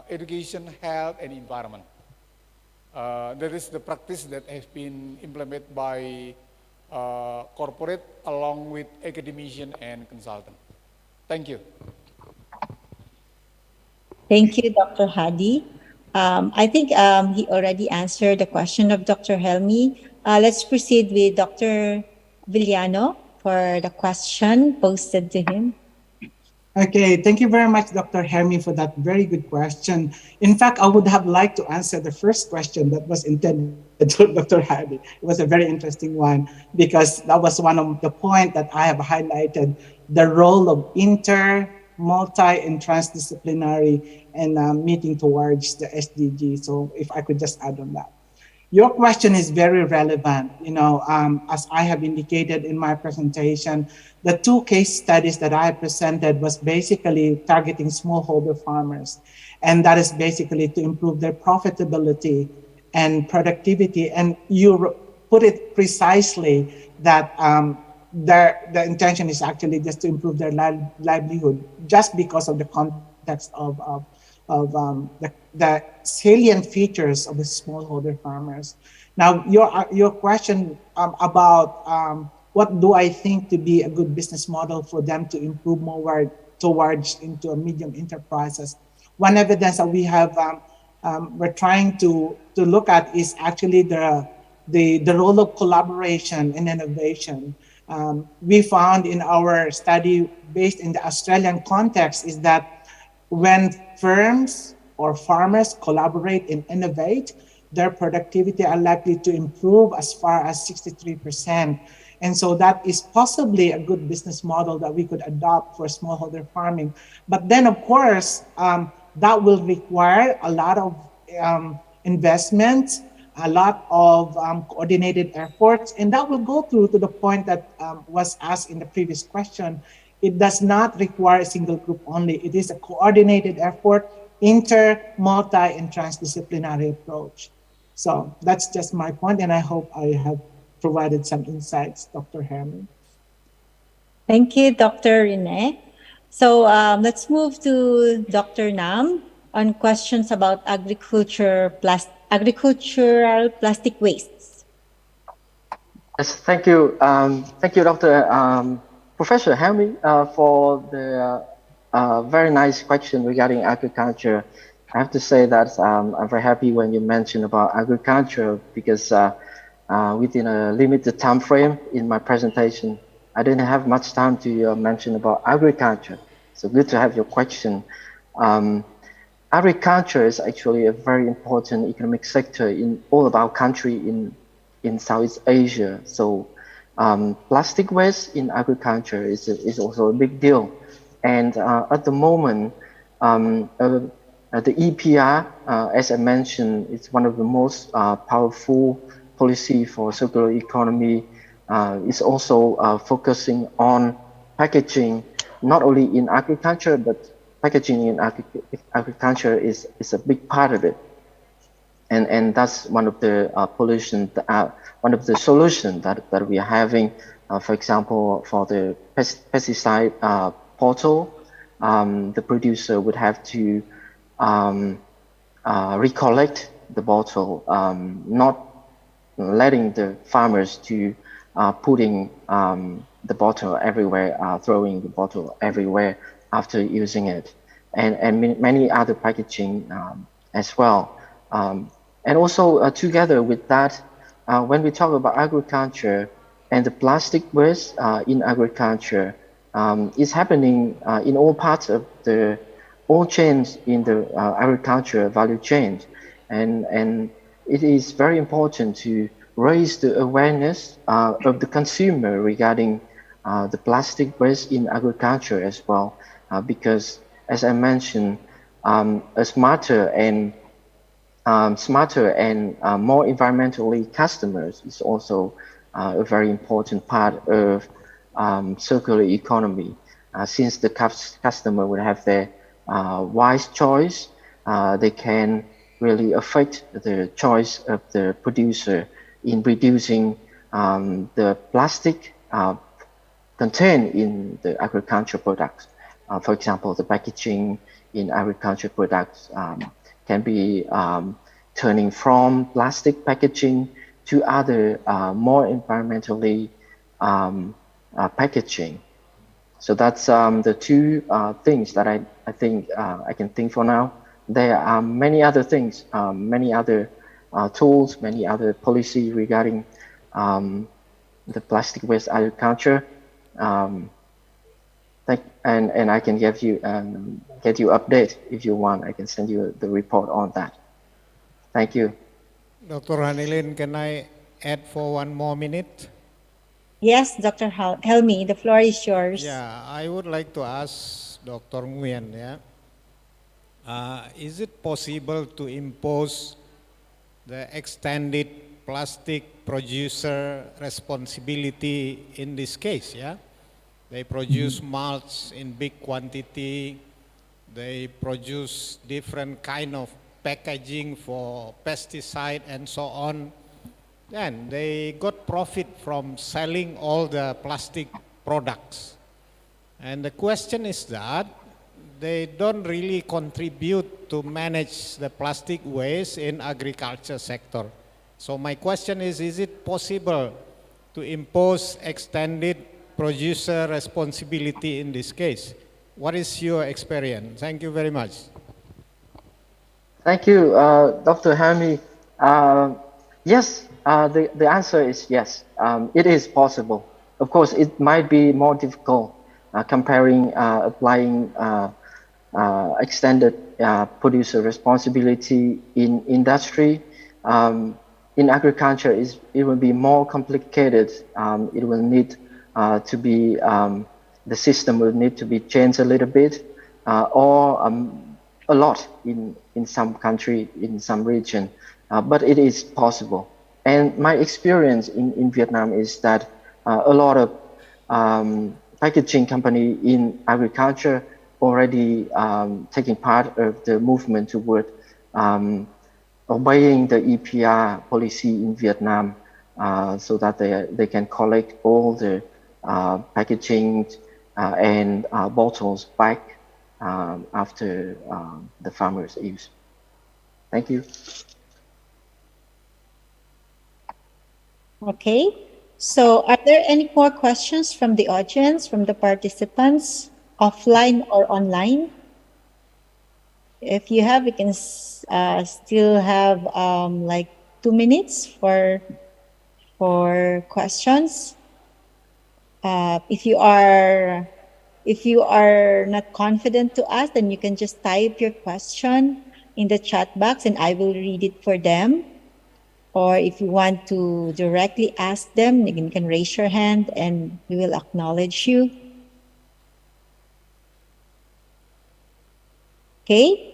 education, health, and environment. That is the practice that has been implemented by corporate along with academician and consultant. Thank you. Thank you, Dr. Hadi. I think he already answered the question of Dr. Helmi. Let's proceed with Dr. Villano for the question posted to him. Okay, thank you very much, Dr. Hermi, for that very good question. In fact, I would have liked to answer the first question that was intended to Dr. Hadi. It was a very interesting one because that was one of the points that I have highlighted, the role of inter, multi, and transdisciplinary and meeting towards the SDG. So if I could just add on that. Your question is very relevant. As I have indicated in my presentation, the two case studies that I presented was basically targeting smallholder farmers. And that is basically to improve their profitability and productivity. And you put it precisely that the intention is actually just to improve their livelihood, just because of the context of the salient features of the smallholder farmers. Now, your question about what do I think to be a good business model for them to improve more towards into a medium enterprises. One evidence that we have we're trying to look at is actually the role of collaboration and innovation. We found in our study based in the Australian context is that when firms or farmers collaborate and innovate, their productivity are likely to improve as far as 63%. And so that is possibly a good business model that we could adopt for smallholder farming. But then, of course, that will require a lot of investment, a lot of coordinated efforts, and that will go through to the point that was asked in the previous question. It does not require a single group only. It is a coordinated effort, inter, multi, and transdisciplinary approach. So that's just my point, and I hope I have provided some insights, Dr. Herman. Thank you, Dr. Rene. So let's move to Dr. Nam on questions about agricultural plastic wastes. Yes, thank you, Dr. Professor Helmi, for the very nice question regarding agriculture. I have to say that I'm very happy when you mentioned about agriculture because within a limited time frame in my presentation, I didn't have much time to mention about agriculture. So good to have your question. Um, Agriculture is actually a very important economic sector in all of our country in Southeast Asia. So plastic waste in agriculture is also a big deal. And at the moment, the EPR, as I mentioned, is one of the most powerful policy for circular economy. It's also focusing on packaging, not only in agriculture, but packaging in agriculture is a big part of it. And that's one of the one of the solutions that we are having. For example, for the pesticide portal, the producer would have to recollect the bottle, not letting the farmers to putting the bottle everywhere, throwing the bottle everywhere after using it, and many other packaging as well. And also together with that, when we talk about agriculture and the plastic waste in agriculture, is happening in all parts of the all chains in the agriculture value chain, and it is very important to raise the awareness of the consumer regarding the plastic waste in agriculture as well, because as I mentioned, a smarter and more environmentally customers is also a very important part of circular economy. Since the customer will have their wise choice, they can really affect the choice of the producer in reducing the plastic contained in the agriculture products. For example, the packaging in agriculture products can be turning from plastic packaging to other more environmentally packaging. So that's the two things that I think I can think for now. There are many other things, many other tools, many other policy regarding the plastic waste agriculture. And I can give you get you update if you want. I can send you the report on that. Thank you. Dr. Hanilin, can I add for one more minute? Yes, Dr. Helmi, the floor is yours. Yeah, I would like to ask Dr. Nguyen, is it possible to impose the extended plastic producer responsibility in this case, They produce mulch in big quantity, they produce different kind of packaging for pesticide and so on. Then they got profit from selling all the plastic products. And the question is that they don't really contribute to manage the plastic waste in agriculture sector. So my question is it possible to impose extended producer responsibility in this case? What is your experience? Thank you very much. Thank you, Dr. Hami. Yes, the answer is yes. It is possible. Of course, it might be more difficult comparing applying extended producer responsibility in industry. In agriculture, it will be more complicated. It will need to be the system will need to be changed a little bit, or a lot in some country, in some region, but it is possible. And my experience in Vietnam is that a lot of packaging company in agriculture already taking part of the movement toward obeying the EPR policy in Vietnam, so that they can collect all the packaging and bottles back after the farmers use. Thank you. Okay. So are there any more questions from the audience, from the participants, offline or online? If you have, we can still have like 2 minutes for questions. If you are not confident to ask, then you can just type your question in the chat box and I will read it for them. Or if you want to directly ask them, you can raise your hand and we will acknowledge you. Okay?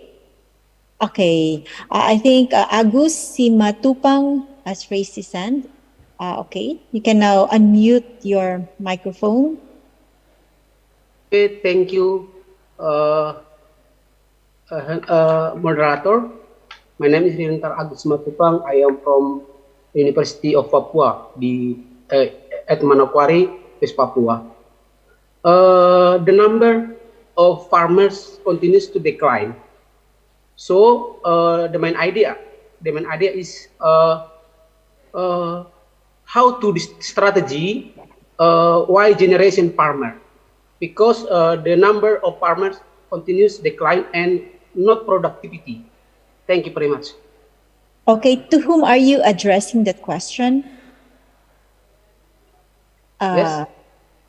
Okay. I think Agus Simatupang has raised his hand. Okay. You can now unmute your microphone. Okay, thank you, moderator. My name is Rintar Agus Matupang. I am from University of Papua at Manokwari, West Papua. The number of farmers continues to decline. So the main idea is how to strategy Y generation farmer, because the number of farmers continues decline and not productivity. Thank you very much. Okay, to whom are you addressing that question? Yes.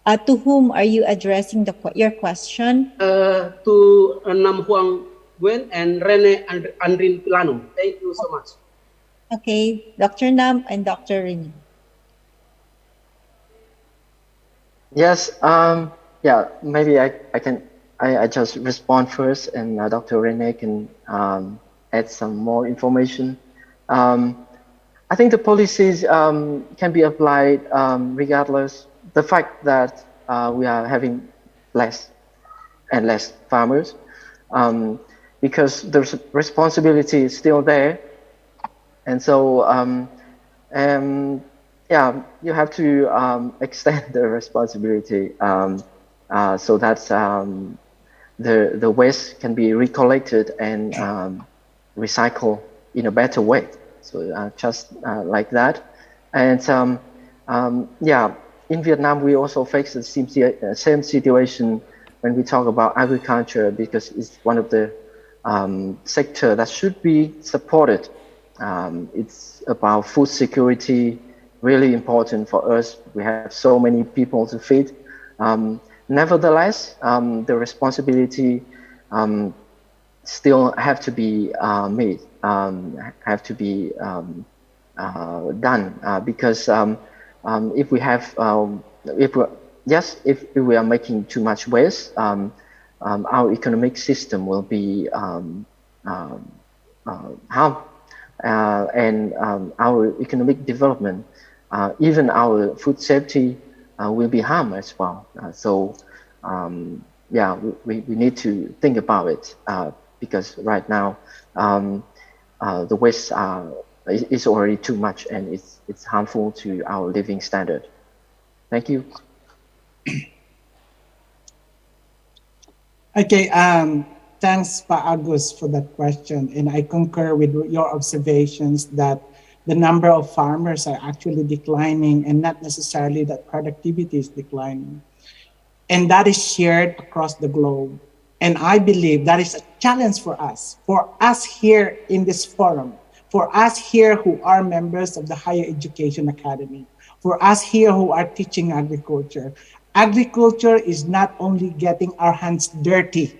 To whom are you addressing your question? To Nam Huang Gwen and Rene Andrin Pilano. Thank you so much. Okay, Dr. Nam and Dr. Rin. Yes, yeah, maybe I can just respond first, and Dr. Rene can add some more information. I think the policies can be applied regardless the fact that we are having less and less farmers, because the responsibility is still there, and so yeah, you have to extend the responsibility so that the waste can be recollected and recycled in a better way. So just like that. And yeah, in Vietnam, we also face the same situation when we talk about agriculture, because it's one of the sector that should be supported. It's about food security, really important for us. We have so many people to feed. Nevertheless, the responsibility still have to be made, have to be done, because if we have, if we are making too much waste, our economic system will be harmed, and our economic development, even our food safety will be harmed as well. So yeah, we need to think about it, because right now the waste is already too much, and it's harmful to our living standard. Thank you. Okay, thanks, Pa Agus, for that question. And I concur with your observations that the number of farmers are actually declining, and not necessarily that productivity is declining. And that is shared across the globe. And I believe that is a challenge for us here in this forum, for us here who are members of the Higher Education Academy, for us here who are teaching agriculture. Agriculture is not only getting our hands dirty.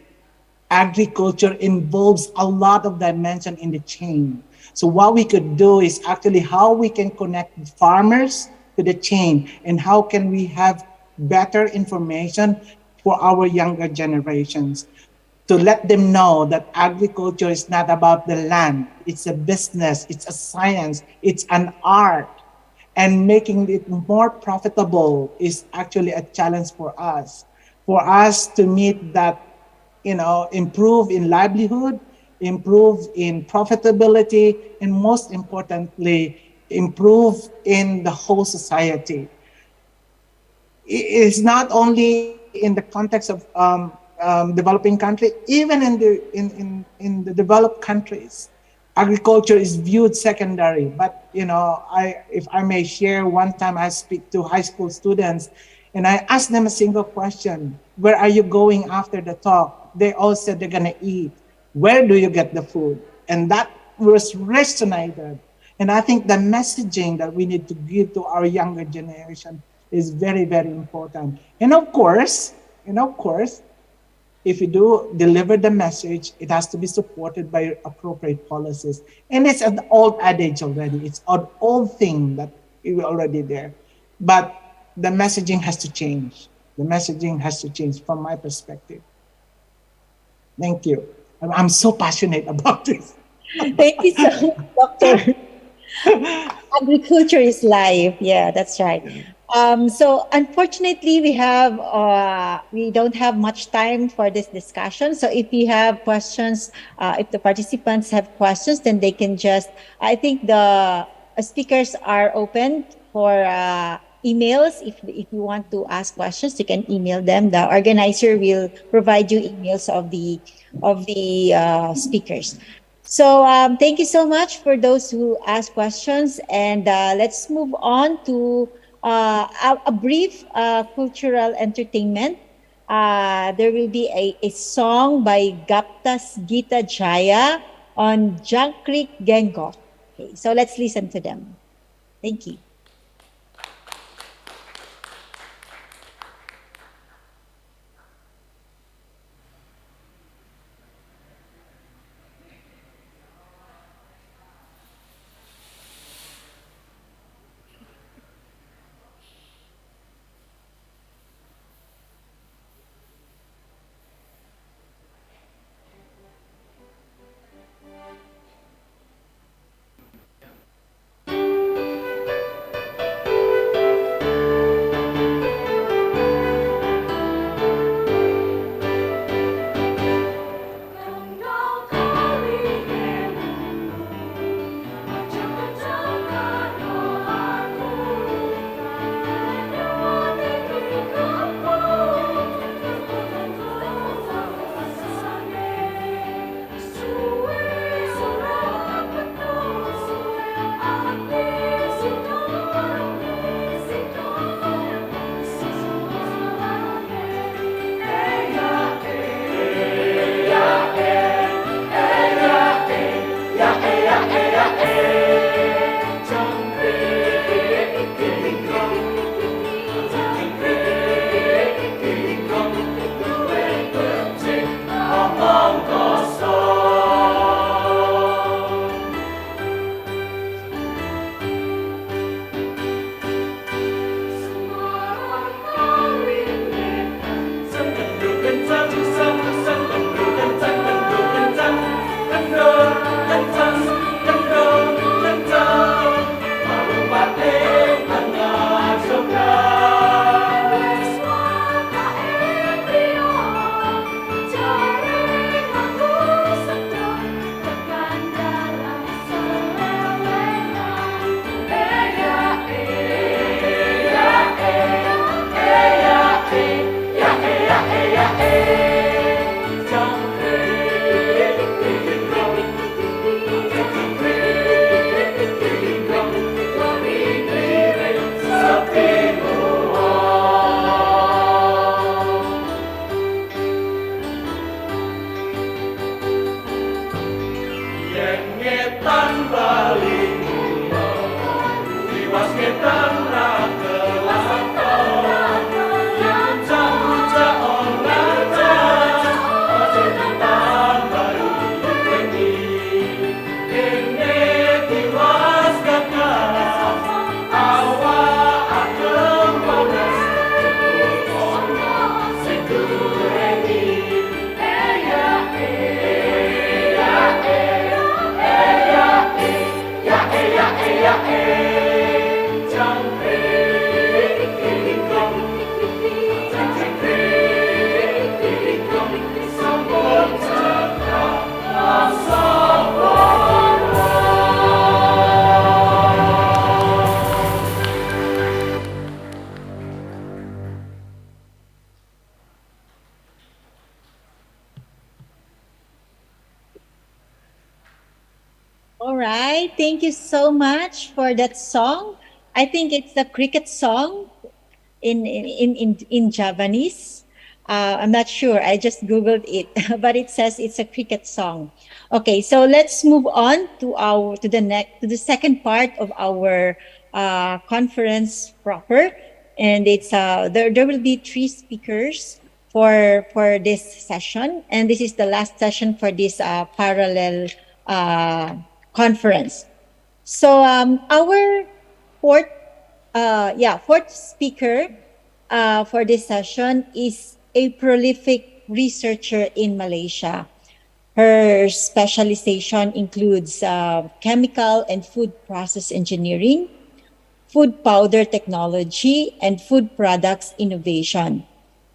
Agriculture involves a lot of dimension in the chain. So what we could do is actually how we can connect farmers to the chain, and how can we have better information for our younger generations, to let them know that agriculture is not about the land. It's a business, it's a science, it's an art. And making it more profitable is actually a challenge for us to meet that, improve in livelihood improve in profitability, and most importantly, improve in the whole society. It's not only in the context of developing country, even in the developed countries, agriculture is viewed secondary. But if I may share, one time I speak to high school students, and I asked them a single question: where are you going after the talk? They all said they're gonna eat. Where do you get the food? And that was resonated. And I think the messaging that we need to give to our younger generation is very, very important. And of course, if you do deliver the message, it has to be supported by appropriate policies. And it's an old adage already. It's an old thing that is already there. But the messaging has to change. The messaging has to change from my perspective. Thank you. I'm so passionate about this. Thank you so much, Doctor. Agriculture is life. Yeah, that's right. So unfortunately, we don't have much time for this discussion. So if you have questions, if the participants have questions, then they can just. I think the speakers are open for emails. If you want to ask questions, you can email them. The organizer will provide you emails of the speakers. So thank you so much for those who asked questions, and let's move on to a brief cultural entertainment. There will be a song by Gaptas Gita Jaya on Jangkrik Gengo. Okay, so let's listen to them. Thank you. Kelas All right. Thank you so much for that song. I think it's the cricket song in Javanese. I'm not sure. I just googled it, but it says it's a cricket song. Okay, so let's move on to our to the second part of our conference proper, and it's there will be three speakers for this session, and this is the last session for this parallel uh, conference. So our fourth fourth speaker for this session is a prolific researcher in Malaysia. Her specialization includes chemical and food process engineering, food powder technology, and food products innovation.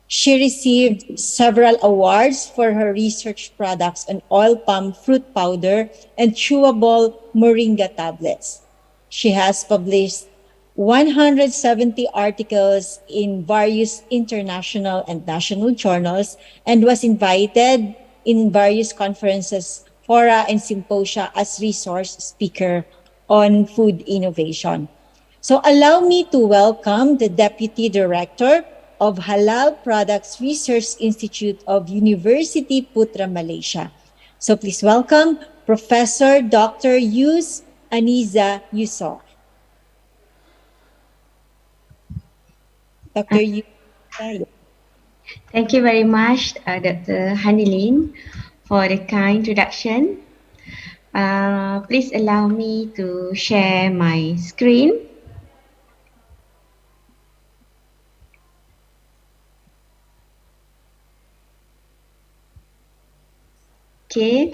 She received several awards for her research products on oil palm fruit powder and chewable moringa tablets. She has published 170 articles in various international and national journals and was invited in various conferences, fora, and symposia as resource speaker on food innovation. So allow me to welcome the Deputy Director of Halal Products Research Institute of University Putra, Malaysia. So please welcome Professor Dr. Yus Aniza Yusof. Dr. Yus. Thank you very much, Dr. Hanilin, for the kind introduction. Please allow me to share my screen. Okay.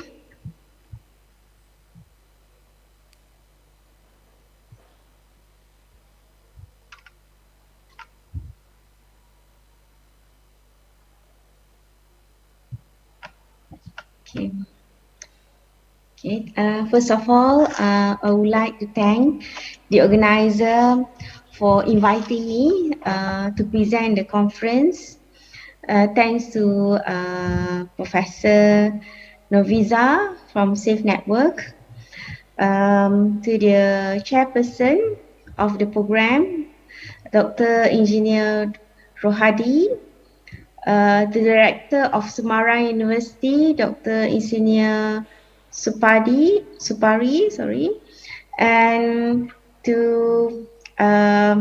Okay. Okay. First of all, I would like to thank the organizer for inviting me to present the conference. Thanks to Professor Noviza from Safe Network, to the chairperson of the program, Dr. Engineer Rohadi, the director of Semarang University, Dr. Engineer Supari, and to a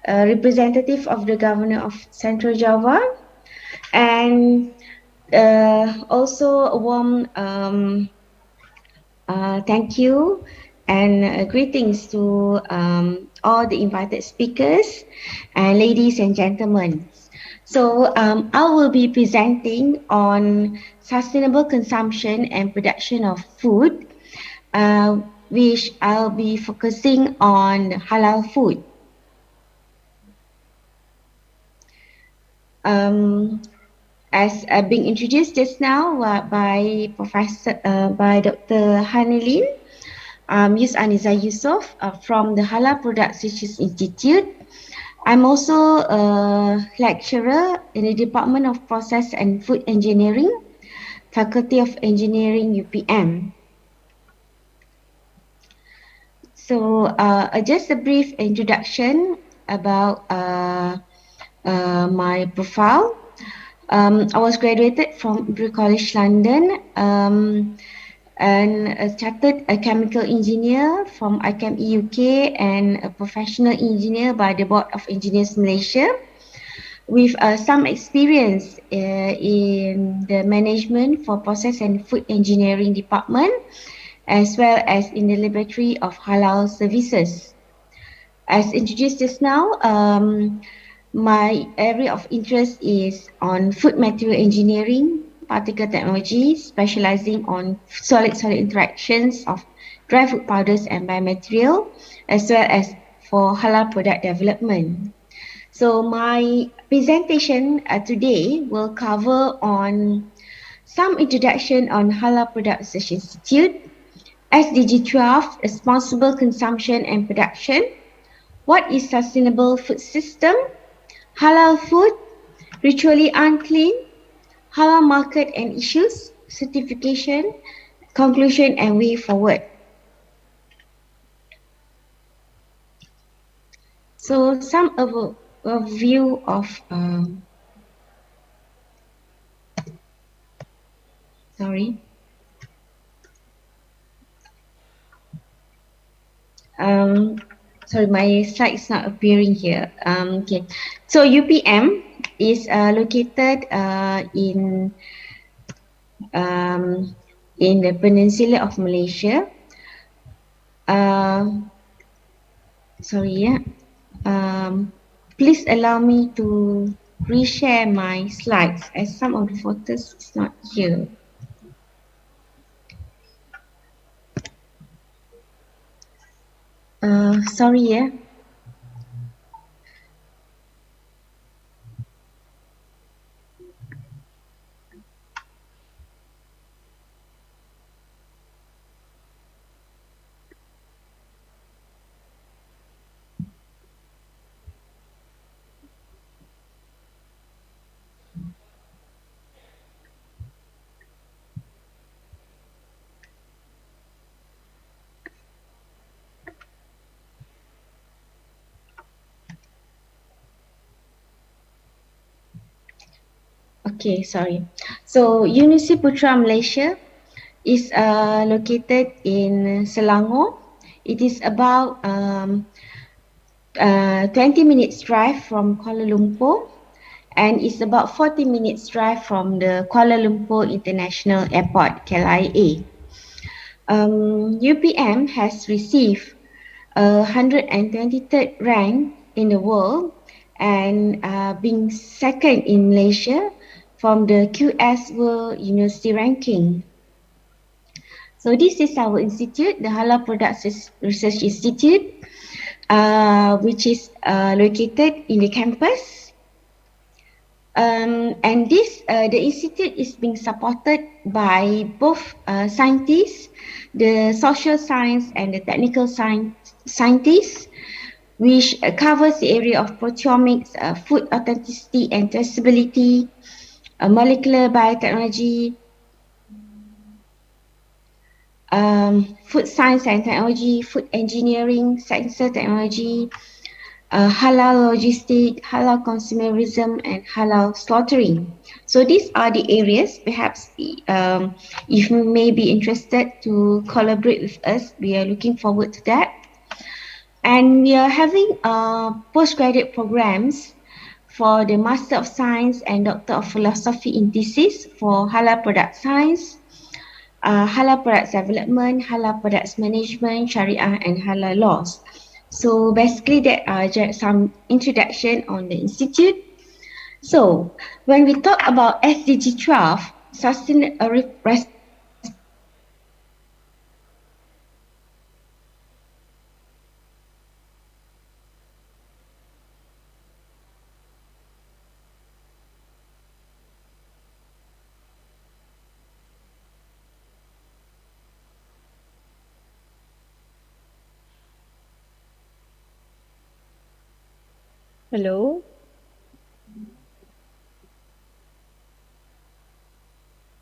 representative of the governor of Central Java, and also a warm thank you and greetings to all the invited speakers and ladies and gentlemen. So I will be presenting on sustainable consumption and production of food, which I'll be focusing on halal food. As being introduced just now by Dr. Hanilin, Ms. Aniza Yusof from the Halal Products Research Institute. I'm also a lecturer in the Department of Process and Food Engineering, Faculty of Engineering, UPM. So just a brief introduction about my profile. I was graduated from Imperial College London and a chartered chemical engineer from ICAM UK and a professional engineer by the Board of Engineers Malaysia, with some experience in the management for process and food engineering department, as well as in the laboratory of halal services. As introduced just now, my area of interest is on food material engineering, particle technology, specializing on solid-solid interactions of dry food powders and biomaterial, as well as for halal product development. So my presentation today will cover on some introduction on Halal Product Research Institute, SDG 12, responsible consumption and production, what is sustainable food system, halal food, ritually unclean, halal market and issues, certification, conclusion and way forward. So some overview of sorry. Sorry, my slide is not appearing here. Okay, so UPM is located in the peninsula of Malaysia. Sorry, yeah. Please allow me to reshare my slides as some of the photos is not here. Sorry, yeah. Okay, sorry. So University Putra Malaysia is located in Selangor. It is about 20 minutes drive from Kuala Lumpur, and it's about 40 minutes drive from the Kuala Lumpur International Airport, KLIA. UPM has received 123rd rank in the world and being second in Malaysia from the QS World University Ranking. So this is our institute, the Halal Products Research Institute, which is located in the campus. And the institute is being supported by both scientists, the social science and the technical scientists, which covers the area of proteomics, food authenticity and traceability, molecular biotechnology, food science and technology, food engineering, sensor technology, halal logistics, halal consumerism, and halal slaughtering. So these are the areas. Perhaps if you may be interested to collaborate with us, we are looking forward to that. And we are having postgraduate programs for the Master of Science and Doctor of Philosophy in thesis for halal product science, halal products development, halal products management, Sharia, and halal laws. So basically, that are just some introduction on the institute. So when we talk about SDG 12, Hello?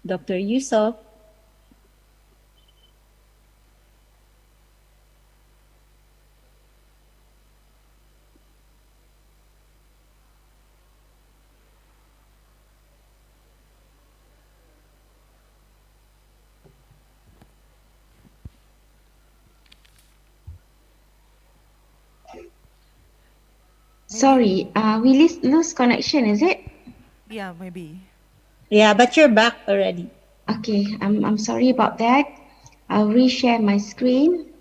Dr. Yusuf? Sorry, we lose connection, is it? Yeah, maybe. Yeah, but you're back already. Okay, I'm sorry about that. I'll reshare my screen.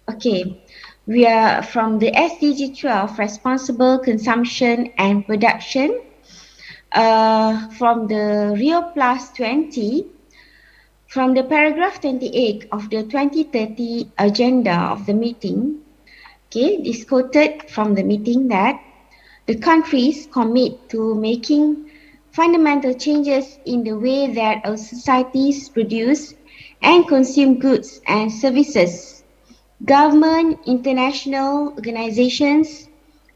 Okay, we are from the SDG 12, Responsible Consumption and Production. From the Rio Plus 20, from the paragraph 28 of the 2030 agenda of the meeting, okay, this quoted from the meeting that the countries commit to making fundamental changes in the way that our societies produce and consume goods and services. Government, international organizations,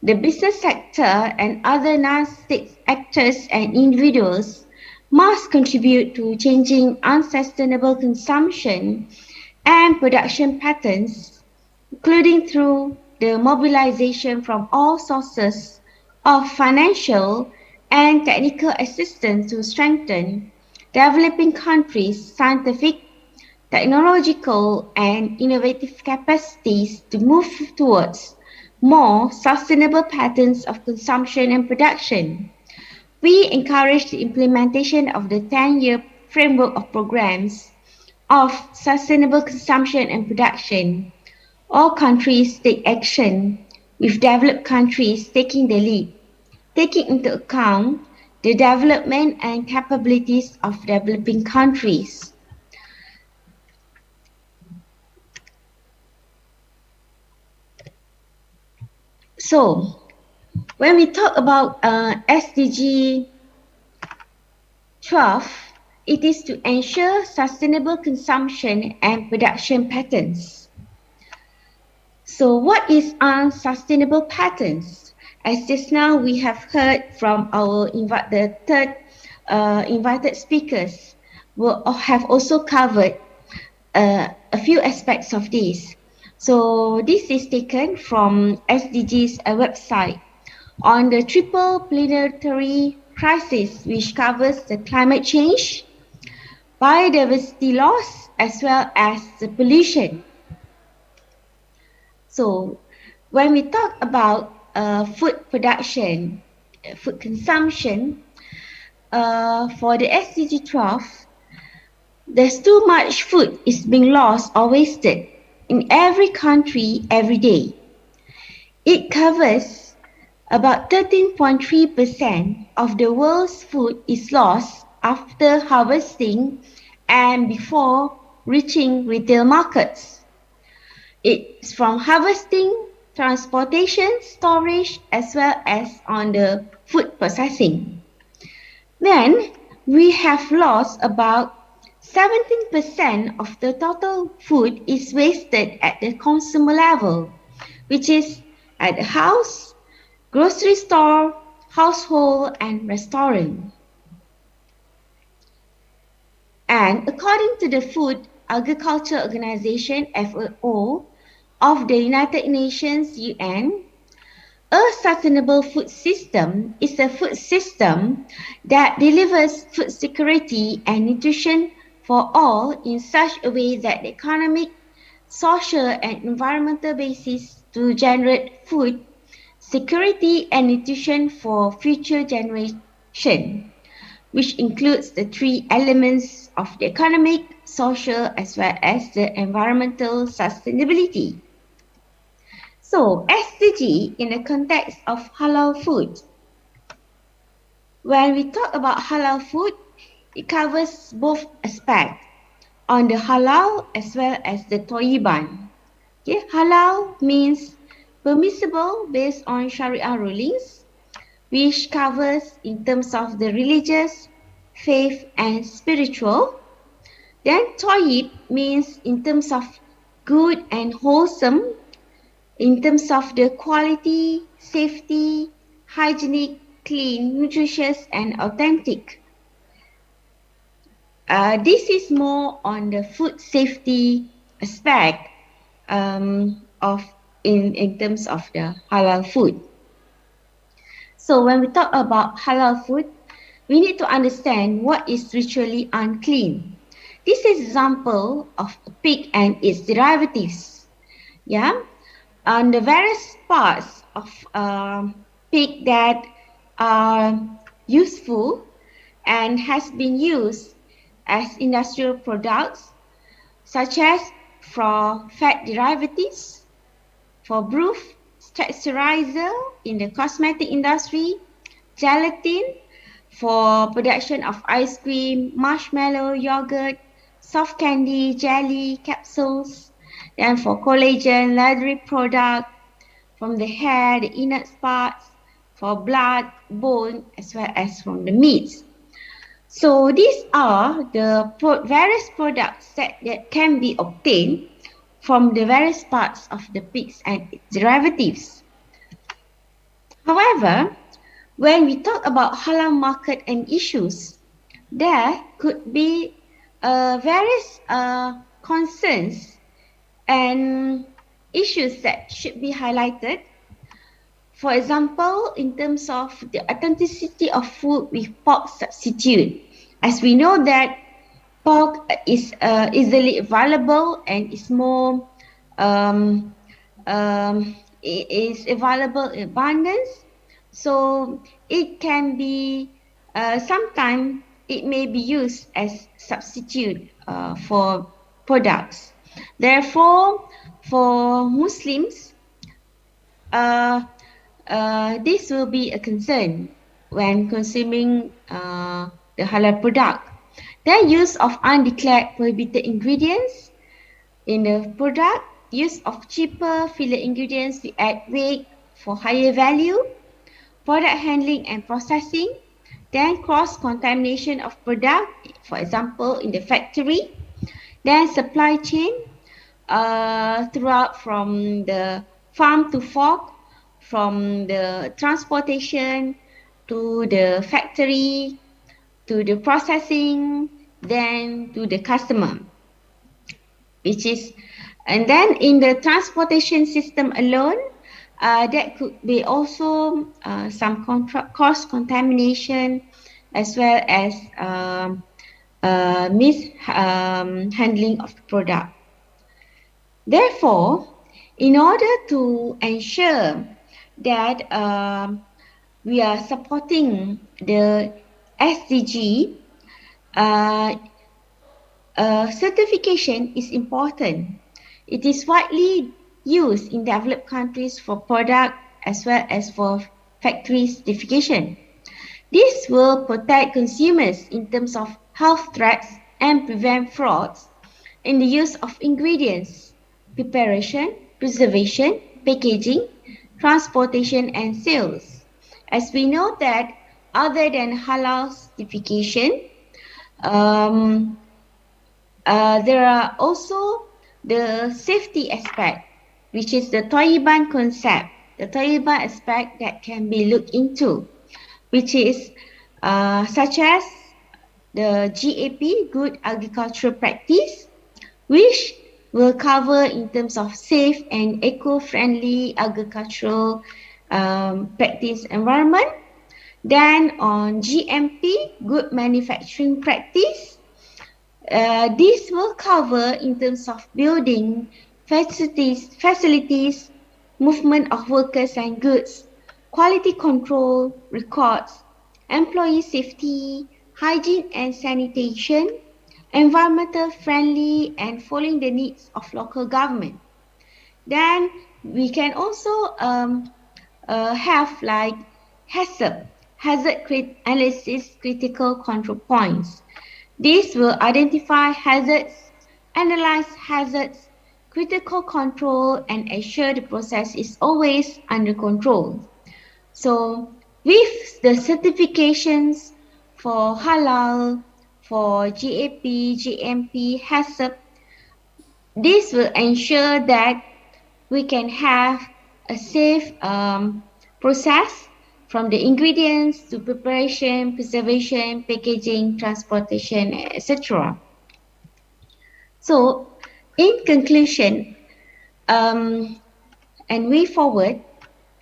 the business sector, and other non-state actors and individuals must contribute to changing unsustainable consumption and production patterns, including through the mobilization from all sources of financial and technical assistance to strengthen developing countries' scientific, technological, and innovative capacities to move towards more sustainable patterns of consumption and production. We encourage the implementation of the 10-year framework of programs of sustainable consumption and production. All countries take action, with developed countries taking the lead, taking into account the development and capabilities of developing countries. So, when we talk about SDG 12, it is to ensure sustainable consumption and production patterns. So what is unsustainable patterns? As just now we have heard from the third invited speakers will have also covered a few aspects of this. So this is taken from SDGs website on the triple planetary crisis, which covers the climate change, biodiversity loss, as well as the pollution. So when we talk about food production, food consumption, for the SDG 12, there's too much food is being lost or wasted in every country every day. It covers about 13.3% of the world's food is lost after harvesting and before reaching retail markets. It's from harvesting, transportation, storage, as well as on the food processing. Then we have lost about 17% of the total food is wasted at the consumer level, which is at the house, grocery store, household, and restaurant. And according to the Food Agriculture Organization, FAO, of the United Nations UN, a sustainable food system is a food system that delivers food security and nutrition for all in such a way that the economic, social, and environmental basis to generate food security and nutrition for future generation, which includes the three elements of the economic, social, as well as the environmental sustainability. So, SDG in the context of halal food. When we talk about halal food, it covers both aspects, on the halal as well as the toyiban. Okay, halal means permissible based on Sharia rulings, which covers in terms of the religious, faith, and spiritual. Then toyib means in terms of good and wholesome, in terms of the quality, safety, hygienic, clean, nutritious, and authentic. This is more on the food safety aspect in terms of the halal food. So when we talk about halal food, we need to understand what is ritually unclean. This is an example of a pig and its derivatives. Yeah, on the various parts of pig that are useful and has been used as industrial products, such as for fat derivatives, for proof, texturizer in the cosmetic industry, gelatin for production of ice cream, marshmallow, yogurt, soft candy, jelly, capsules, then for collagen, leathery product, from the hair, the inner parts, for blood, bone, as well as from the meats. So these are the various products that can be obtained from the various parts of the pigs and its derivatives. However, when we talk about halal market and issues, there could be various concerns and issues that should be highlighted. For example, in terms of the authenticity of food with pork substitute, as we know that pork is easily available and is more um, is available in abundance, so it can be sometimes it may be used as substitute for products. Therefore, for Muslims, uh, this will be a concern when consuming the halal product. The use of undeclared prohibited ingredients in the product, use of cheaper filler ingredients to add weight for higher value, product handling and processing, then cross-contamination of product, for example, in the factory, then supply chain, throughout from the farm to fork, from the transportation to the factory, to the processing, then to the customer, which is, and then in the transportation system alone, that could be also some cross contamination as well as mishandling of the product. Therefore, in order to ensure that we are supporting the SDG, certification is important. It is widely used in developed countries for product as well as for factory certification. This will protect consumers in terms of health threats and prevent frauds in the use of ingredients, preparation, preservation, packaging, transportation, and sales. As we know that other than halal certification, there are also the safety aspect, which is the Taliban concept, the Taliban aspect that can be looked into, which is such as the GAP, Good Agricultural Practice, which will cover in terms of safe and eco-friendly agricultural practice environment. Then on GMP, Good Manufacturing Practice, this will cover in terms of building facilities, movement of workers and goods, quality control, records, employee safety, hygiene and sanitation, environmental friendly and following the needs of local government. Then we can also have like HACCP, Hazard Analysis Critical Control Points. This will identify hazards, analyze hazards, critical control, and ensure the process is always under control. So with the certifications for halal, for GAP, GMP, HACCP, this will ensure that we can have a safe process from the ingredients to preparation, preservation, packaging, transportation, etc. So, in conclusion, and way forward,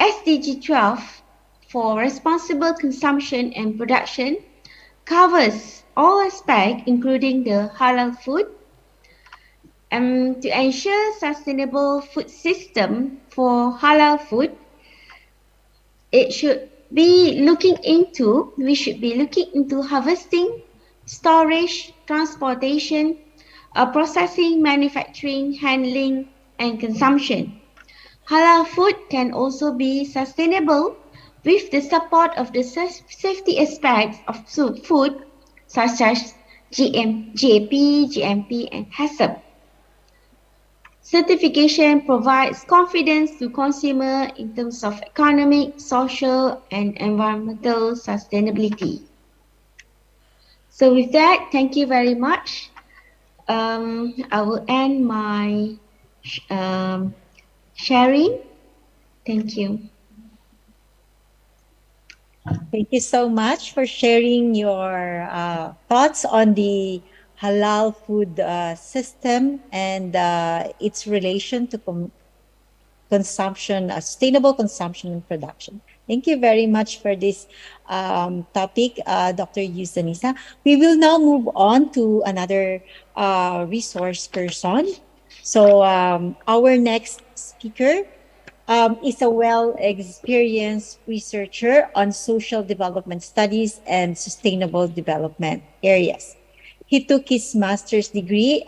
SDG 12 for responsible consumption and production covers all aspects, including the halal food, to ensure sustainable food system for halal food. We should be looking into harvesting, storage, transportation, processing, manufacturing, handling, and consumption. Halal food can also be sustainable with the support of the safety aspects of food such as GAP, GMP, and HACCP. Certification provides confidence to consumer in terms of economic, social, and environmental sustainability. So with that, thank you very much. I will end my sharing. Thank you. Thank you so much for sharing your thoughts on the halal food system and its relation to consumption, sustainable consumption and production. Thank you very much for this topic, Dr. Yusanisa. We will now move on to another resource person. So our next speaker is a well-experienced researcher on social development studies and sustainable development areas. He took his master's degree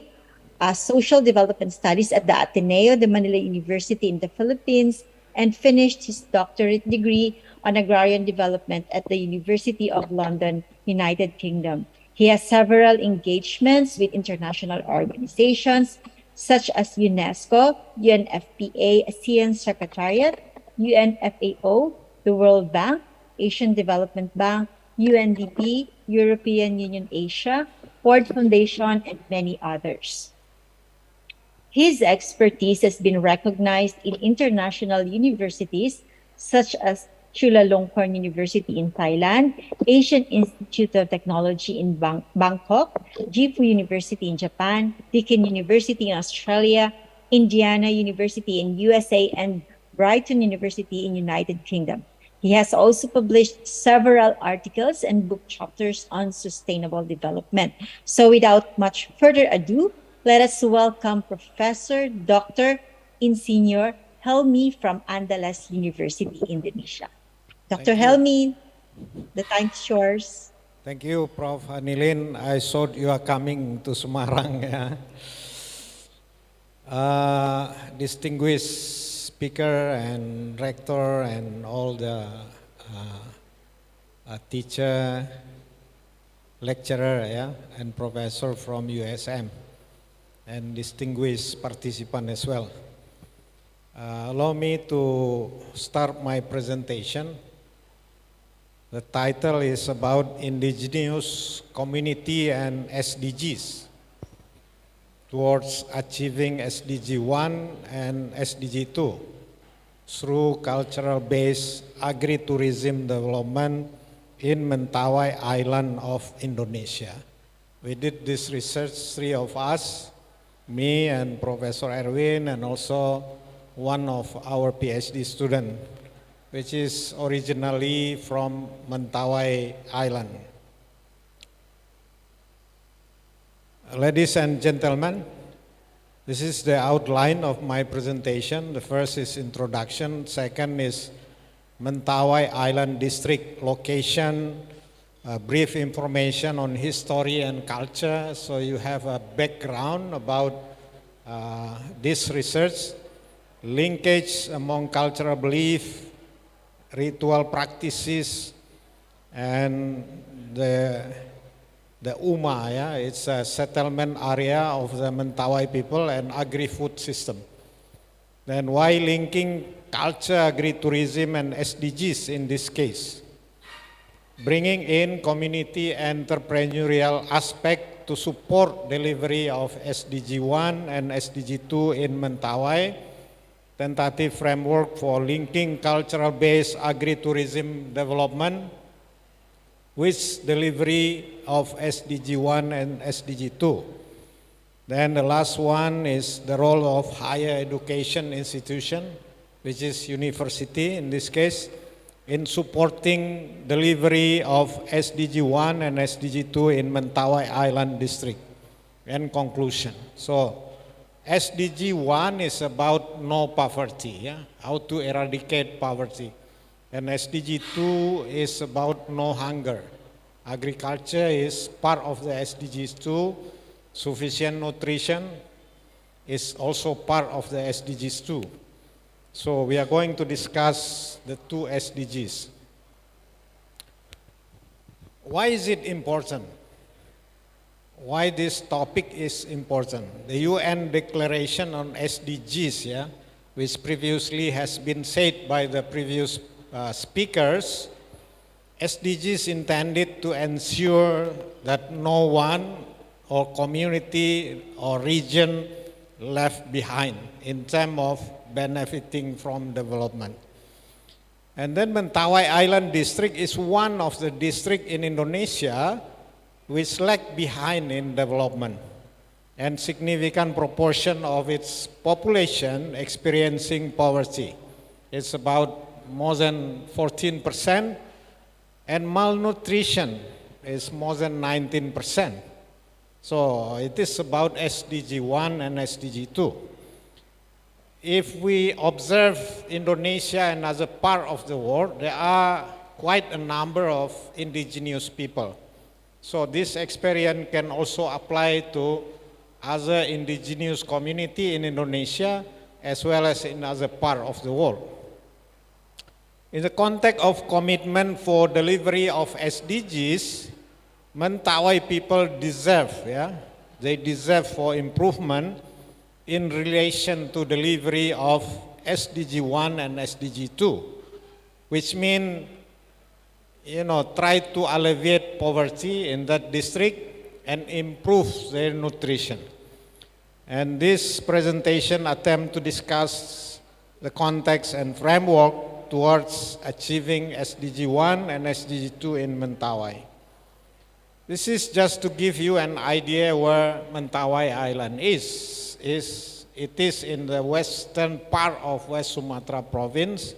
social development studies at the Ateneo de Manila University in the Philippines and finished his doctorate degree on agrarian development at the University of London, United Kingdom. He has several engagements with international organizations such as UNESCO, UNFPA, ASEAN Secretariat, UNFAO, the World Bank, Asian Development Bank, UNDP, European Union Asia, Ford Foundation, and many others. His expertise has been recognized in international universities such as Chulalongkorn University in Thailand, Asian Institute of Technology in Bangkok, Gifu University in Japan, Deakin University in Australia, Indiana University in USA, and Brighton University in United Kingdom. He has also published several articles and book chapters on sustainable development. So without much further ado, let us welcome Professor Dr. Insinyur Helmi from Andalas University, Indonesia. Dr. Helmi, the time is yours. Thank you, Prof. Anilin. I saw you are coming to Semarang. Distinguished speaker and rector and all the teacher, lecturer, and professor from USM, and distinguished participant as well. Allow me to start my presentation. The title is about indigenous community and SDGs towards achieving SDG 1 and SDG 2 through cultural-based agritourism development in Mentawai Island of Indonesia. We did this research, three of us, me and Professor Erwin, and also one of our PhD student, which is originally from Mentawai Island. Ladies and gentlemen, this is the outline of my presentation. The first is introduction, second is Mentawai Island District location, brief information on history and culture, so you have a background about this research, linkage among cultural belief, ritual practices, and the Uma, it's a settlement area of the Mentawai people and agri-food system. Then why linking culture, agritourism, and SDGs in this case? Bringing in community entrepreneurial aspect to support delivery of SDG 1 and SDG 2 in Mentawai, tentative framework for linking cultural-based agritourism development with delivery of SDG 1 and SDG 2. Then the last one is the role of higher education institution, which is university in this case, in supporting delivery of SDG 1 and SDG 2 in Mentawai Island District. And conclusion. So SDG 1 is about no poverty, how to eradicate poverty. And SDG 2 is about no hunger. Agriculture is part of the SDGs 2. Sufficient nutrition is also part of the SDGs 2. So we are going to discuss the two SDGs. Why is it important? Why this topic is important? The UN Declaration on SDGs, which previously has been said by the previous speakers, SDGs intended to ensure that no one or community or region left behind in terms of benefiting from development. And then Mentawai Island District is one of the districts in Indonesia which lag behind in development, and significant proportion of its population experiencing poverty. It's about more than 14%, and malnutrition is more than 19%. So it is about SDG 1 and SDG 2. If we observe Indonesia and other part of the world, there are quite a number of indigenous people. So this experience can also apply to other indigenous community in Indonesia as well as in other part of the world. In the context of commitment for delivery of SDGs, Mentawai people deserve, they deserve for improvement in relation to delivery of SDG 1 and SDG 2, which mean, try to alleviate poverty in that district and improve their nutrition. And this presentation attempt to discuss the context and framework towards achieving SDG 1 and SDG 2 in Mentawai. This is just to give you an idea where Mentawai Island is. It is in the western part of West Sumatra province.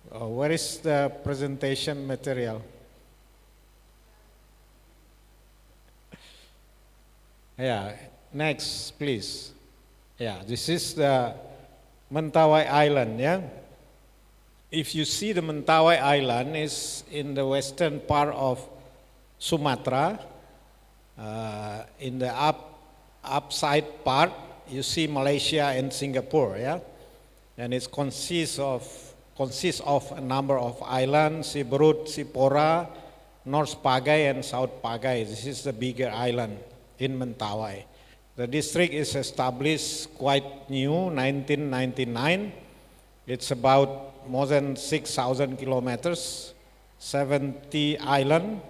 Where is the presentation material? Yeah, next please. Yeah, this is the Mentawai Island, If you see the Mentawai Island is in the western part of Sumatra, in the upside part, you see Malaysia and Singapore, and it consists of a number of islands, Siberut, Sipora, North Pagai and South Pagai. This is the bigger island in Mentawai. The district is established quite new, 1999. It's about more than 6,000 kilometers, 70 island,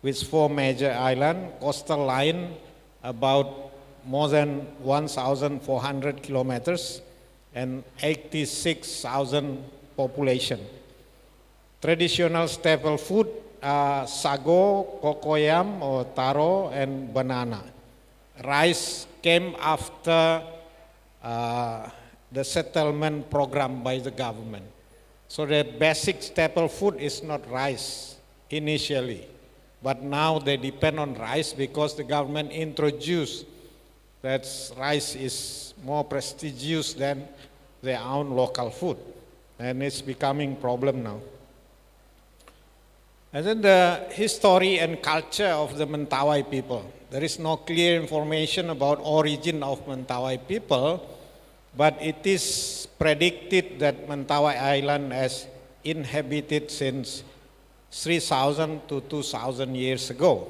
with 4 major islands, coastal line about more than 1,400 kilometers, and 86,000 population. Traditional staple food are sago, cocoyam or taro, and banana. Rice came after the settlement program by the government. So the basic staple food is not rice initially, but now they depend on rice because the government introduced that rice is more prestigious than their own local food, and it's becoming problem now. And then the history and culture of the Mentawai people. There is no clear information about origin of Mentawai people, but it is predicted that Mentawai Island has inhabited since 3,000 to 2,000 years ago.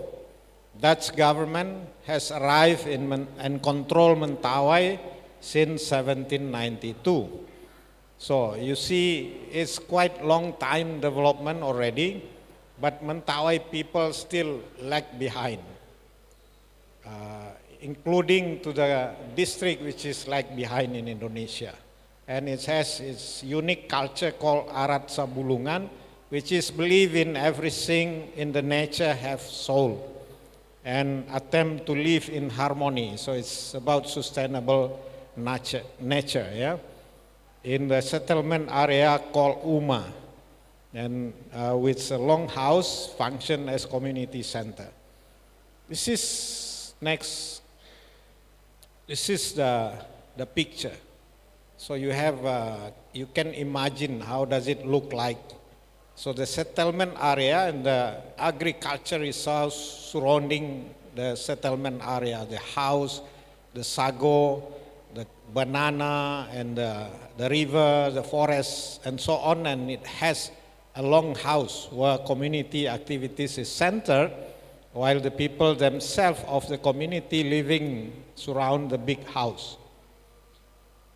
Dutch government has arrived and controlled Mentawai since 1792. So you see, it's quite long time development already, but Mentawai people still lag behind, including to the district which is lag behind in Indonesia. And it has its unique culture called Arat Sabulungan, which is believe in everything in the nature have soul and attempt to live in harmony. So it's about sustainable nature, in the settlement area called Uma, and with a long house function as community center. This is next. This is the picture. So you have you can imagine how does it look like. So the settlement area and the agriculture resource surrounding the settlement area, the house, the sago, the banana, and the river, the forest, and so on. And it has a long house where community activities is centered, while the people themselves of the community living surround the big house.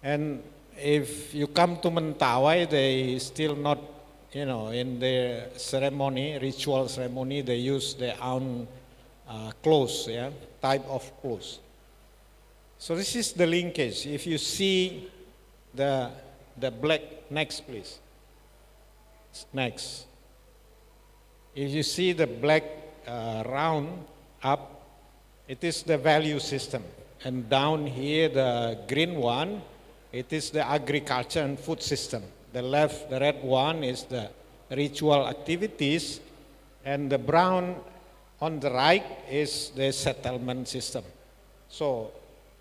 And if you come to Mentawai, they still not, in their ceremony, ritual ceremony, they use their own clothes, type of clothes. So this is the linkage. If you see the black, next please. Next. If you see the black round up, it is the value system. And down here, the green one, it is the agriculture and food system. The red one is the ritual activities, and the brown on the right is the settlement system. So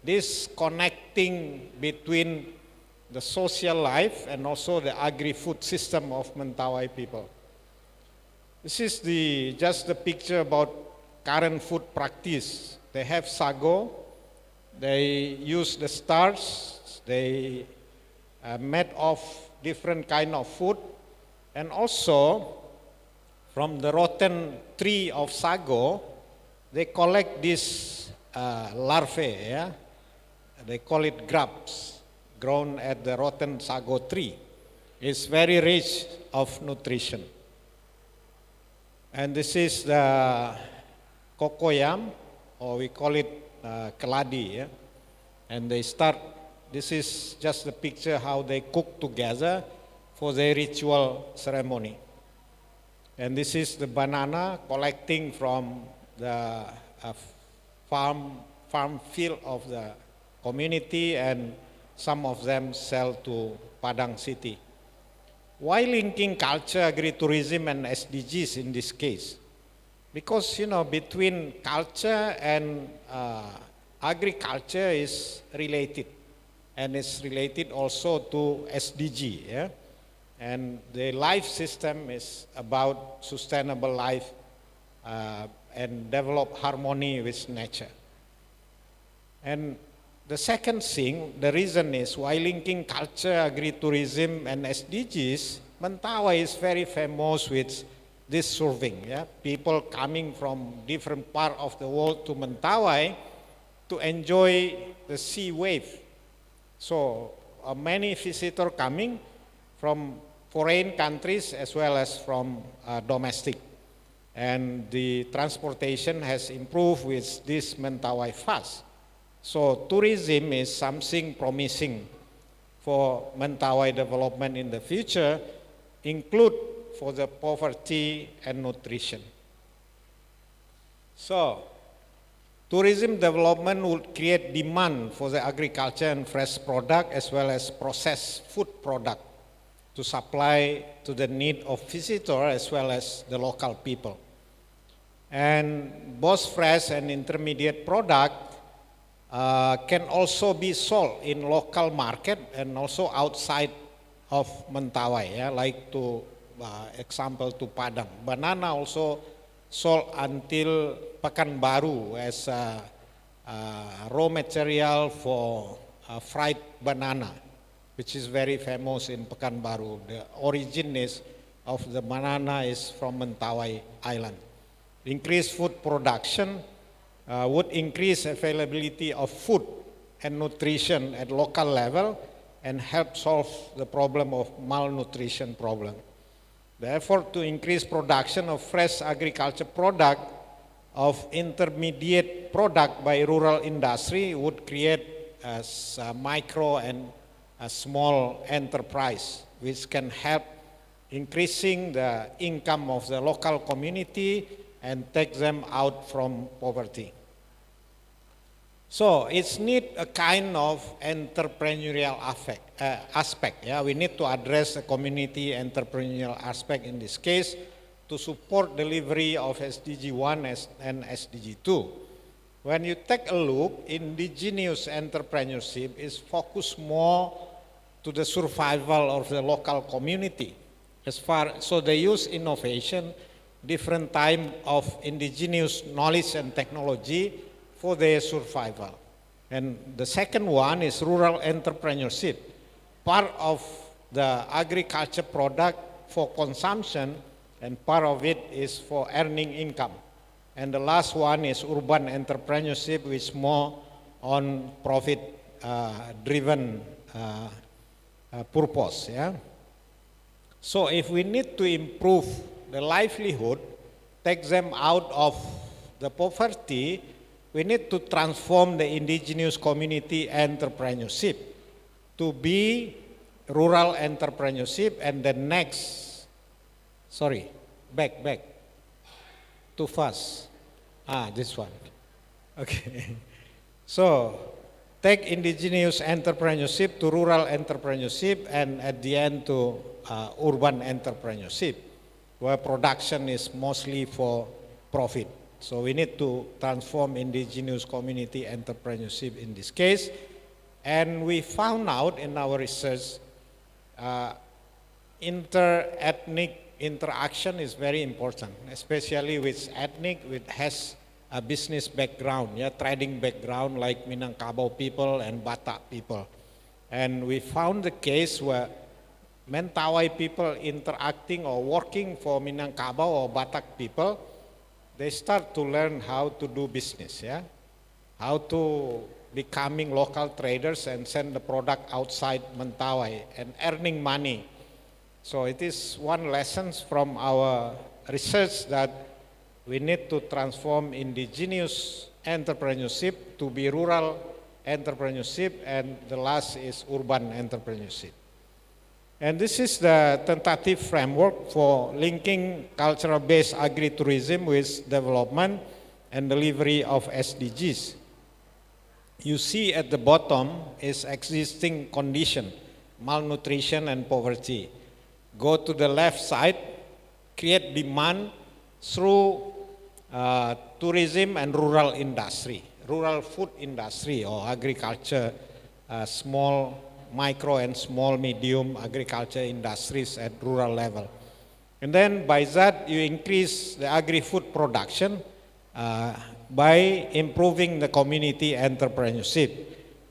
this connecting between the social life and also the agri-food system of Mentawai people. This is just the picture about current food practice. They have sago, they use the starch, they made of different kind of food, and also from the rotten tree of sago, they collect this larvae, yeah? They call it grubs, grown at the rotten sago tree. It's very rich of nutrition. And this is the cocoyam, or we call it keladi, yeah? And they start, this is just the picture how they cook together for their ritual ceremony. And this is the banana collecting from the farm field of the community, and some of them sell to Padang city. Why linking culture, agritourism, and SDGs in this case? Because, between culture and agriculture is related, and it's related also to SDG, yeah? And the life system is about sustainable life and develop harmony with nature. And the second thing, the reason is why linking culture, agritourism, and SDGs, Mentawai is very famous with this serving. Yeah? People coming from different parts of the world to Mentawai to enjoy the sea wave. So many visitors coming from foreign countries as well as from domestic. And the transportation has improved with this Mentawai Fast. So tourism is something promising for Mentawai development in the future, include for the poverty and nutrition. So tourism development would create demand for the agriculture and fresh product as well as processed food product to supply to the need of visitors as well as the local people. And both fresh and intermediate product can also be sold in local market and also outside of Mentawai, yeah, like to example to Padang. Banana also sold until Pekanbaru as raw material for fried banana, which is very famous in Pekanbaru. The origin of the banana is from Mentawai Island. Increased food production would increase availability of food and nutrition at local level and help solve the problem of malnutrition problem. The effort to increase production of fresh agriculture product of intermediate product by rural industry would create a micro and a small enterprise which can help increasing the income of the local community and take them out from poverty. So it's need a kind of entrepreneurial aspect. Yeah? We need to address the community entrepreneurial aspect in this case to support delivery of SDG 1 and SDG 2. When you take a look, indigenous entrepreneurship is focused more to the survival of the local community. So they use innovation, different type of indigenous knowledge and technology for their survival. And the second one is rural entrepreneurship. Part of the agriculture product for consumption and part of it is for earning income. And the last one is urban entrepreneurship, which is more on profit driven purpose. Yeah? So if we need to improve the livelihood, take them out of the poverty, we need to transform the indigenous community entrepreneurship to be rural entrepreneurship, and the next, too fast. This one. Okay. So, take indigenous entrepreneurship to rural entrepreneurship, and at the end to urban entrepreneurship, where production is mostly for profit. So we need to transform indigenous community entrepreneurship in this case. And we found out in our research, inter-ethnic interaction is very important, especially with ethnic, which has a business background, trading background like Minangkabau people and Batak people. And we found the case where Mentawai people interacting or working for Minangkabau or Batak people, they start to learn how to do business, how to becoming local traders and send the product outside Mentawai and earning money. So it is one lesson from our research that we need to transform indigenous entrepreneurship to be rural entrepreneurship, and the last is urban entrepreneurship. And this is the tentative framework for linking cultural-based agritourism with development and delivery of SDGs. You see at the bottom is existing condition, malnutrition and poverty. Go to the left side, create demand through tourism and rural industry, rural food industry or agriculture, small, micro and small, medium agriculture industries at rural level. And then by that you increase the agri-food production by improving the community entrepreneurship.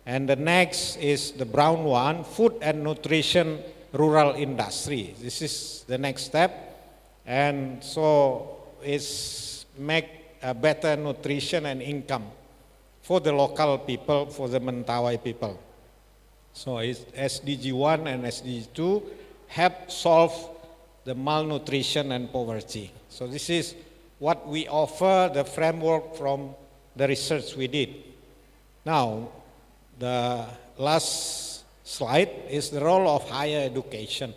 And the next is the brown one, food and nutrition rural industry. This is the next step. And so it's make a better nutrition and income for the local people, for the Mentawai people. So it's SDG 1 and SDG 2 help solve the malnutrition and poverty. So this is what we offer, the framework from the research we did. Now, the last slide is the role of higher education.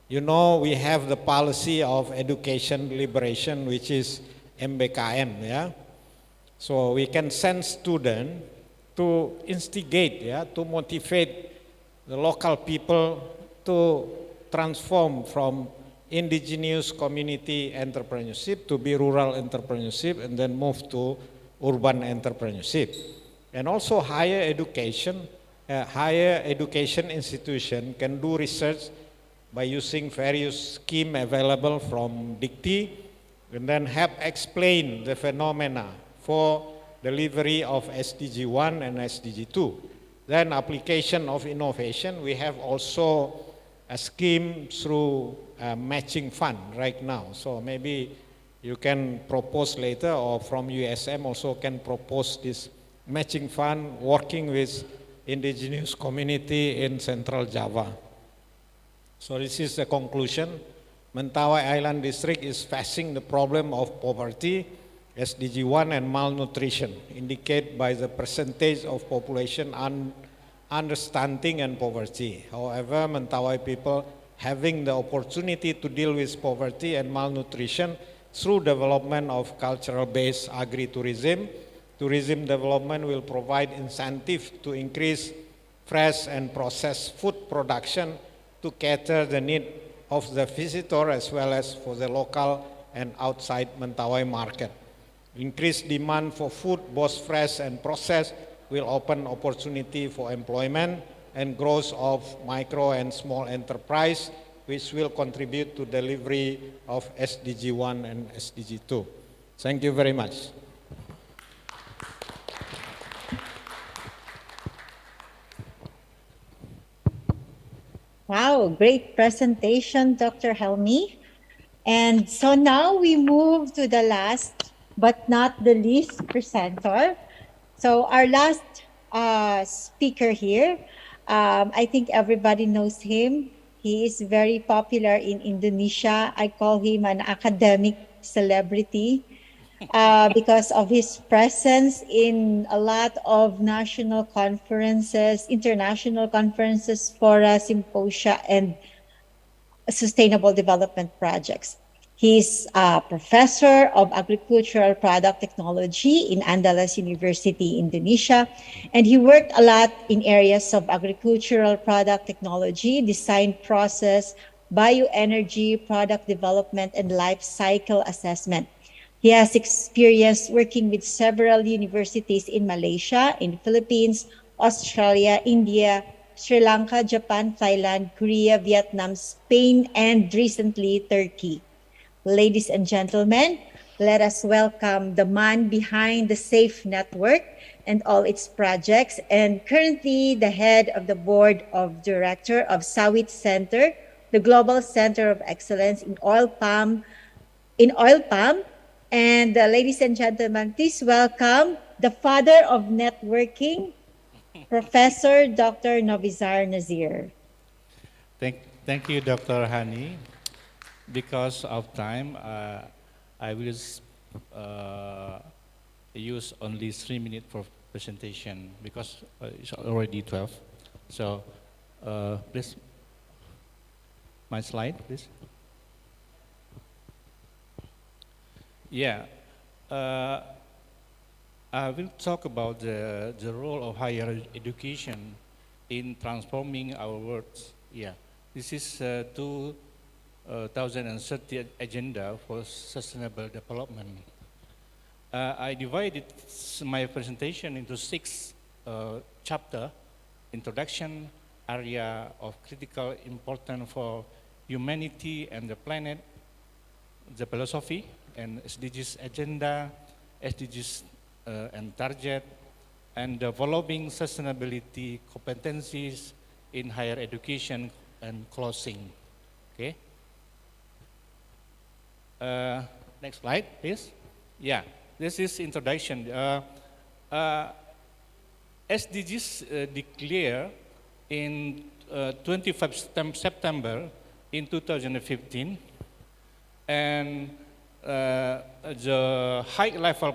You know, we have the policy of education liberation, which is MBKM, So we can send students to instigate, to motivate the local people to transform from indigenous community entrepreneurship to be rural entrepreneurship and then move to urban entrepreneurship. And also higher education institution can do research by using various schemes available from DICTI and then help explain the phenomena for delivery of SDG 1 and SDG 2. Then application of innovation, we have also a scheme through a matching fund right now. So maybe you can propose later, or from USM also can propose this matching fund working with indigenous community in Central Java. So this is the conclusion. Mentawai Island District is facing the problem of poverty, SDG 1 and malnutrition, indicated by the percentage of population understanding and poverty. However, Mentawai people having the opportunity to deal with poverty and malnutrition through development of cultural-based agritourism. Tourism development will provide incentive to increase fresh and processed food production to cater the need of the visitor as well as for the local and outside Mentawai market. Increased demand for food, both fresh and processed, will open opportunity for employment and growth of micro and small enterprise, which will contribute to delivery of SDG 1 and SDG 2. Thank you very much. Wow, great presentation, Dr. Helmi. And so now we move to the last but not the least presenter. So our last speaker here, I think everybody knows him. He is very popular in Indonesia. I call him an academic celebrity because of his presence in a lot of national conferences, international conferences, fora, symposia, and sustainable development projects. He's a professor of agricultural product technology in Andalas University, Indonesia, and he worked a lot in areas of agricultural product technology, design process, bioenergy, product development, and life cycle assessment. He has experience working with several universities in Malaysia, in Philippines, Australia, India, Sri Lanka, Japan, Thailand, Korea, Vietnam, Spain, and recently Turkey. Ladies and gentlemen, let us welcome the man behind the SAFE Network and all its projects, and currently the head of the board of director of Sawit Center, the Global Center of Excellence in oil palm. And ladies and gentlemen, please welcome the father of networking, Professor Dr. Novizar Nazir. Thank you, Dr. Hani. Because of time, I will use only 3 minutes for presentation because it's already 12. So, please, my slide, please. Yeah, I will talk about the role of higher education in transforming our world. Yeah, this is 2030 agenda for sustainable development. I divided my presentation into 6 chapters: introduction, area of critical importance for humanity and the planet, the philosophy and SDGs agenda, SDGs and target, and developing sustainability competencies in higher education, and closing. Okay. Next slide, please. Yeah, this is introduction. SDGs declare in 25 September in 2015, and the high-level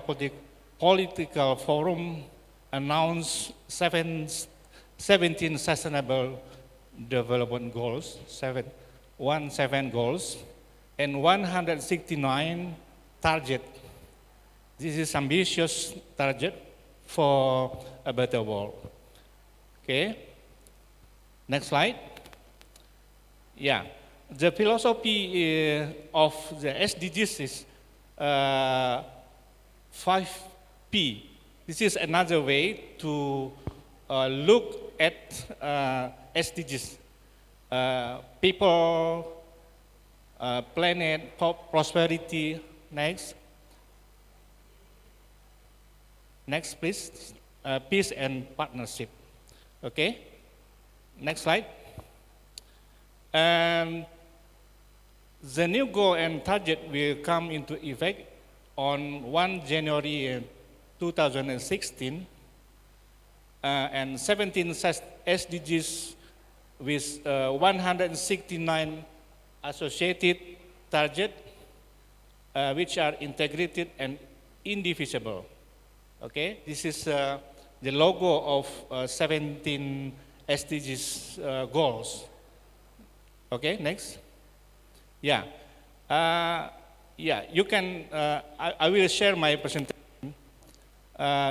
political forum announced 17 sustainable development goals, 17 goals, and 169 target. This is ambitious target for a better world. Okay. Next slide. Yeah, the philosophy of the SDGs is 5P. This is another way to look at SDGs. People, planet, prosperity. Next. Next, please. Peace and partnership. Okay. Next slide. And the new goal and target will come into effect on 1 January 2016, and 17 SDGs with 169 associated targets, which are integrated and indivisible. Okay, this is the logo of 17 SDGs goals. Okay, next. Yeah, yeah. You can. I will share my presentation.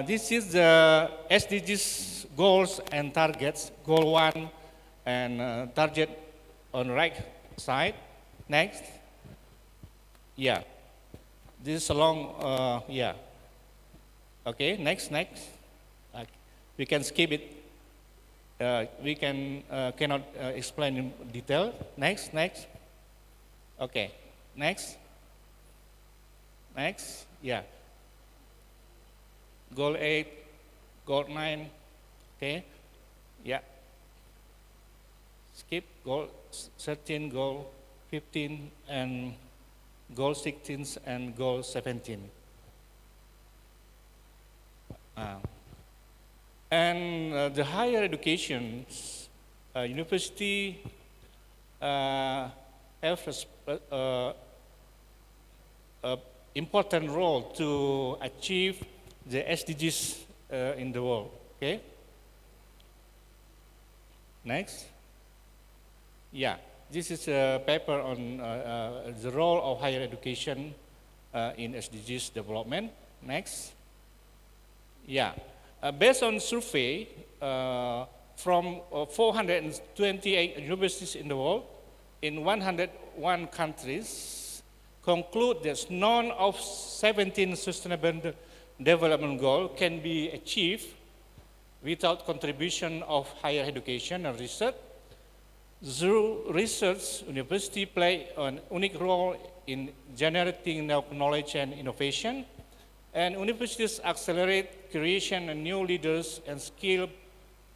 This is the SDGs goals and targets. Goal 1 and target on right side. Next. Yeah. This is along. Yeah. Okay. Next. We can skip it. We cannot explain in detail. Next. Okay. Next. Yeah. Goal 8, goal 9. Okay. Yeah. Skip goal 13, goal 15, and goal 16 and goal 17. And the higher education, university have an important role to achieve the SDGs in the world. Okay. Next. Yeah. this is a paper on the role of higher education in SDGs development. Next. Yeah. Based on survey from 428 universities in the world, in 101 countries, conclude that none of 17 sustainable development goals can be achieved without contribution of higher education and research. Through research, university play an unique role in generating knowledge and innovation, and universities accelerate creation of new leaders and skilled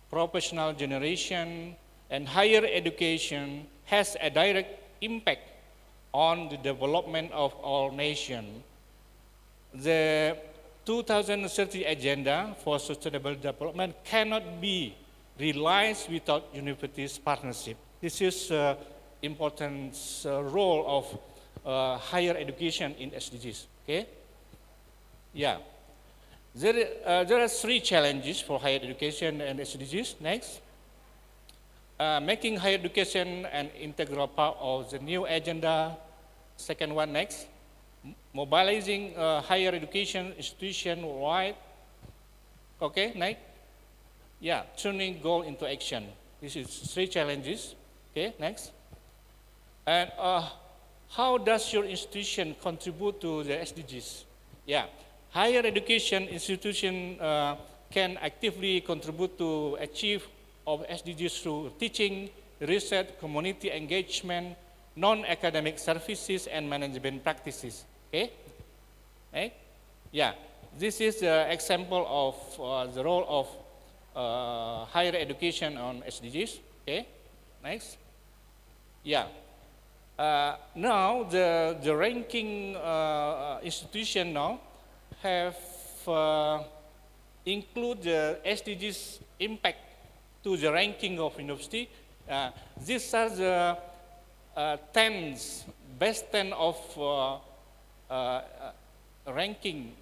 professional generation, and higher education has a direct impact on the development of all nations. The 2030 Agenda for Sustainable Development cannot be realized without universities' partnership. This is important role of higher education in SDGs. Okay. Yeah. There are three challenges for higher education and SDGs. Next. Making higher education an integral part of the new agenda. Second one, next. Mobilizing higher education institution wide. Okay, next. Yeah, turning goal into action. This is three challenges. Okay, next. And how does your institution contribute to the SDGs? Yeah, higher education institution can actively contribute to achieve of SDGs through teaching, research, community engagement, non-academic services, and management practices. Okay? Okay? Yeah, this is the example of the role of higher education on SDGs. Okay? Next. Yeah. Now the ranking institution now have include the SDGs impact to the ranking of university. These are the best 10 of ranking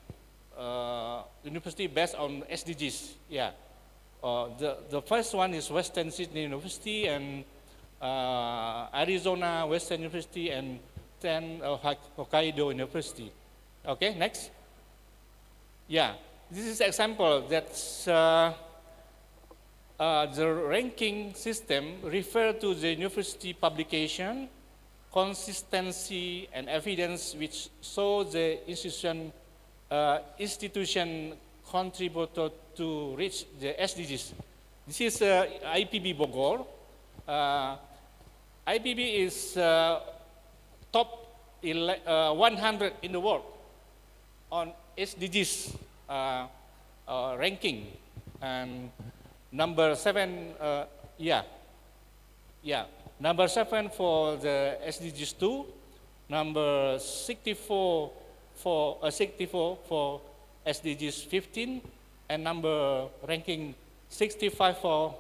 university based on SDGs. Yeah. The first one is Western Sydney University and Arizona Western University and 10 Hokkaido University. Okay, next. Yeah, this is example that's the ranking system refer to the university publication, consistency and evidence which show the institution contributed to reach the SDGs. This is IPB Bogor. IPB is top 100 in the world on SDGs ranking, and number 7, number 7 for the SDGs 2, number 64 for SDGs 15, and number ranking 65 for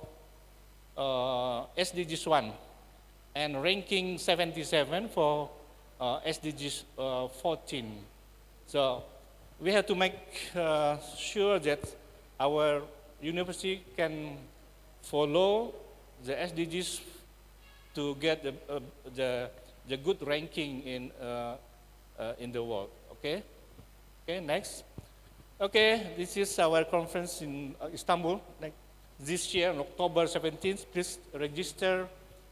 SDGs 1, and ranking 77 for SDGs 14. So we have to make sure that our university can follow the SDGs to get the good ranking in the world. Okay. Okay. Next. Okay. This is our conference in Istanbul. This year, on October 17th, please register.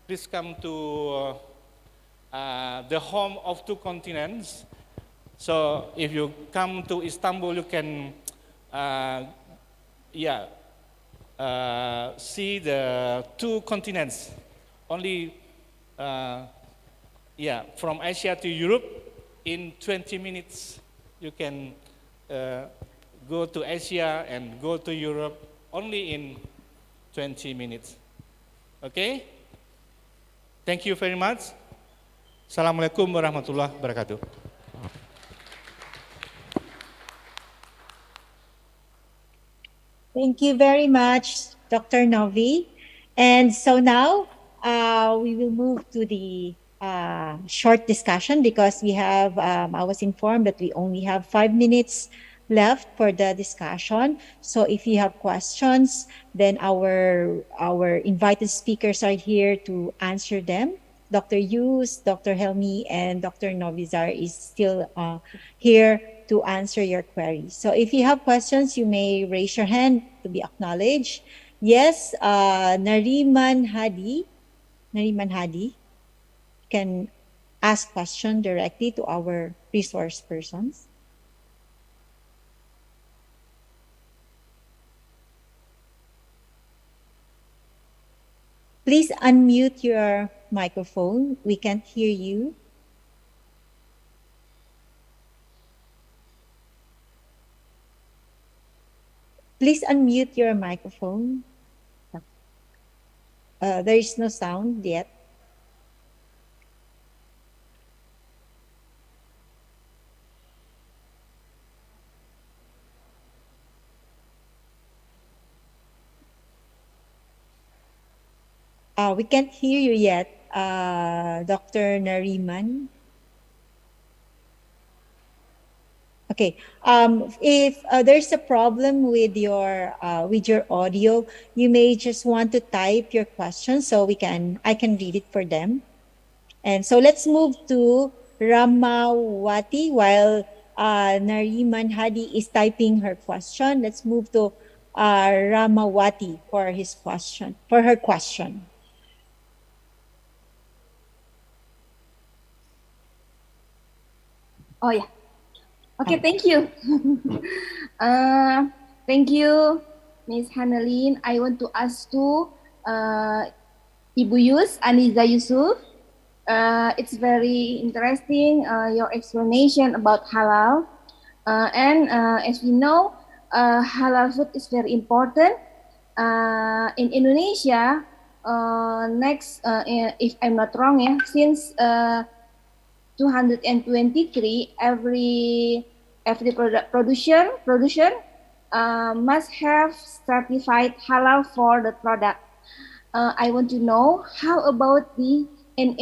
Please come to the home of two continents. So if you come to Istanbul, you can, see the two continents. Only, from Asia to Europe, in 20 minutes, you can go to Asia and go to Europe only in 20 minutes. Okay? Thank you very much. Assalamualaikum warahmatullahi wabarakatuh. Thank you very much, Dr. Novi. And so now we will move to the short discussion because we have, I was informed that we only have 5 minutes left for the discussion. So if you have questions, then our invited speakers are here to answer them. Dr. Yus, Dr. Helmi, and Dr. Novizar is still here to answer your queries. So if you have questions, you may raise your hand to be acknowledged. Yes, Nariman Hadi can ask question directly to our resource persons. Please unmute your microphone. We can't hear you. Please unmute your microphone. There is no sound yet. We can't hear you yet, Dr. Nariman. Okay. If there's a problem with your audio, you may just want to type your question so I can read it for them. And so let's move to Ramawati while Nariman Hadi is typing her question. Let's move to Ramawati for her question. Oh yeah. Okay, thank you. Thank you, Miss Hannelin. I want to ask to Ibu Yus, Aniza Yusuf. It's very interesting, your explanation about halal. And as we know, halal food is very important. In Indonesia, if I'm not wrong, since 223, every producer must have certified halal for the product. I want to know how about in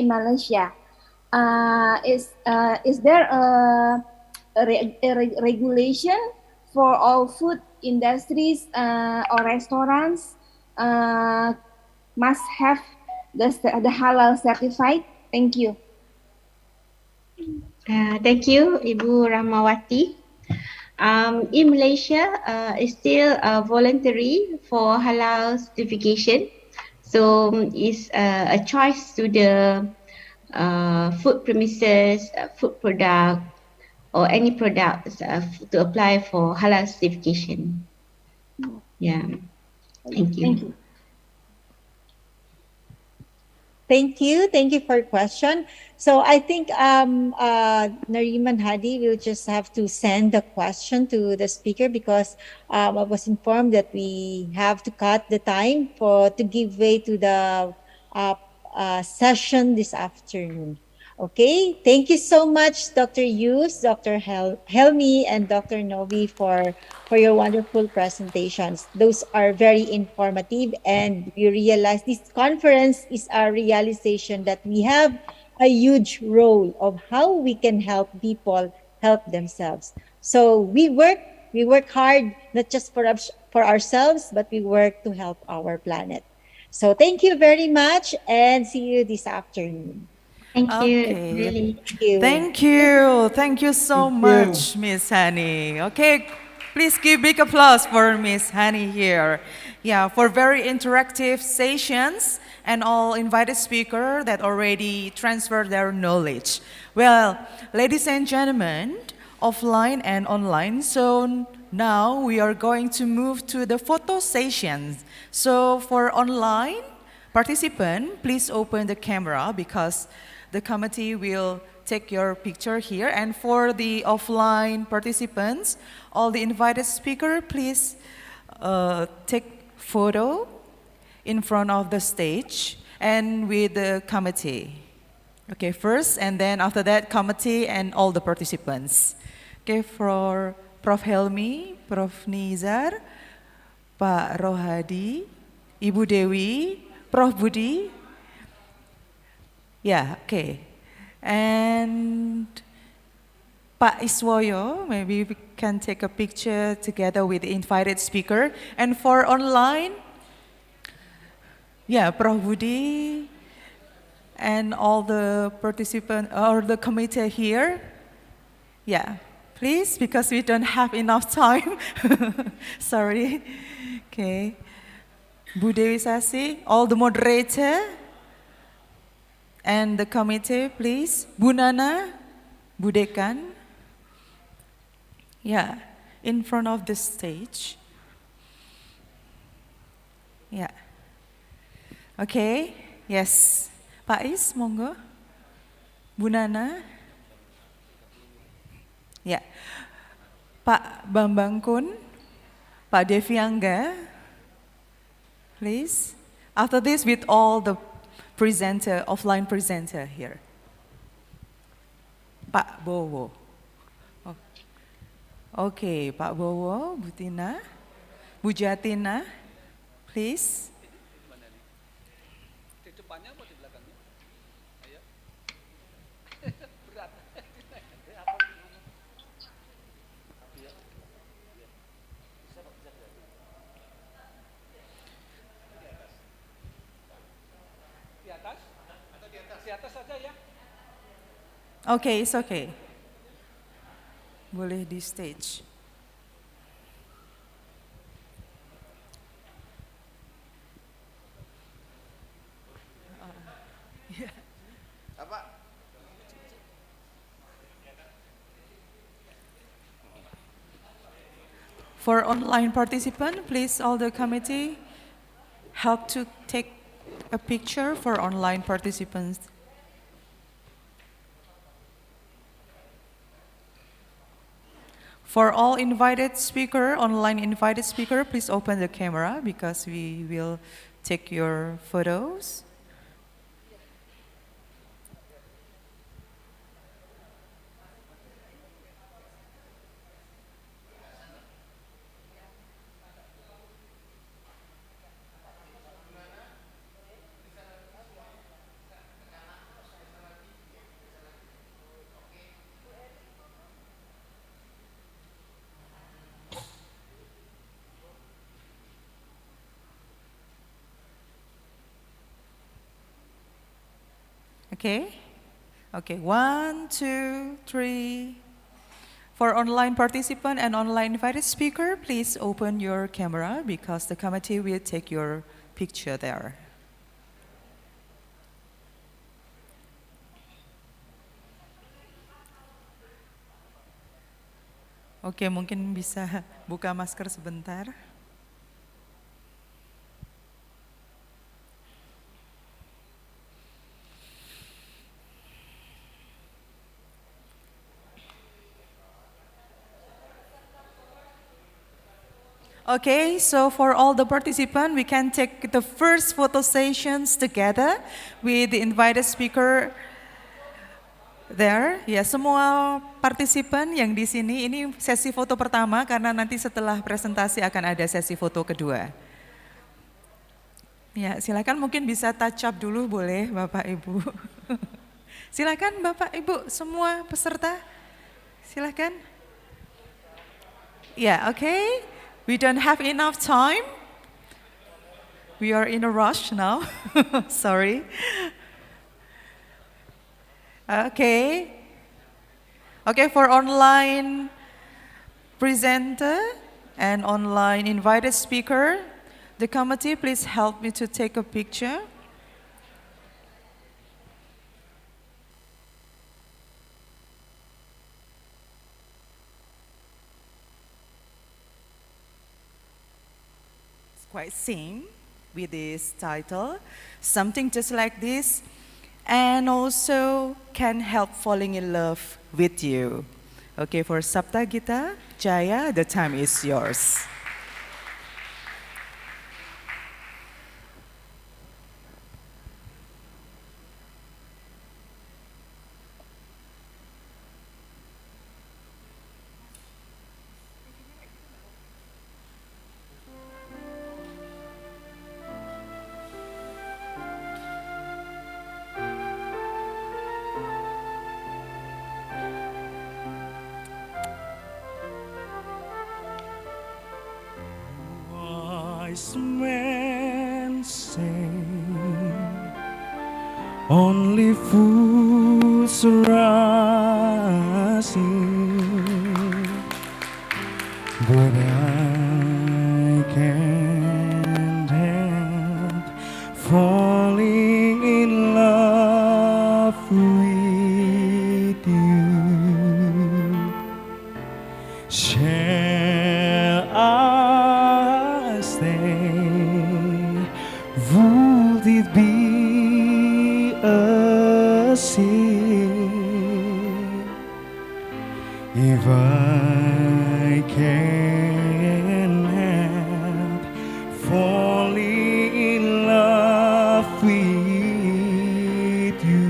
Malaysia? Is there a regulation for all food industries or restaurants must have the halal certified? Thank you. Thank you, Ibu Ramawati. In Malaysia, it's still voluntary for halal certification. So it's a choice to the food premises, food product, or any product to apply for halal certification. Yeah, thank you. Thank you. Thank you. Thank you for your question. So I think Nariman Hadi will just have to send the question to the speaker because I was informed that we have to cut the time to give way to the session this afternoon. Okay. Thank you so much, Dr. Yus, Dr. Helmi, and Dr. Novi for your wonderful presentations. Those are very informative, and we realize this conference is a realization that we have a huge role of how we can help people help themselves. So we work hard, not just for ourselves, but we work to help our planet. So thank you very much and see you this afternoon. Thank you. Okay. Really. Thank you. Thank you so much, Miss Hani. Okay, please give big applause for Miss Hani here. Yeah, for very interactive sessions and all invited speakers that already transferred their knowledge. Well, ladies and gentlemen, offline and online, so now we are going to move to the photo sessions. So for online participant, please open the camera because the committee will take your picture here. And for the offline participants, all the invited speakers, please take photo in front of the stage and with the committee. Okay, first, and then after that, committee and all the participants. Okay, for Prof. Helmi, Prof. Nizar, Pak Rohadi, Ibu Dewi, Prof. Budi. Yeah, okay. And Pak Iswoyo, maybe we can take a picture together with the invited speaker. And for online, yeah, Prof. Budi and all the participants or the committee here. Yeah, please, because we don't have enough time. Sorry. Okay. Bu Dewi Sasi, all the moderator and the committee, please. Bu Nana, Bu Dekan. Yeah, in front of the stage. Yeah. Okay, yes. Pak Is, monggo. Bu Nana. Ya. Pak Bambang Kun, Pak Devi Angga, please. After this, with all the presenter, offline presenter here. Pak Bowo. Oh. Oke, Pak Bowo, Bu Tina, Bu Jatina, please. Di depannya apa di belakangnya? Ayo. Berat. Di atas? Atau di atas? Di atas saja ya. Oke, it's okay. Boleh di stage. For online participant, please all the committee help to take a picture for online participants. For all invited speaker, online invited speaker, please open the camera because we will take your photos. Okay? Okay, 1, 2, 3. For online participant and online invited speaker, please open your camera because the committee will take your picture there. Oke, mungkin bisa buka masker sebentar. Okay, so for all the participants, we can take the first photo sessions together with the invited speaker there. Ya, semua partisipan yang di sini, ini sesi foto pertama karena nanti setelah presentasi akan ada sesi foto kedua. Ya, silakan mungkin bisa touch up dulu boleh Bapak Ibu. Silakan Bapak Ibu semua peserta. Silakan. Ya, okay. We don't have enough time. We are in a rush now. Sorry. Okay. Okay, for online presenter and online invited speaker, the committee, please help me to take a picture. Quite same with this title, something just like this, and also can help falling in love with you. Okay, for Sapta Gita Jaya, the time is yours. Wise men say Only fools are rushing, but I can't help falling in love with you. Shall I stay? Would it be a sin if I can help falling in love with you?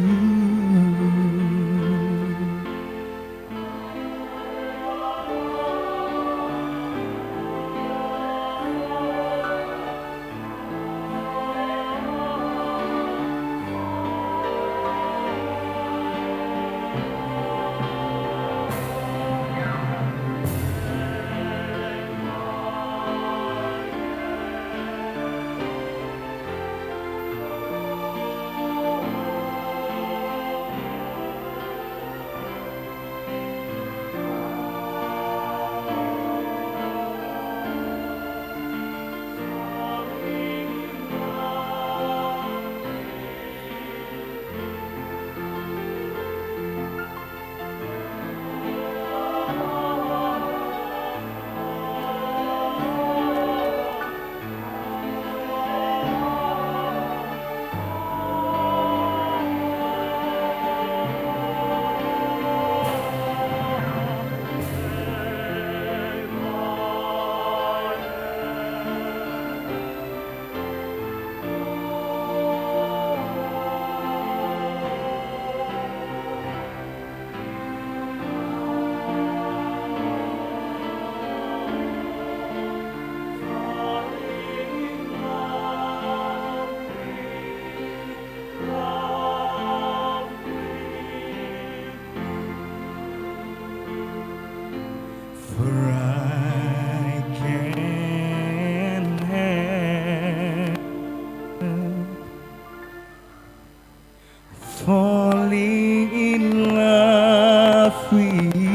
For I can help falling in love with you.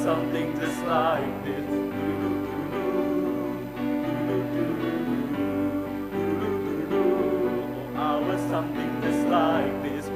Something just like this. I was something just like this.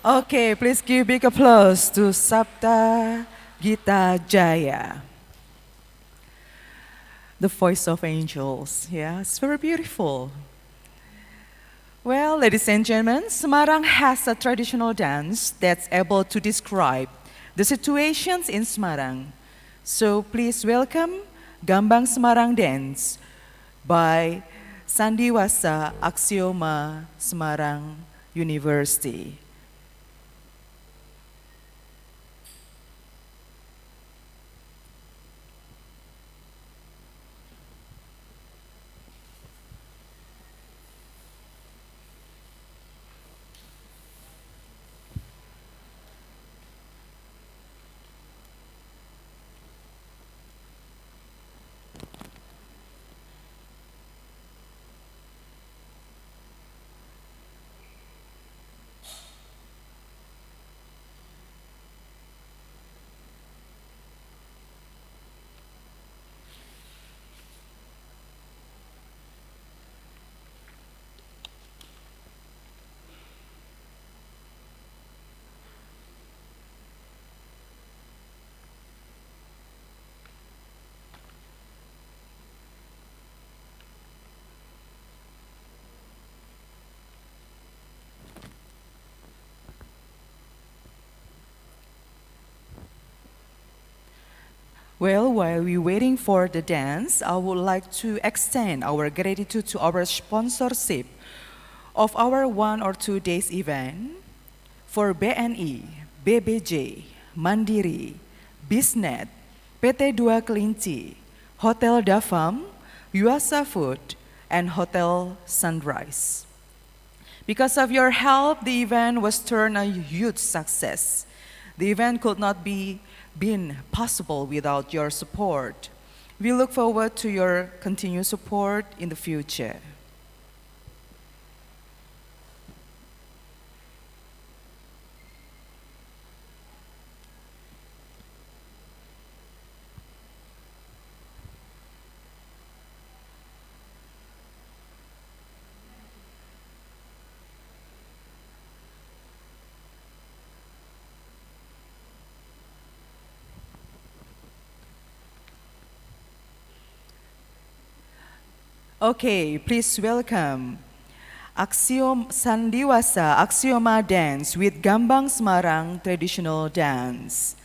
Okay, please give big applause to Sabta Gita Jaya. The voice of angels. Yeah, it's very beautiful. Well, ladies and gentlemen, Semarang has a traditional dance that's able to describe the situations in Semarang. So please welcome Gambang Semarang Dance by Sandiwasa Aksioma Semarang University. Well, while we're waiting for the dance, I would like to extend our gratitude to our sponsorship of our 1 or 2 days event for BNI, BBJ, Mandiri, Bisnet, PT Dua Kelinci, Hotel Dafam, Yuasa Food, and Hotel Sunrise. Because of your help, the event was turned a huge success. The event could not be been possible without your support. We look forward to your continued support in the future. Okay, please welcome Sandiwasa Aksioma Dance with Gambang Semarang Traditional Dance.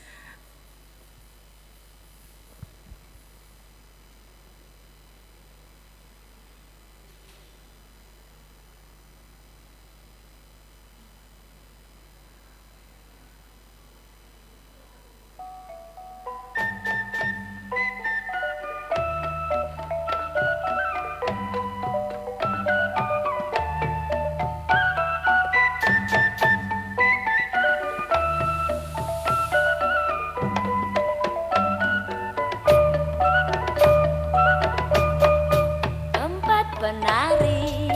Penari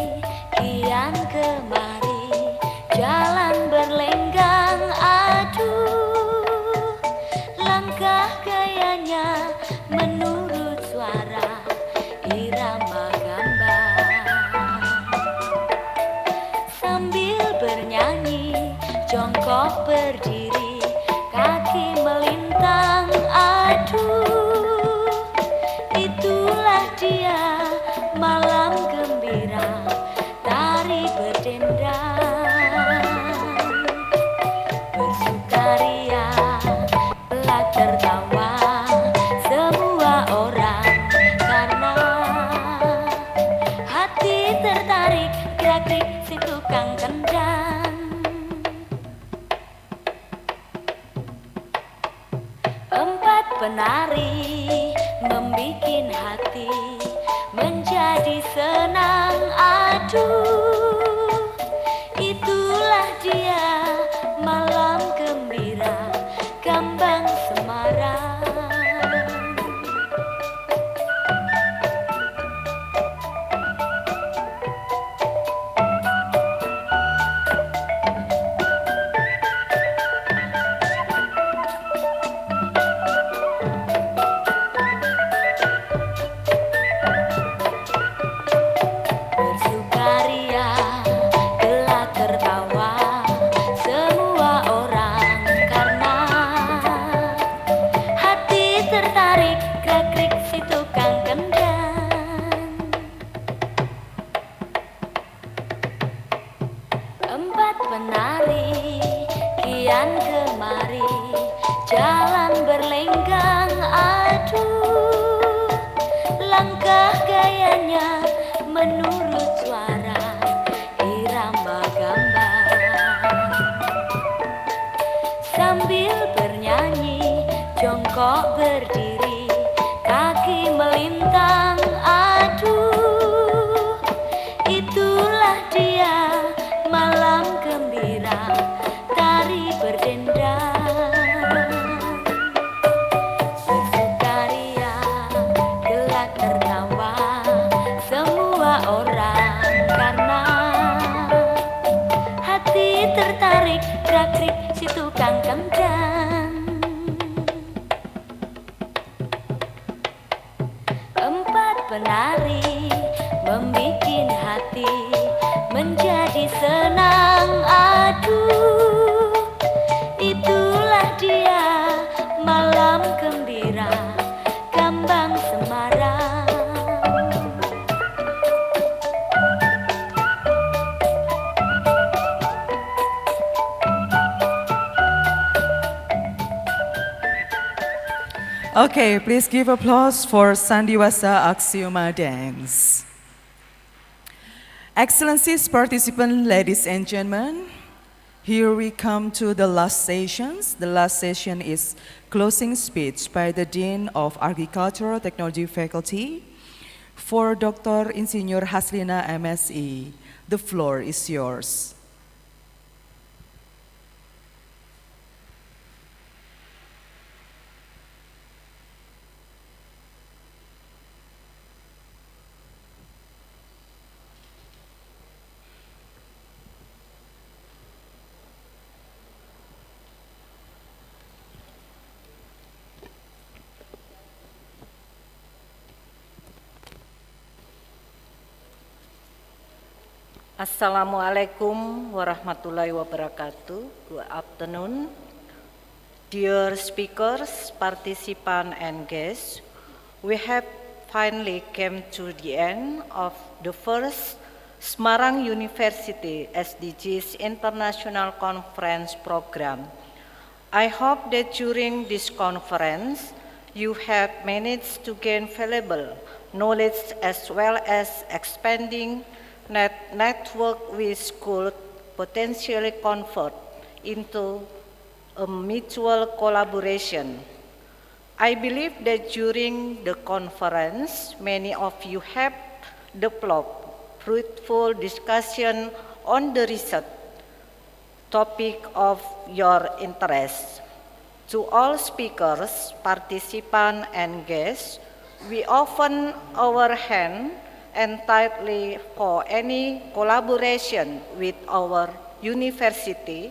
kian kemari, jalan berlenggang aduh, langkah gayanya menurut suara irama gambang. Sambil bernyanyi, jongkok berdiri, kaki melintang aduh, itulah dia malam gembira, tari berdendang, bersukaria, telah tertawa semua orang, karena hati tertarik gerak-gerik si tukang kendang. Empat penari membikin hati menjadi senang aduh, itulah dia malam gembira Gambang Semarang. langkah gayanya menurut suara irama gambar. Sambil bernyanyi, jongkok berdiri, kaki melintang, aduh, itulah dia malam gembira, tari berdendang. Bersukaria, gelak tertawa, semua orang karena hati tertarik, gerak-gerik si tukang kemjan. Empat penari membikin hati menjadi senang, aduh, itulah dia malam gembira, Gambang Semarang. Okay, please give applause for Sandiwasa Aksioma Dance. Excellencies, participants, ladies and gentlemen, here we come to the last sessions. The last session is closing speech by the Dean of Agricultural Technology Faculty for Dr. Insinyur Haslina MSE. The floor is yours. Assalamualaikum warahmatullahi wabarakatuh. Good afternoon. Dear speakers, participants and guests, we have finally come to the end of the first Semarang University SDGs International Conference program. I hope that during this conference, you have managed to gain valuable knowledge as well as expanding network which could potentially convert into a mutual collaboration. I believe that during the conference, many of you have developed fruitful discussion on the research topic of your interest. To all speakers, participants, and guests, we open our hand and tightly for any collaboration with our university,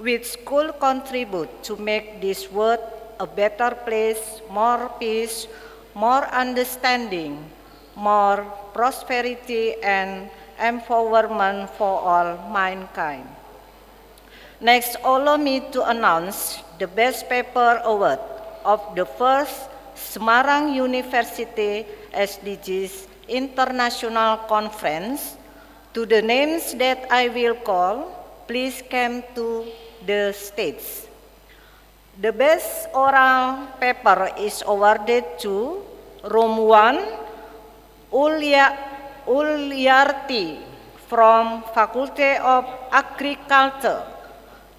which could contribute to make this world a better place, more peace, more understanding, more prosperity and empowerment for all mankind. Next, allow me to announce the Best Paper Award of the first Semarang University SDGs International Conference. To the names that I will call, please come to the stage. The best oral paper is awarded to Room 1, Ulyarti from Faculty of Agriculture,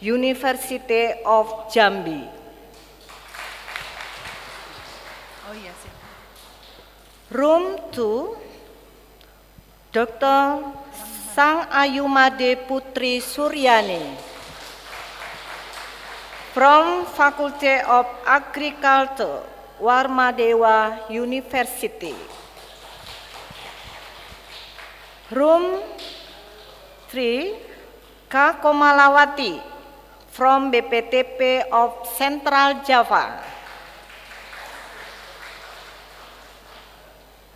University of Jambi. Oh yes. Room 2, Dr. Sang Ayumade Putri Suryani from Faculty of Agriculture, Warmadewa University. Room 3, K. Komalawati from BPTP of Central Java.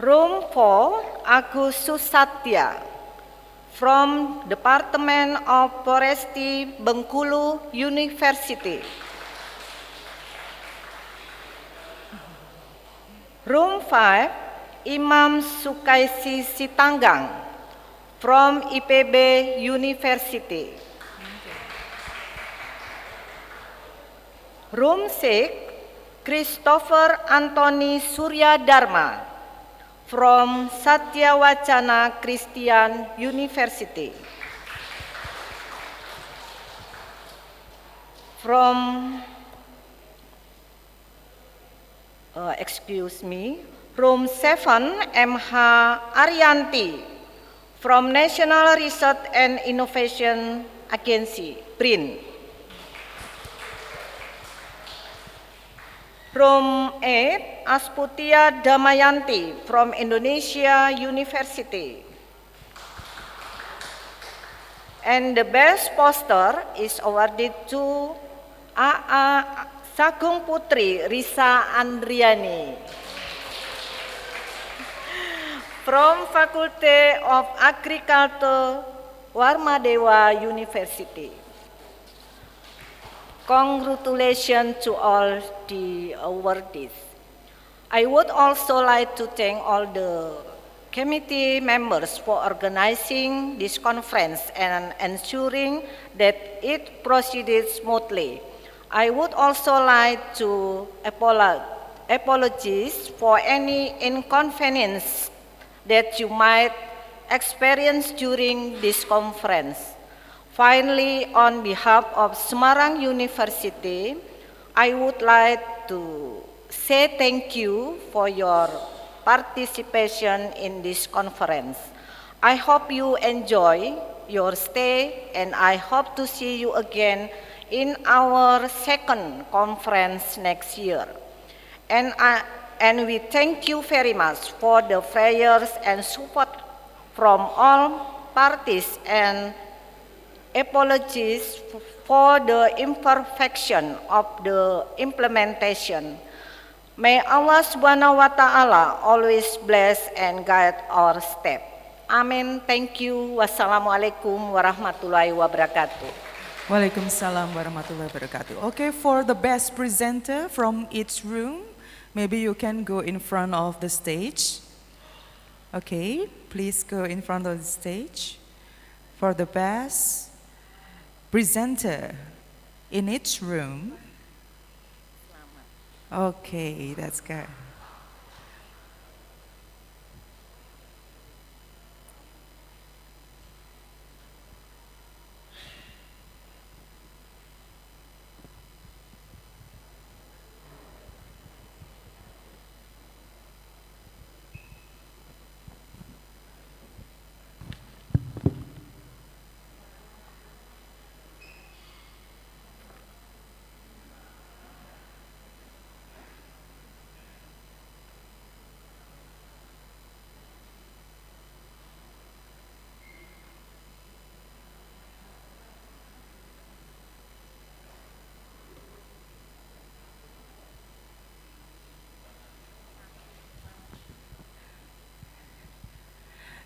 Room 4, Agus Susatya from Department of Forestry, Bengkulu University. Room 5, Imam Sukaisi Sitanggang from IPB University. Room 6, Christopher Anthony Surya Dharma from Satya Wacana Christian University. From, Room 7, MH Arianti, from National Research and Innovation Agency, BRIN. Room 8, Asputia Damayanti, from Indonesia University. And the best poster is awarded to AA Sagung Putri Risa Andriani from Faculty of Agriculture, Warmadewa University. Congratulations to all the awardees. I would also like to thank all the committee members for organizing this conference and ensuring that it proceeded smoothly. I would also like to apologize for any inconvenience that you might experience during this conference. Finally, on behalf of Semarang University, I would like to say thank you for your participation in this conference. I hope you enjoy your stay, and I hope to see you again in our second conference next year. And we thank you very much for the prayers and support from all parties, and apologies for the imperfection of the implementation. May Allah Subhanahu wa Ta'ala always bless and guide our step. Amin. Thank you. Wassalamualaikum warahmatullahi wabarakatuh. Waalaikumsalam warahmatullahi wabarakatuh. Okay, for the best presenter from each room, maybe you can go in front of the stage. Okay, please go in front of the stage. For the best presenter in each room. Okay, that's good.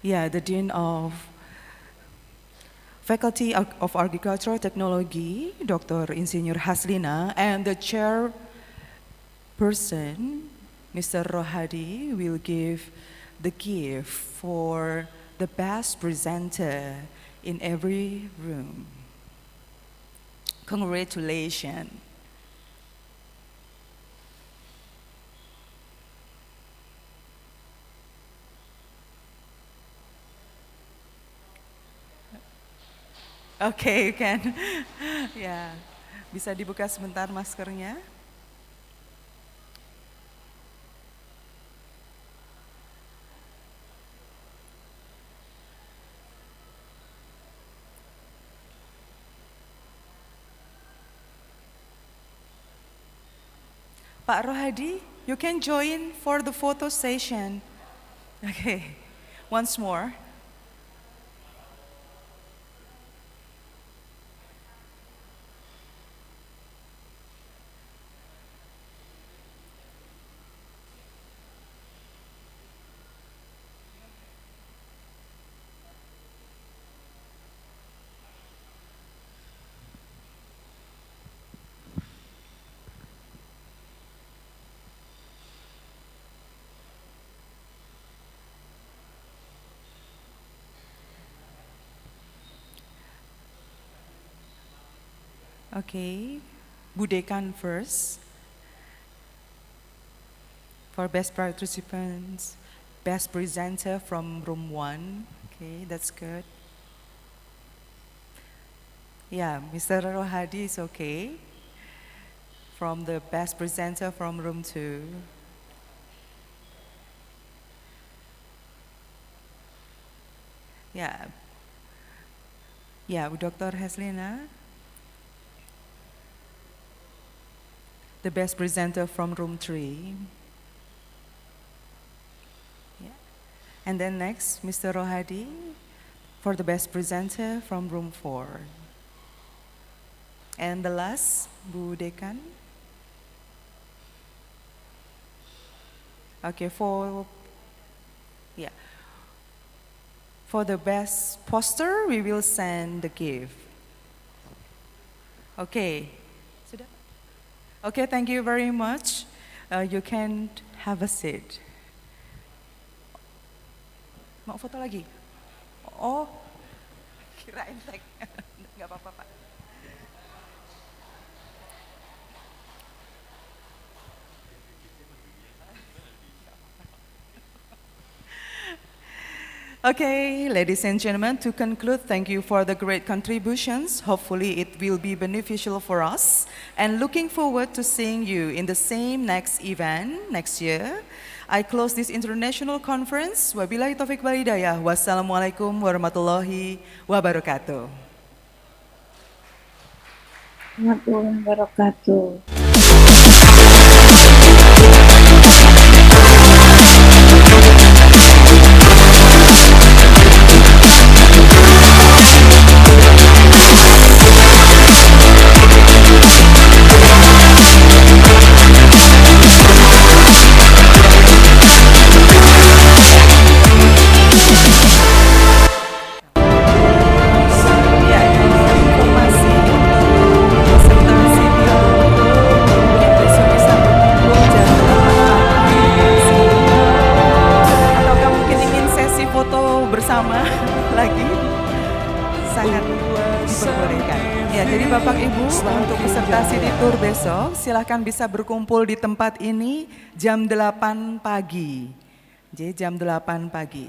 Yeah, the Dean of Faculty of Agricultural Technology, Dr. Insinyur Haslina, and the chairperson, Mr. Rohadi, will give the gift for the best presenter in every room. Congratulations. Okay, you can. Ya, bisa dibuka sebentar maskernya. Pak Rohadi, you can join for the photo session. Okay, once more. Okay, Budekan first for best participants. best presenter from room 1. Okay, that's good. Yeah, Mr. Rohadi is okay. From the best presenter from room 2. Yeah. Yeah, Dr. Heslina. The best presenter from room 3. Yeah. And then next, Mr. Rohadi for the best presenter from room 4. And the last, Bu Dekan. Okay, for the best poster, we will send the gift. Okay. Okay, thank you very much. You can have a seat. Mau foto lagi? Oh, kirain tag. Nggak apa-apa, Pak. Okay, ladies and gentlemen, to conclude, thank you for the great contributions. Hopefully it will be beneficial for us. And looking forward to seeing you in the same next event next year. I close this international conference. Wabillahi taufiq wal hidayah. Wassalamualaikum warahmatullahi wabarakatuh. Warahmatullahi wabarakatuh. Bersama lagi sangat diperbolehkan. Ya, jadi Bapak Ibu untuk peserta city tour besok silahkan bisa berkumpul di tempat ini jam 8 pagi. Jadi jam 8 pagi.